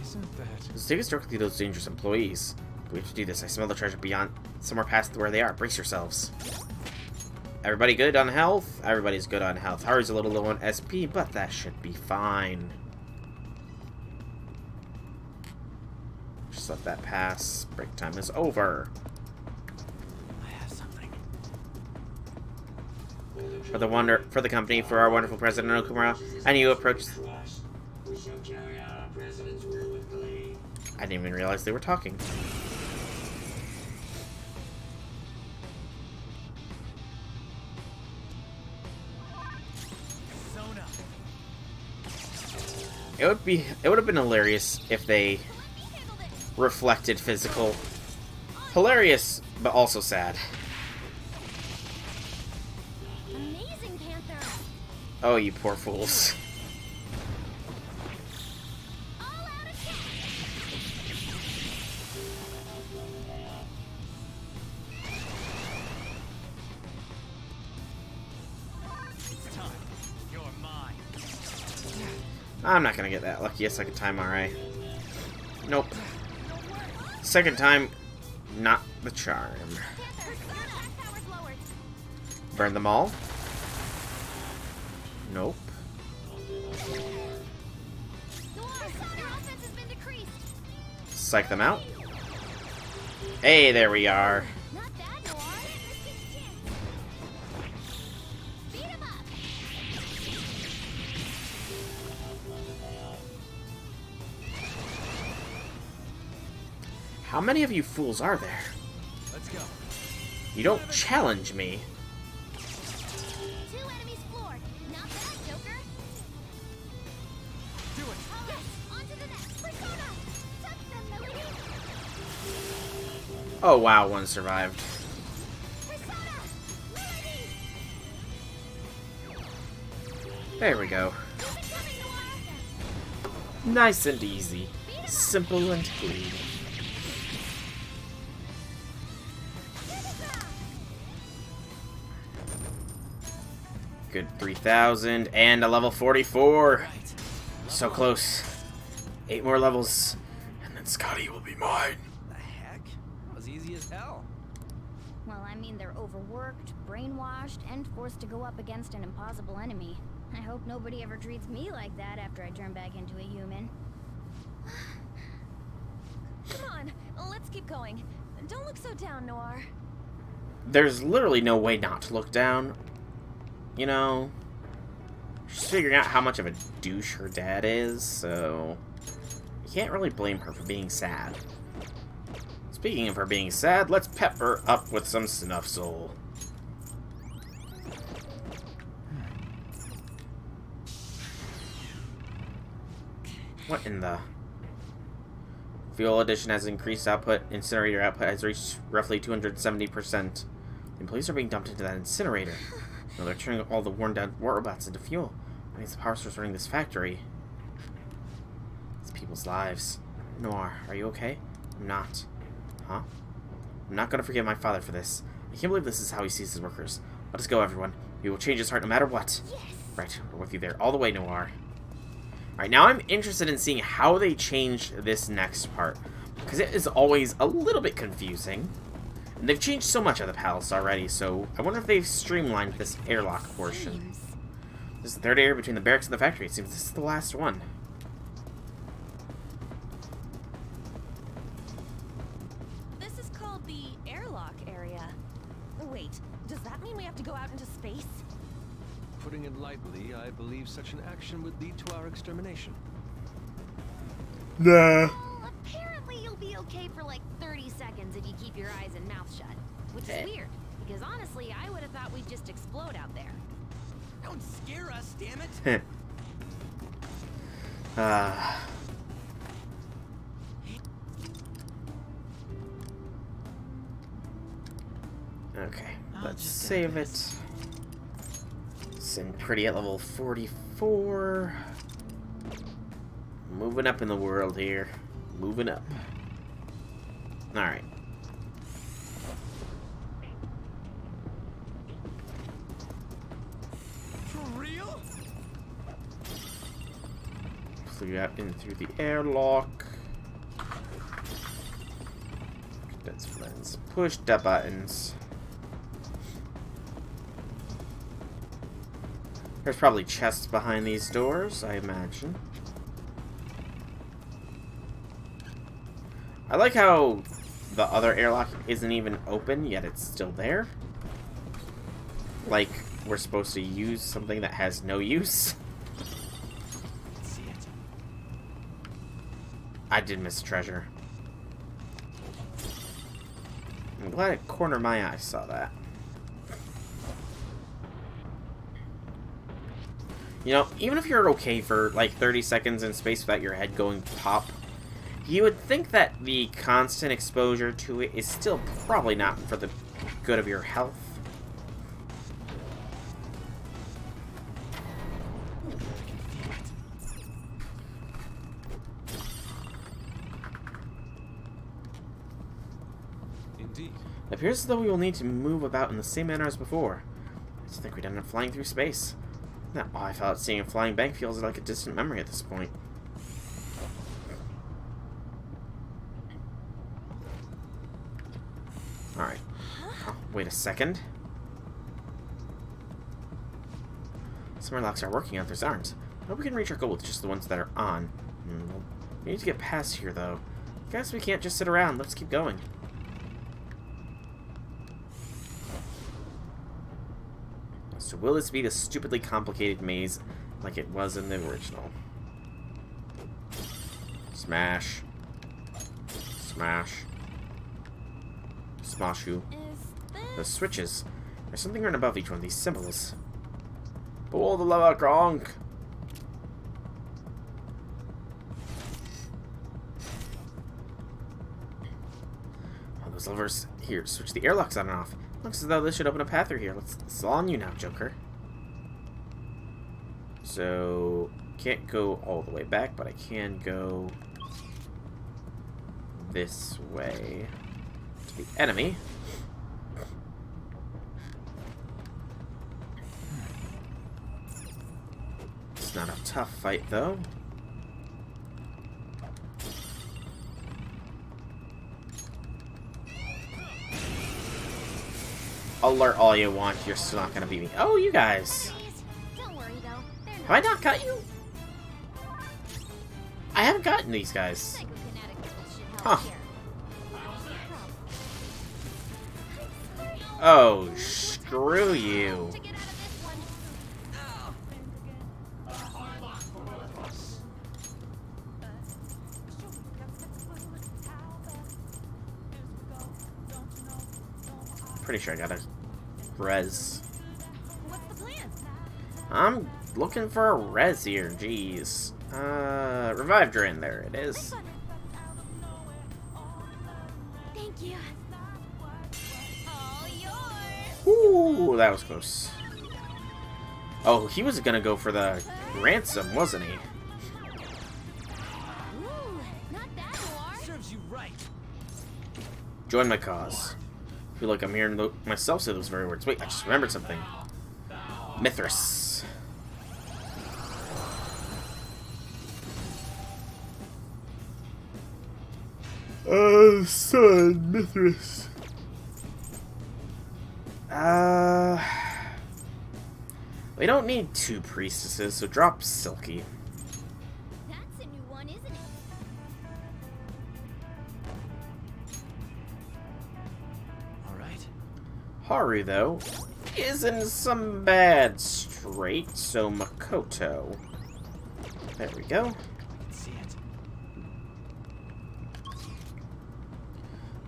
Isn't that...
Let's take us directly to those dangerous employees. We have to do this. I smell the treasure beyond, somewhere past where they are. Brace yourselves. Everybody good on health? Everybody's good on health. Haru's a little low on SP, but that should be fine. Just let that pass. Break time is over.
I have something.
For the company, for our wonderful President Okumura, and you approach...
We shall carry out our president's will with glee.
I didn't even realize they were talking. It would have been hilarious if they reflected physical. Hilarious, but also sad.
Amazing, Panther.
Oh, you poor fools.
All out attack.
It's time. You're mine.
I'm not gonna get that lucky a second time, alright. Nope. Second time, not the charm. Burn them all? Nope. Psych them out. Hey, there we are.
Not bad, Noir. Beat him up.
How many of you fools are there?
Let's go.
You don't challenge me.
2 enemies floored. Not bad, Joker.
Do it.
Yes, on to the next. Persona. Touch them, Melody.
Oh wow, one survived.
Persona. Melody.
There we go.
Keep it coming, Noir.
Nice and easy. Simple and clean. Good 3,000 and a level 44. So close. 8 more levels, and then Scotty will be mine.
The heck? That was easy as hell.
Well, I mean, they're overworked, brainwashed, and forced to go up against an impossible enemy. I hope nobody ever treats me like that after I turn back into a human.
Come on, let's keep going. Don't look so down, Noir.
There's literally no way not to look down. You know, she's figuring out how much of a douche her dad is, so you can't really blame her for being sad. Speaking of her being sad, let's pep her up with some snuff soul. What in the... Fuel addition has increased output. Incinerator output has reached roughly 270%. Employees are being dumped into that incinerator. Now they're turning all the worn down robots into fuel. That means the power source running this factory. It's people's lives. Noir, are you okay? I'm not. Huh? I'm not gonna forgive my father for this. I can't believe this is how he sees his workers. Let us go, everyone. We will change his heart no matter what.
Yes.
Right, we're with you there all the way, Noir. Alright, now I'm interested in seeing how they change this next part. Because it is always a little bit confusing. And they've changed so much of the palace already, so I wonder if they've streamlined this airlock portion. This is the third area between the barracks and the factory. It seems this is the last one.
This is called the airlock area. Wait, does that mean we have to go out into space?
Putting it lightly, I believe such an action would lead to our extermination.
Nah.
Well, apparently you'll be okay for like 30 seconds if you keep your eyes and mouth shut. Which is weird, because honestly, I would have thought we'd just explode out there.
Don't scare us, damn it!
Okay, let's save it. Send pretty at level 44. Moving up in the world here. Moving up. Alright.
For real?
Flew out in through the airlock. That's friends. Push the buttons. There's probably chests behind these doors, I imagine. I like how the other airlock isn't even open, yet it's still there. Like, we're supposed to use something that has no use.
See it.
I did miss treasure. I'm glad a corner of my eye saw that. You know, even if you're okay for like 30 seconds in space without your head going pop, you would think that the constant exposure to it is still probably not for the good of your health.
Indeed.
It appears as though we will need to move about in the same manner as before. I just think we'd end up flying through space. Now, I thought seeing a flying bank feels like a distant memory at this point. Alright. Oh, wait a second. Some airlocks are working, others aren't. I hope we can reach our goal with just the ones that are on. Well, we need to get past here, though. Guess we can't just sit around. Let's keep going. So will this be the stupidly complicated maze like it was in the original? Smash. Smash. Smash you. The switches. There's something right above each one of these symbols. Pull the lever, Gronk! Oh, those levers here switch the airlocks on and off. Looks as though this should open a path through here. It's all on you now, Joker. So, can't go all the way back, but I can go this way to the enemy. It's not a tough fight, though. Alert all you want, you're still not gonna beat me. Oh, you guys!
Don't worry though, they're not.
Have I not got you? I haven't gotten these guys.
Psychokinetic levels should
Huh.
help here.
Oh, screw you.
To get out of this one.
pretty sure I got a res.
What's the plan?
I'm looking for a res here, jeez. Revived her in there, it is.
Thank you.
All yours.
Ooh, that was close. Oh, he was gonna go for the ransom, wasn't he?
Ooh, not bad, Noir.
Serves you right.
Join my cause. I feel like I'm hearing myself say those very words. Wait, I just remembered something. Mithras. Son, Mithras. We don't need 2 priestesses, so drop Silky.
That's a new one, isn't it?
All right.
Haru, though, is in some bad strait, so Makoto. There we go.
I can see it.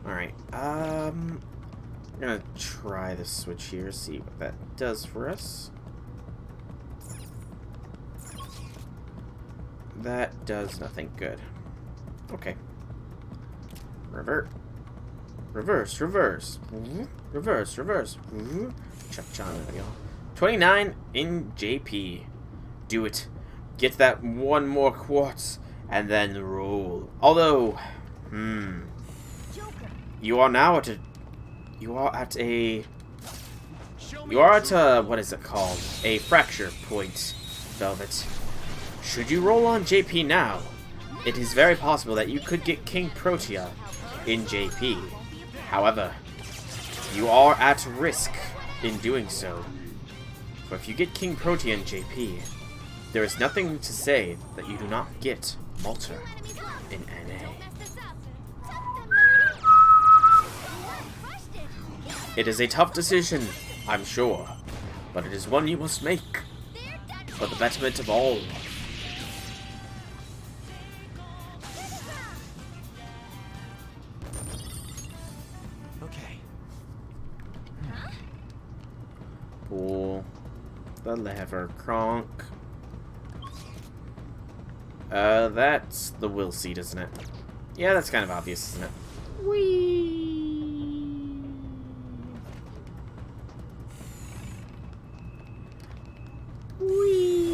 Alright, I'm gonna try the switch here, see what that does for us. That does nothing good. Okay. Revert. Reverse, reverse. Reverse, reverse. Chop-chop, there we go. 29 in JP. Do it. Get that 1 more quartz, and then roll. Although, you are now at a... You are at a... You are at a... What is it called? A fracture point, Velvet. Should you roll on JP now, it is very possible that you could get King Protea in JP. However, you are at risk in doing so. For if you get King Protea in JP, there is nothing to say that you do not get Malta in NA. It is a tough decision, I'm sure, but it is one you must make for the betterment of all.
Okay.
Pull the lever, Kronk. That's the will seat, isn't it? Yeah, that's kind of obvious, isn't it? Whee! Whee!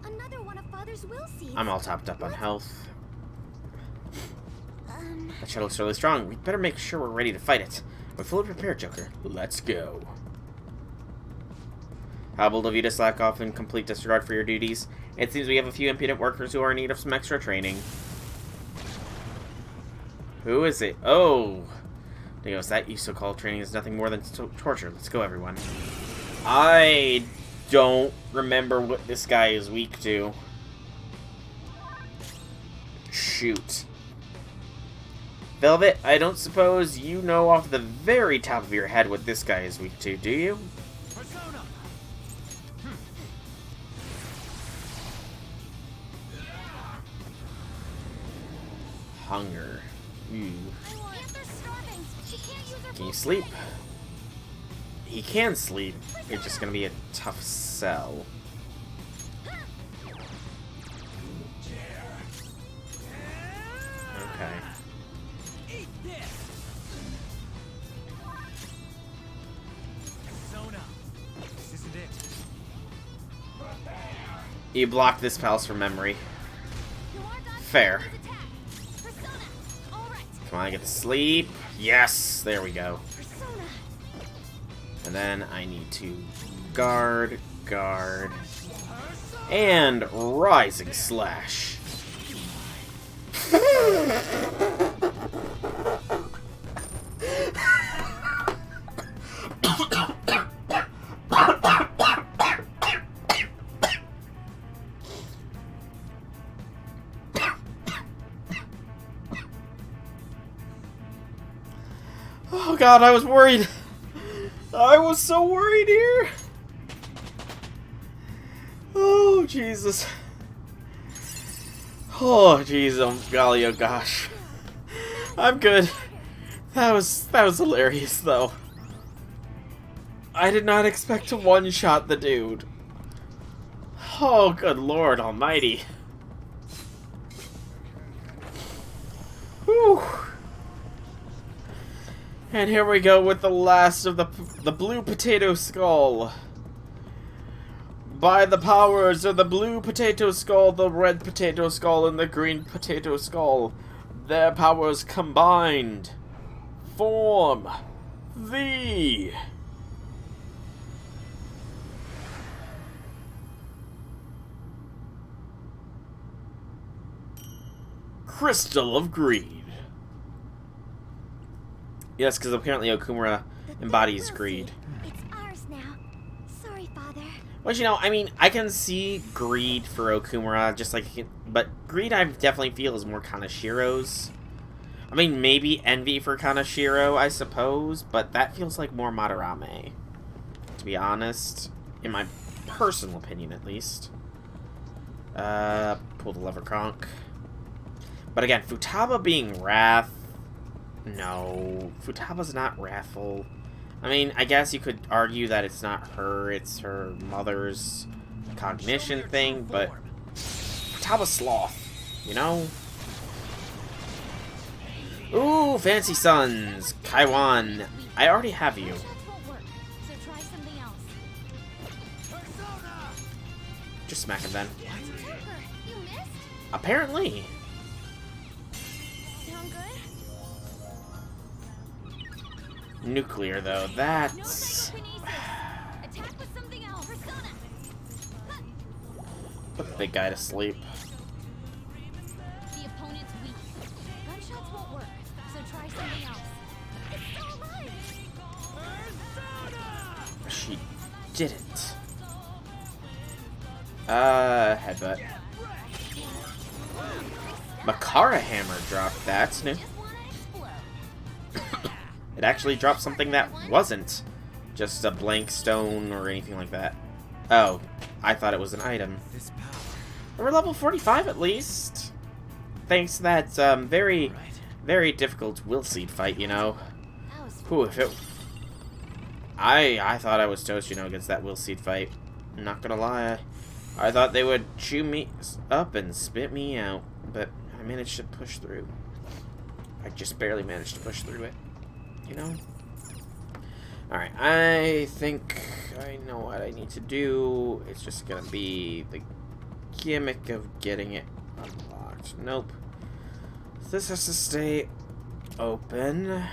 Another one of Father's will seeds.
I'm all topped up on health. That shadow looks really strong. We'd better make sure we're ready to fight it. We're fully prepared, Joker. Let's go. How bold of you to slack off in complete disregard for your duties. It seems we have a few impudent workers who are in need of some extra training. Who is it? Oh! Neos, that you so-called training is nothing more than torture. Let's go, everyone. I don't remember what this guy is weak to. Shoot. Velvet, I don't suppose you know off the very top of your head what this guy is weak to, do you?
Persona.
Hunger. Ooh.
Panther's starving. She can't use her
Can you sleep? He can sleep. It's just gonna be a tough sell. Okay.
Eat this. Persona. This isn't it.
You blocked this palace from memory. Fair. Come on, get to sleep. Yes, there we go. And then I need to guard, guard, and rising slash. Oh god, I was worried. I was so worried here. Oh, Jesus. Oh, jeez, oh golly, oh gosh. I'm good. That was hilarious, though. I did not expect to one-shot the dude. Oh, good lord almighty. Whew. And here we go with the last of the blue potato skull. By the powers of the blue potato skull, the red potato skull, and the green potato skull, their powers combined form the Crystal of Greed. Yes, because apparently Okumura embodies greed.
It's ours now. Sorry, Father.
Well, you know, I mean, I can see greed for Okumura, just like, but greed I definitely feel is more Kanashiro's. I mean, maybe envy for Kanashiro, I suppose, but that feels like more Madarame, to be honest, in my personal opinion, at least. Pull the lever conk. But again, Futaba being Wrath, no, Futaba's not wrathful. I mean, I guess you could argue that it's not her, it's her mother's cognition thing, but Futaba's sloth, you know? Ooh, Fancy Sons, Kaiwan, I already have you. Just smack him then. Apparently. Nuclear, though, that's... Put the big guy to sleep.
The opponent's weak. Gunshots won't work, so try something else. It's still alive!
She didn't. Headbutt. Makara Hammer dropped. That's new. It actually dropped something that wasn't just a blank stone or anything like that. Oh, I thought it was an item. We're level 45 at least. Thanks to that very, very difficult will seed fight, you know. Whew, if it... I thought I was toast, you know, against that will seed fight. I'm not gonna lie. I thought they would chew me up and spit me out, but I managed to push through. I just barely managed to push through it. You know? Alright, I think I know what I need to do. It's just gonna be the gimmick of getting it unlocked. Nope. This has to stay open.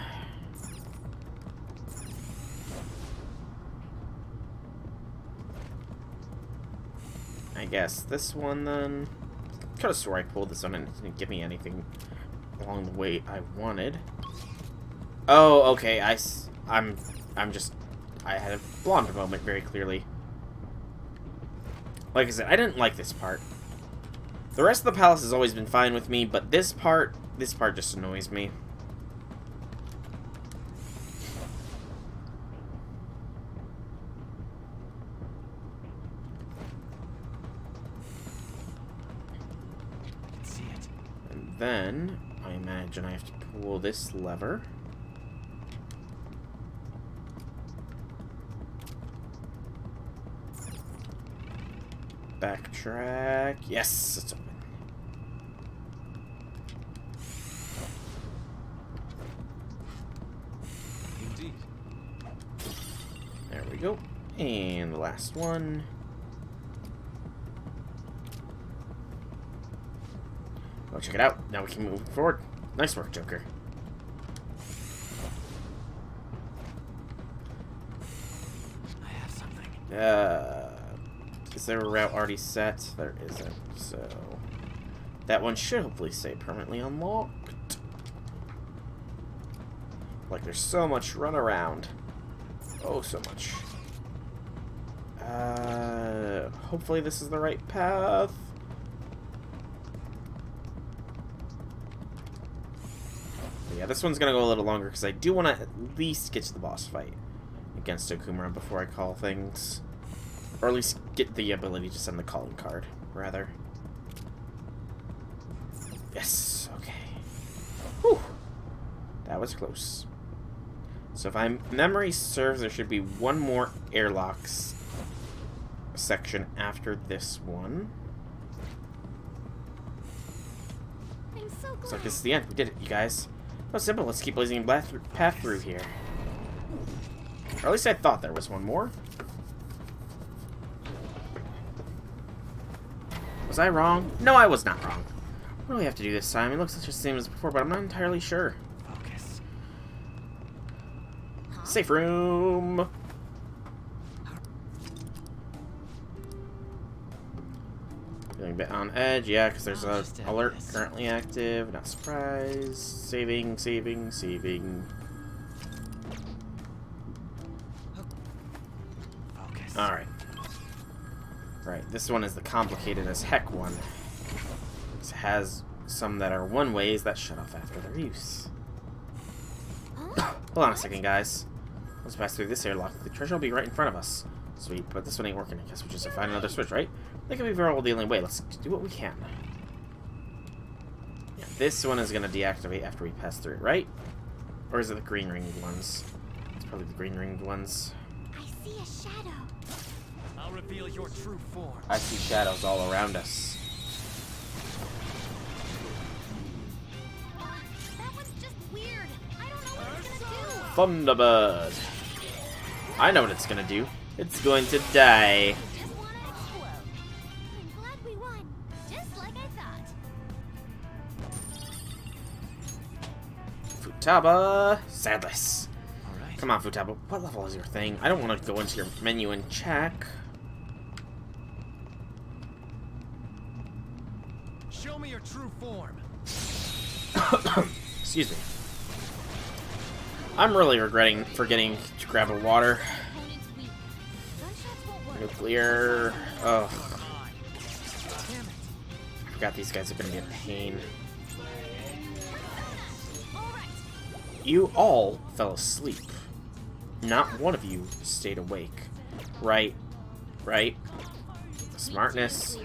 I guess this one then. Could have swore I pulled this one and it didn't give me anything along the way I wanted. Oh, okay, I had a blonde moment very clearly. Like I said, I didn't like this part. The rest of the palace has always been fine with me, but this part just annoys me. And then, I imagine I have to pull this lever. Backtrack. Yes, it's open.
Indeed.
There we go. And the last one. Oh, check it out. Now we can move forward. Nice work, Joker.
I have something.
Is there a route already set? There isn't, so... That one should hopefully stay permanently unlocked. Like, there's so much run around. Oh, so much. Hopefully this is the right path. But yeah, this one's gonna go a little longer, because I do want to at least get to the boss fight against Okumura before I call things. Or at least get the ability to send the calling card, rather. Yes, okay. Whew. was close. So if my memory serves, there should be one more airlocks section after this one.
I'm so glad.
Looks like this is the end. We did it, you guys. That was simple. Let's keep blazing a path through here. Or at least I thought there was one more. Was I wrong? No, I was not wrong. What do we have to do this time? It looks just the same as before, but I'm not entirely sure.
Focus.
Safe room! Feeling a bit on edge, yeah, because there's an alert currently active. Not surprised. Saving, saving, saving.
Focus.
Alright. Right, this one is the complicated as heck one. This has some that are one-ways that shut off after their use. Hold on a second, guys. Let's pass through this airlock. The treasure will be right in front of us. Sweet, but this one ain't working. I guess we just have to find another switch, right? That could be very well the only way. Let's do what we can. Yeah, this one is going to deactivate after we pass through it, right? Or is it the green ringed ones? It's probably the green ringed ones.
I see a shadow.
I'll reveal your true form.
I see shadows all around us.
That one's just weird. I don't know what it's gonna
Thunderbird. I know what it's going to do. It's going to die.
do. Just wanna explode. I'm glad we won. Just like I thought.
Futaba. Sadless.
Alright.
Come on, Futaba. What level is your thing? I don't want to go into your menu and check.
Show me your true form.
Excuse me. I'm really regretting forgetting to grab a water.
Opponent's weak. Gunshots won't work.
Nuclear. Oh,
Damn it.
I forgot these guys are going to be a pain.
Alright.
You all fell asleep. Not one of you stayed awake. Right? Right? Smartness.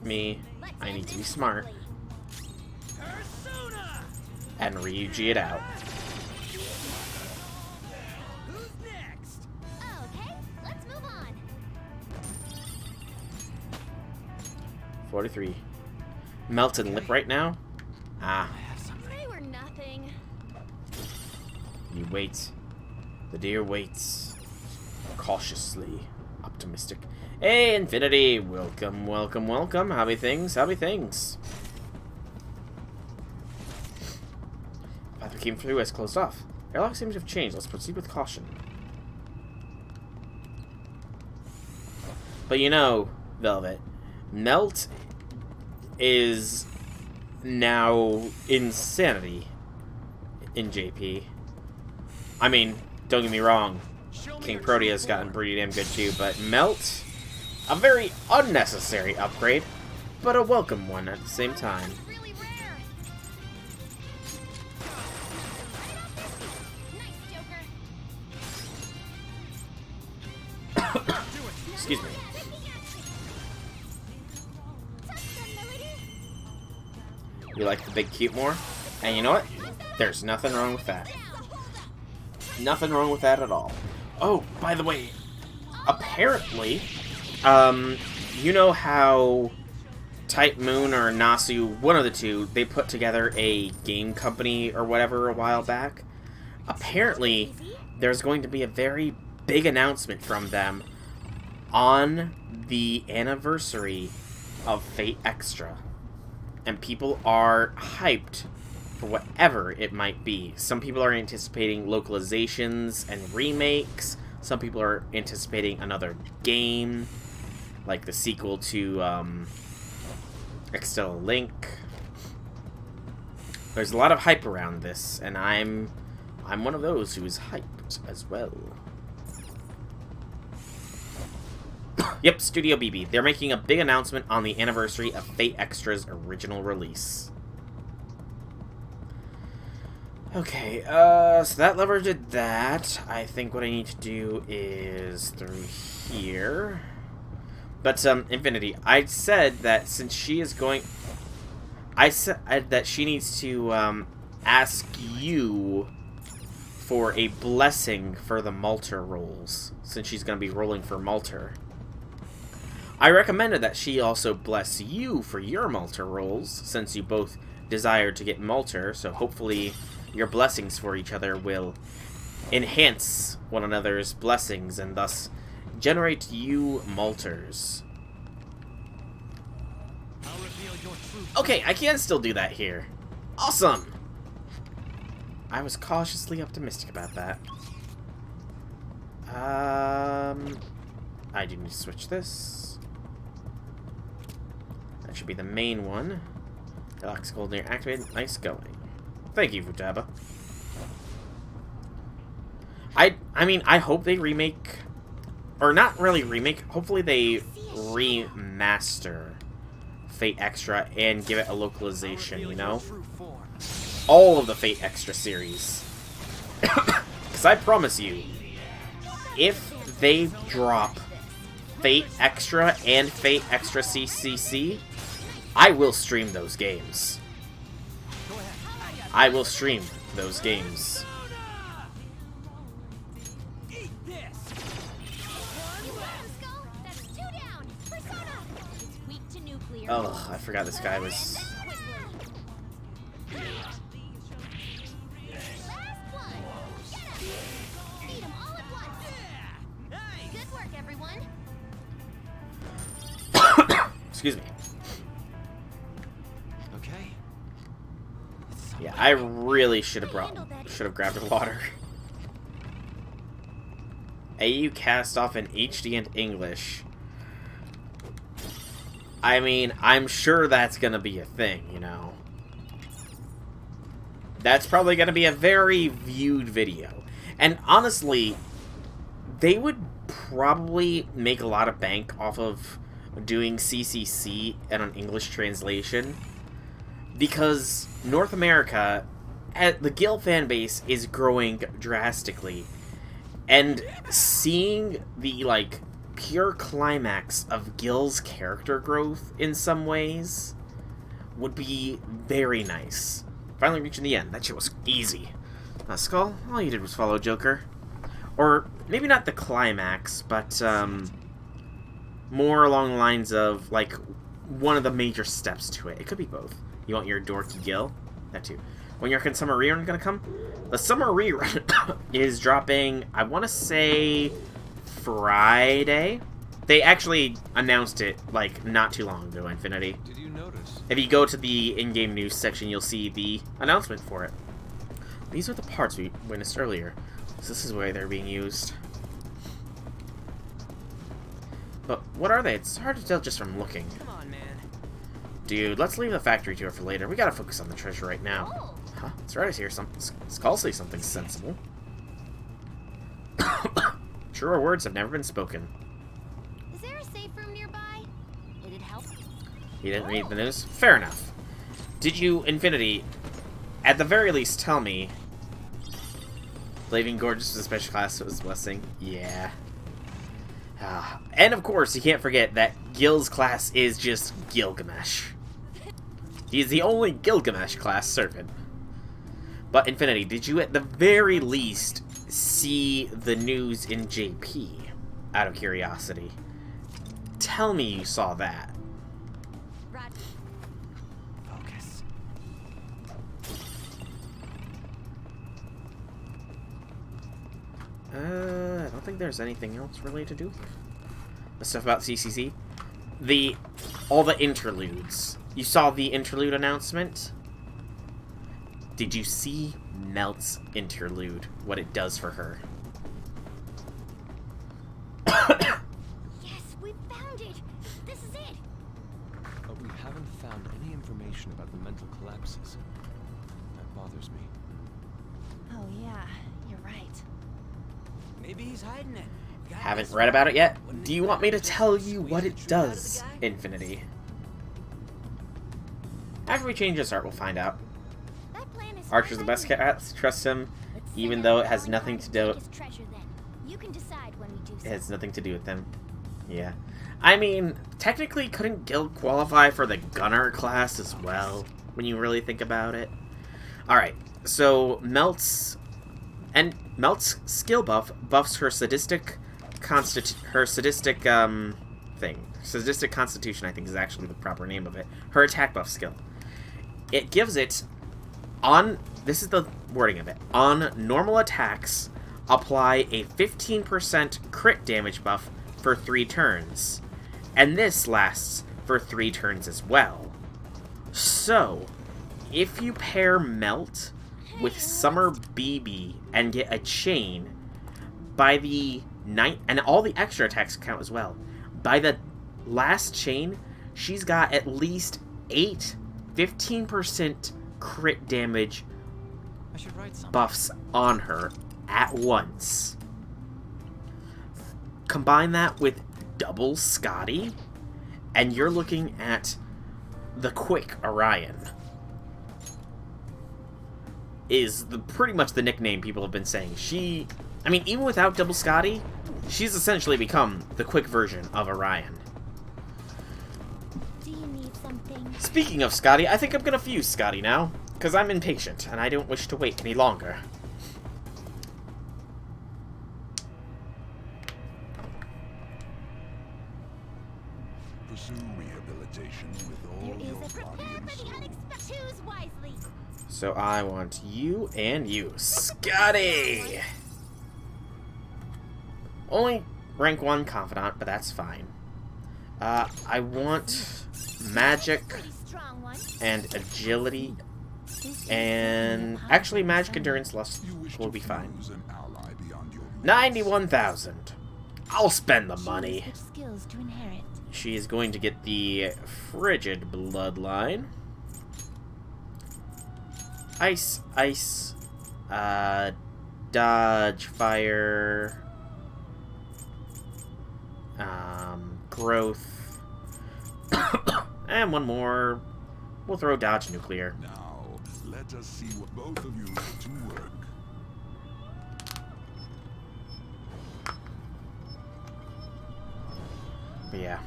Me. I need to be smart.
Persona!
And Ryuji it out.
Who's next?
Okay, let's move on.
43. Melted lip right now? Ah,
I have something.
They were nothing.
you wait. The deer waits. Cautiously optimistic. Hey, Infinity! Welcome, welcome, welcome. Howdy things, howdy things. Path we came through has closed off. Airlock seems to have changed. Let's proceed with caution. But you know, Velvet, Melt is now insanity in JP. I mean, don't get me wrong, King Protea's gotten pretty damn good too, but Melt, a very unnecessary upgrade, but a welcome one at the same time.
Really rare. Nice, Joker.
Excuse me. You like the big cute more? And you know what? There's nothing wrong with that. Nothing wrong with that at all. Oh, by the way, apparently, you know how Type Moon or Nasu, one of the two, they put together a game company or whatever a while back? Apparently, there's going to be a very big announcement from them on the anniversary of Fate Extra. And people are hyped for whatever it might be. Some people are anticipating localizations and remakes. Some people are anticipating another game, like the sequel to Extella Link. There's a lot of hype around this, and I'm one of those who is hyped as well. Yep, Studio BB. They're making a big announcement on the anniversary of Fate Extra's original release. Okay, so that lever did that. I think what I need to do is through here. But, Infinity, I said that since she is going... I said that she needs to, ask you for a blessing for the Malter rolls, since she's going to be rolling for Malter. I recommended that she also bless you for your Malter rolls, since you both desire to get Malter, so hopefully your blessings for each other will enhance one another's blessings, and thus generate you Malters. Okay, I can still do that here. Awesome! I was cautiously optimistic about that. I do need to switch this. That should be the main one. Deluxe Gold Near activated. Nice going. Thank you, Futaba. I mean, I hope they remake, or not really remake, hopefully they remaster Fate Extra and give it a localization, you know? All of the Fate Extra series. Because I promise you, if they drop Fate Extra and Fate Extra CCC, I will stream those games. I will stream those games. Oh, I forgot this guy was... Excuse me.
Okay.
Yeah, I really should have grabbed water. AU cast off in HD and English. I mean, I'm sure that's gonna be a thing, you know. That's probably gonna be a very viewed video. And honestly, they would probably make a lot of bank off of doing CCC and an English translation, because North America, the Gil fan base is growing drastically, and seeing the, like, pure climax of Gil's character growth in some ways would be very nice. Finally reaching the end. That shit was easy. Skull, all you did was follow Joker. Or, maybe not the climax, but, more along the lines of, like, one of the major steps to it. It could be both. You want your dorky Gil? That too. When your summer rerun gonna come? The summer rerun is dropping, I want to say, Friday. They actually announced it, like, not too long ago, Infinity.
Did you notice?
If you go to the in-game news section, you'll see the announcement for it. These are the parts we witnessed earlier. So this is where they're being used. But what are they? It's hard to tell just from looking.
Come on, man.
Dude, let's leave the factory tour for later. We gotta focus on the treasure right now.
Oh.
Huh? It's right here. Skull say something sensible. Truer words have never been spoken.
Is there a safe room nearby? It'd help.
You didn't read the news? Fair enough. Did you, Infinity, at the very least tell me Blaving Gorgeous was a special class was a blessing? Yeah. And of course, you can't forget that Gil's class is just Gilgamesh. He's the only Gilgamesh class servant. But Infinity, did you at the very least see the news in JP? Out of curiosity. Tell me you saw that.
Focus.
I don't think there's anything else really to do here. The stuff about CCC. All the interludes. You saw the interlude announcement? Did you see Melt's interlude? What it does for her?
Yes, we found it. This is it.
But we haven't found any information about the mental collapses. That bothers me.
Oh yeah, you're right.
Maybe he's hiding it.
Haven't read about it yet? Do you want me to tell you what it does, Infinity? After we change his art, we'll find out.
That plan is
Archer's the best cat. Trust him, even though it has nothing to do.
You can decide when we do
It has nothing to do with them. Yeah. I mean, technically, couldn't Gil qualify for the Gunner class as well, when you really think about it? Alright, so Melt's And Melt's skill buff buffs her sadistic Sadistic Constitution, I think, is actually the proper name of it. Her attack buff skill. It gives it on, this is the wording of it, on normal attacks, apply a 15% crit damage buff for 3 turns. And this lasts for 3 turns as well. So, if you pair Melt with Summer BB and get a chain, by the night, and all the extra attacks count as well, by the last chain, she's got at least 8 15% crit damage buffs on her at once. Combine that with double Scotty, and you're looking at the Quick Orion. Is pretty much the nickname people have been saying. I mean, even without double Scotty, she's essentially become the quick version of Orion.
Do you need something?
Speaking of Scotty, I think I'm gonna fuse Scotty now, because I'm impatient, and I don't wish to wait any longer.
Pursue rehabilitation with all your body and soul.
Choose wisely.
So I want you and you. Scotty! Only rank 1 Confidant, but that's fine. I want Magic and Agility, and actually Magic Endurance will be fine. 91,000. I'll spend the money.
Skills to inherit.
She is going to get the Frigid Bloodline. Ice, Ice, Dodge, Fire, Growth, and one more. We'll throw Dodge Nuclear.
Now, let us see what both of you have to work.
But yeah.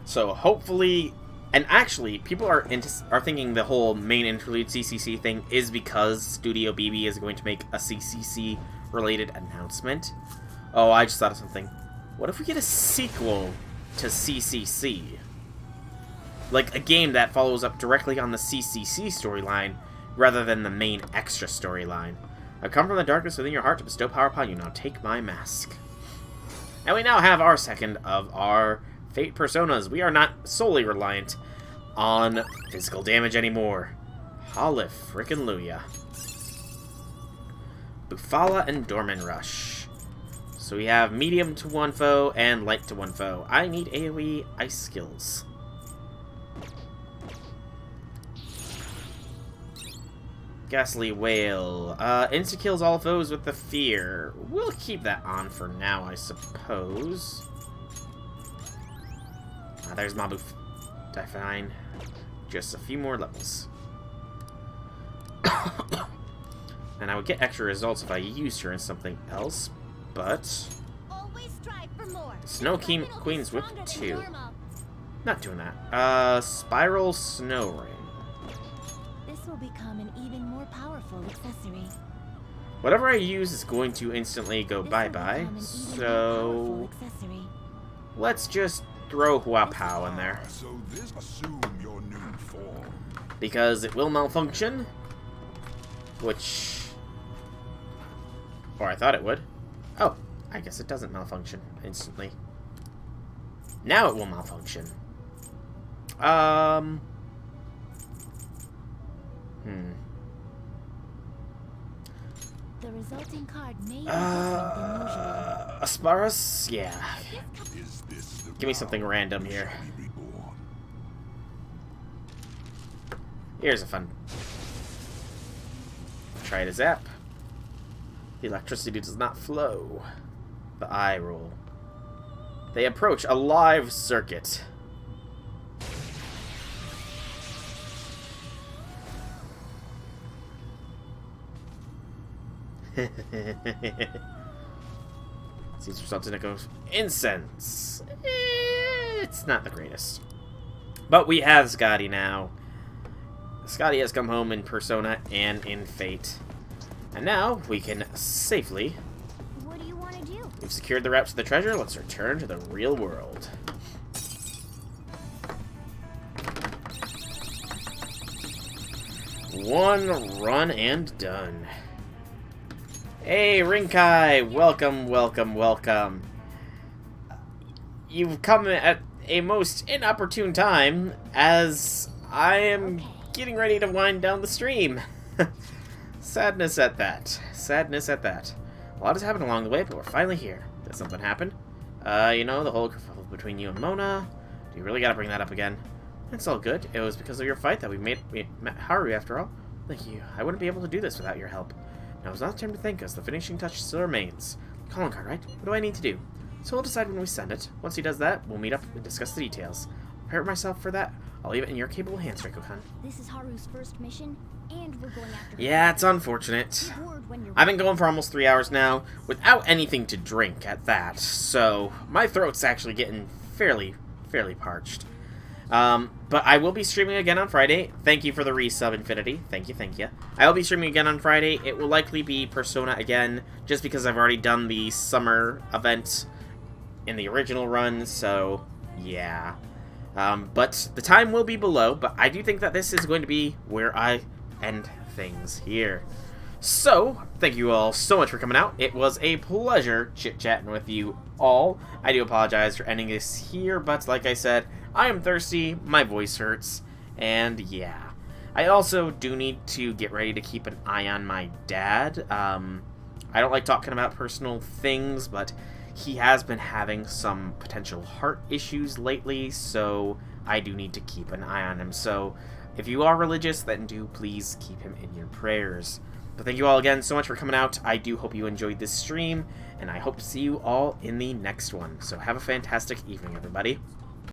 So hopefully, and actually, people are thinking the whole main interlude CCC thing is because Studio BB is going to make a CCC related announcement. Oh, I just thought of something. What if we get a sequel to CCC? Like a game that follows up directly on the CCC storyline rather than the main extra storyline. I come from the darkness within your heart to bestow power upon you. Now take my mask. And we now have our second of our Fate personas. We are not solely reliant on physical damage anymore. Hallelujah. Bufala and Dorman Rush. So we have medium to one foe and light to one foe. I need AoE ice skills. Ghastly Whale. Insta-kills all foes with the fear. We'll keep that on for now, I suppose. There's Mabu. Fine. Just a few more levels. And I would get extra results if I used her in something else, but...
Always strive for more.
Snow Queen's Whip 2. Not doing that. Spiral Snow Ring.
This will become an even more powerful accessory.
Whatever I use is going to instantly go bye-bye, so... let's just throw Hua Pao in there.
So this assume your new form.
Because it will malfunction. Which... or I thought it would. Oh, I guess it doesn't malfunction instantly. Now it will malfunction.
The resulting card may be different than usual.
SPAAACE? Yeah.
Is this the
Give me something random here.
shall be reborn?
Here's a fun. Try to zap. The electricity does not flow. The eye roll. They approach a live circuit. Sees results in it goes incense. It's not the greatest. But we have Scotty now. Scotty has come home in Persona and in Fate. And now we can safely...
What do you want to do?
We've secured the route to the treasure. Let's return to the real world. One run and done. Hey, Rinkai! Welcome, welcome, welcome. You've come at a most inopportune time, as I am getting ready to wind down the stream. Sadness at that. Sadness at that. A lot has happened along the way, but we're finally here. Did something happen? You know, the whole kerfuffle between you and Mona. Do you really gotta bring that up again? It's all good. It was because of your fight that we met Haru, after all. Thank you. I wouldn't be able to do this without your help. Now it's not time to thank us. The finishing touch still remains. Calling card, right? What do I need to do? So we'll decide when we send it. Once he does that, we'll meet up and discuss the details. Prepare myself for that. I'll leave it in your capable hands, Reiko-kun.
This is Haru's first mission, and we're going after her.
Yeah, it's unfortunate. I've been going for almost 3 hours now, without anything to drink at that, so my throat's actually getting fairly parched. But I will be streaming again on Friday. Thank you for the resub, Infinity. Thank you, thank you. I will be streaming again on Friday. It will likely be Persona again, just because I've already done the summer event in the original run, so yeah. But the time will be below, but I do think that this is going to be where I end things here. So, thank you all so much for coming out. It was a pleasure chit-chatting with you all. I do apologize for ending this here, but like I said, I am thirsty, my voice hurts, and yeah. I also do need to get ready to keep an eye on my dad. I don't like talking about personal things, but he has been having some potential heart issues lately, so I do need to keep an eye on him. So, if you are religious, then do please keep him in your prayers. But thank you all again so much for coming out. I do hope you enjoyed this stream, and I hope to see you all in the next one. So have a fantastic evening, everybody.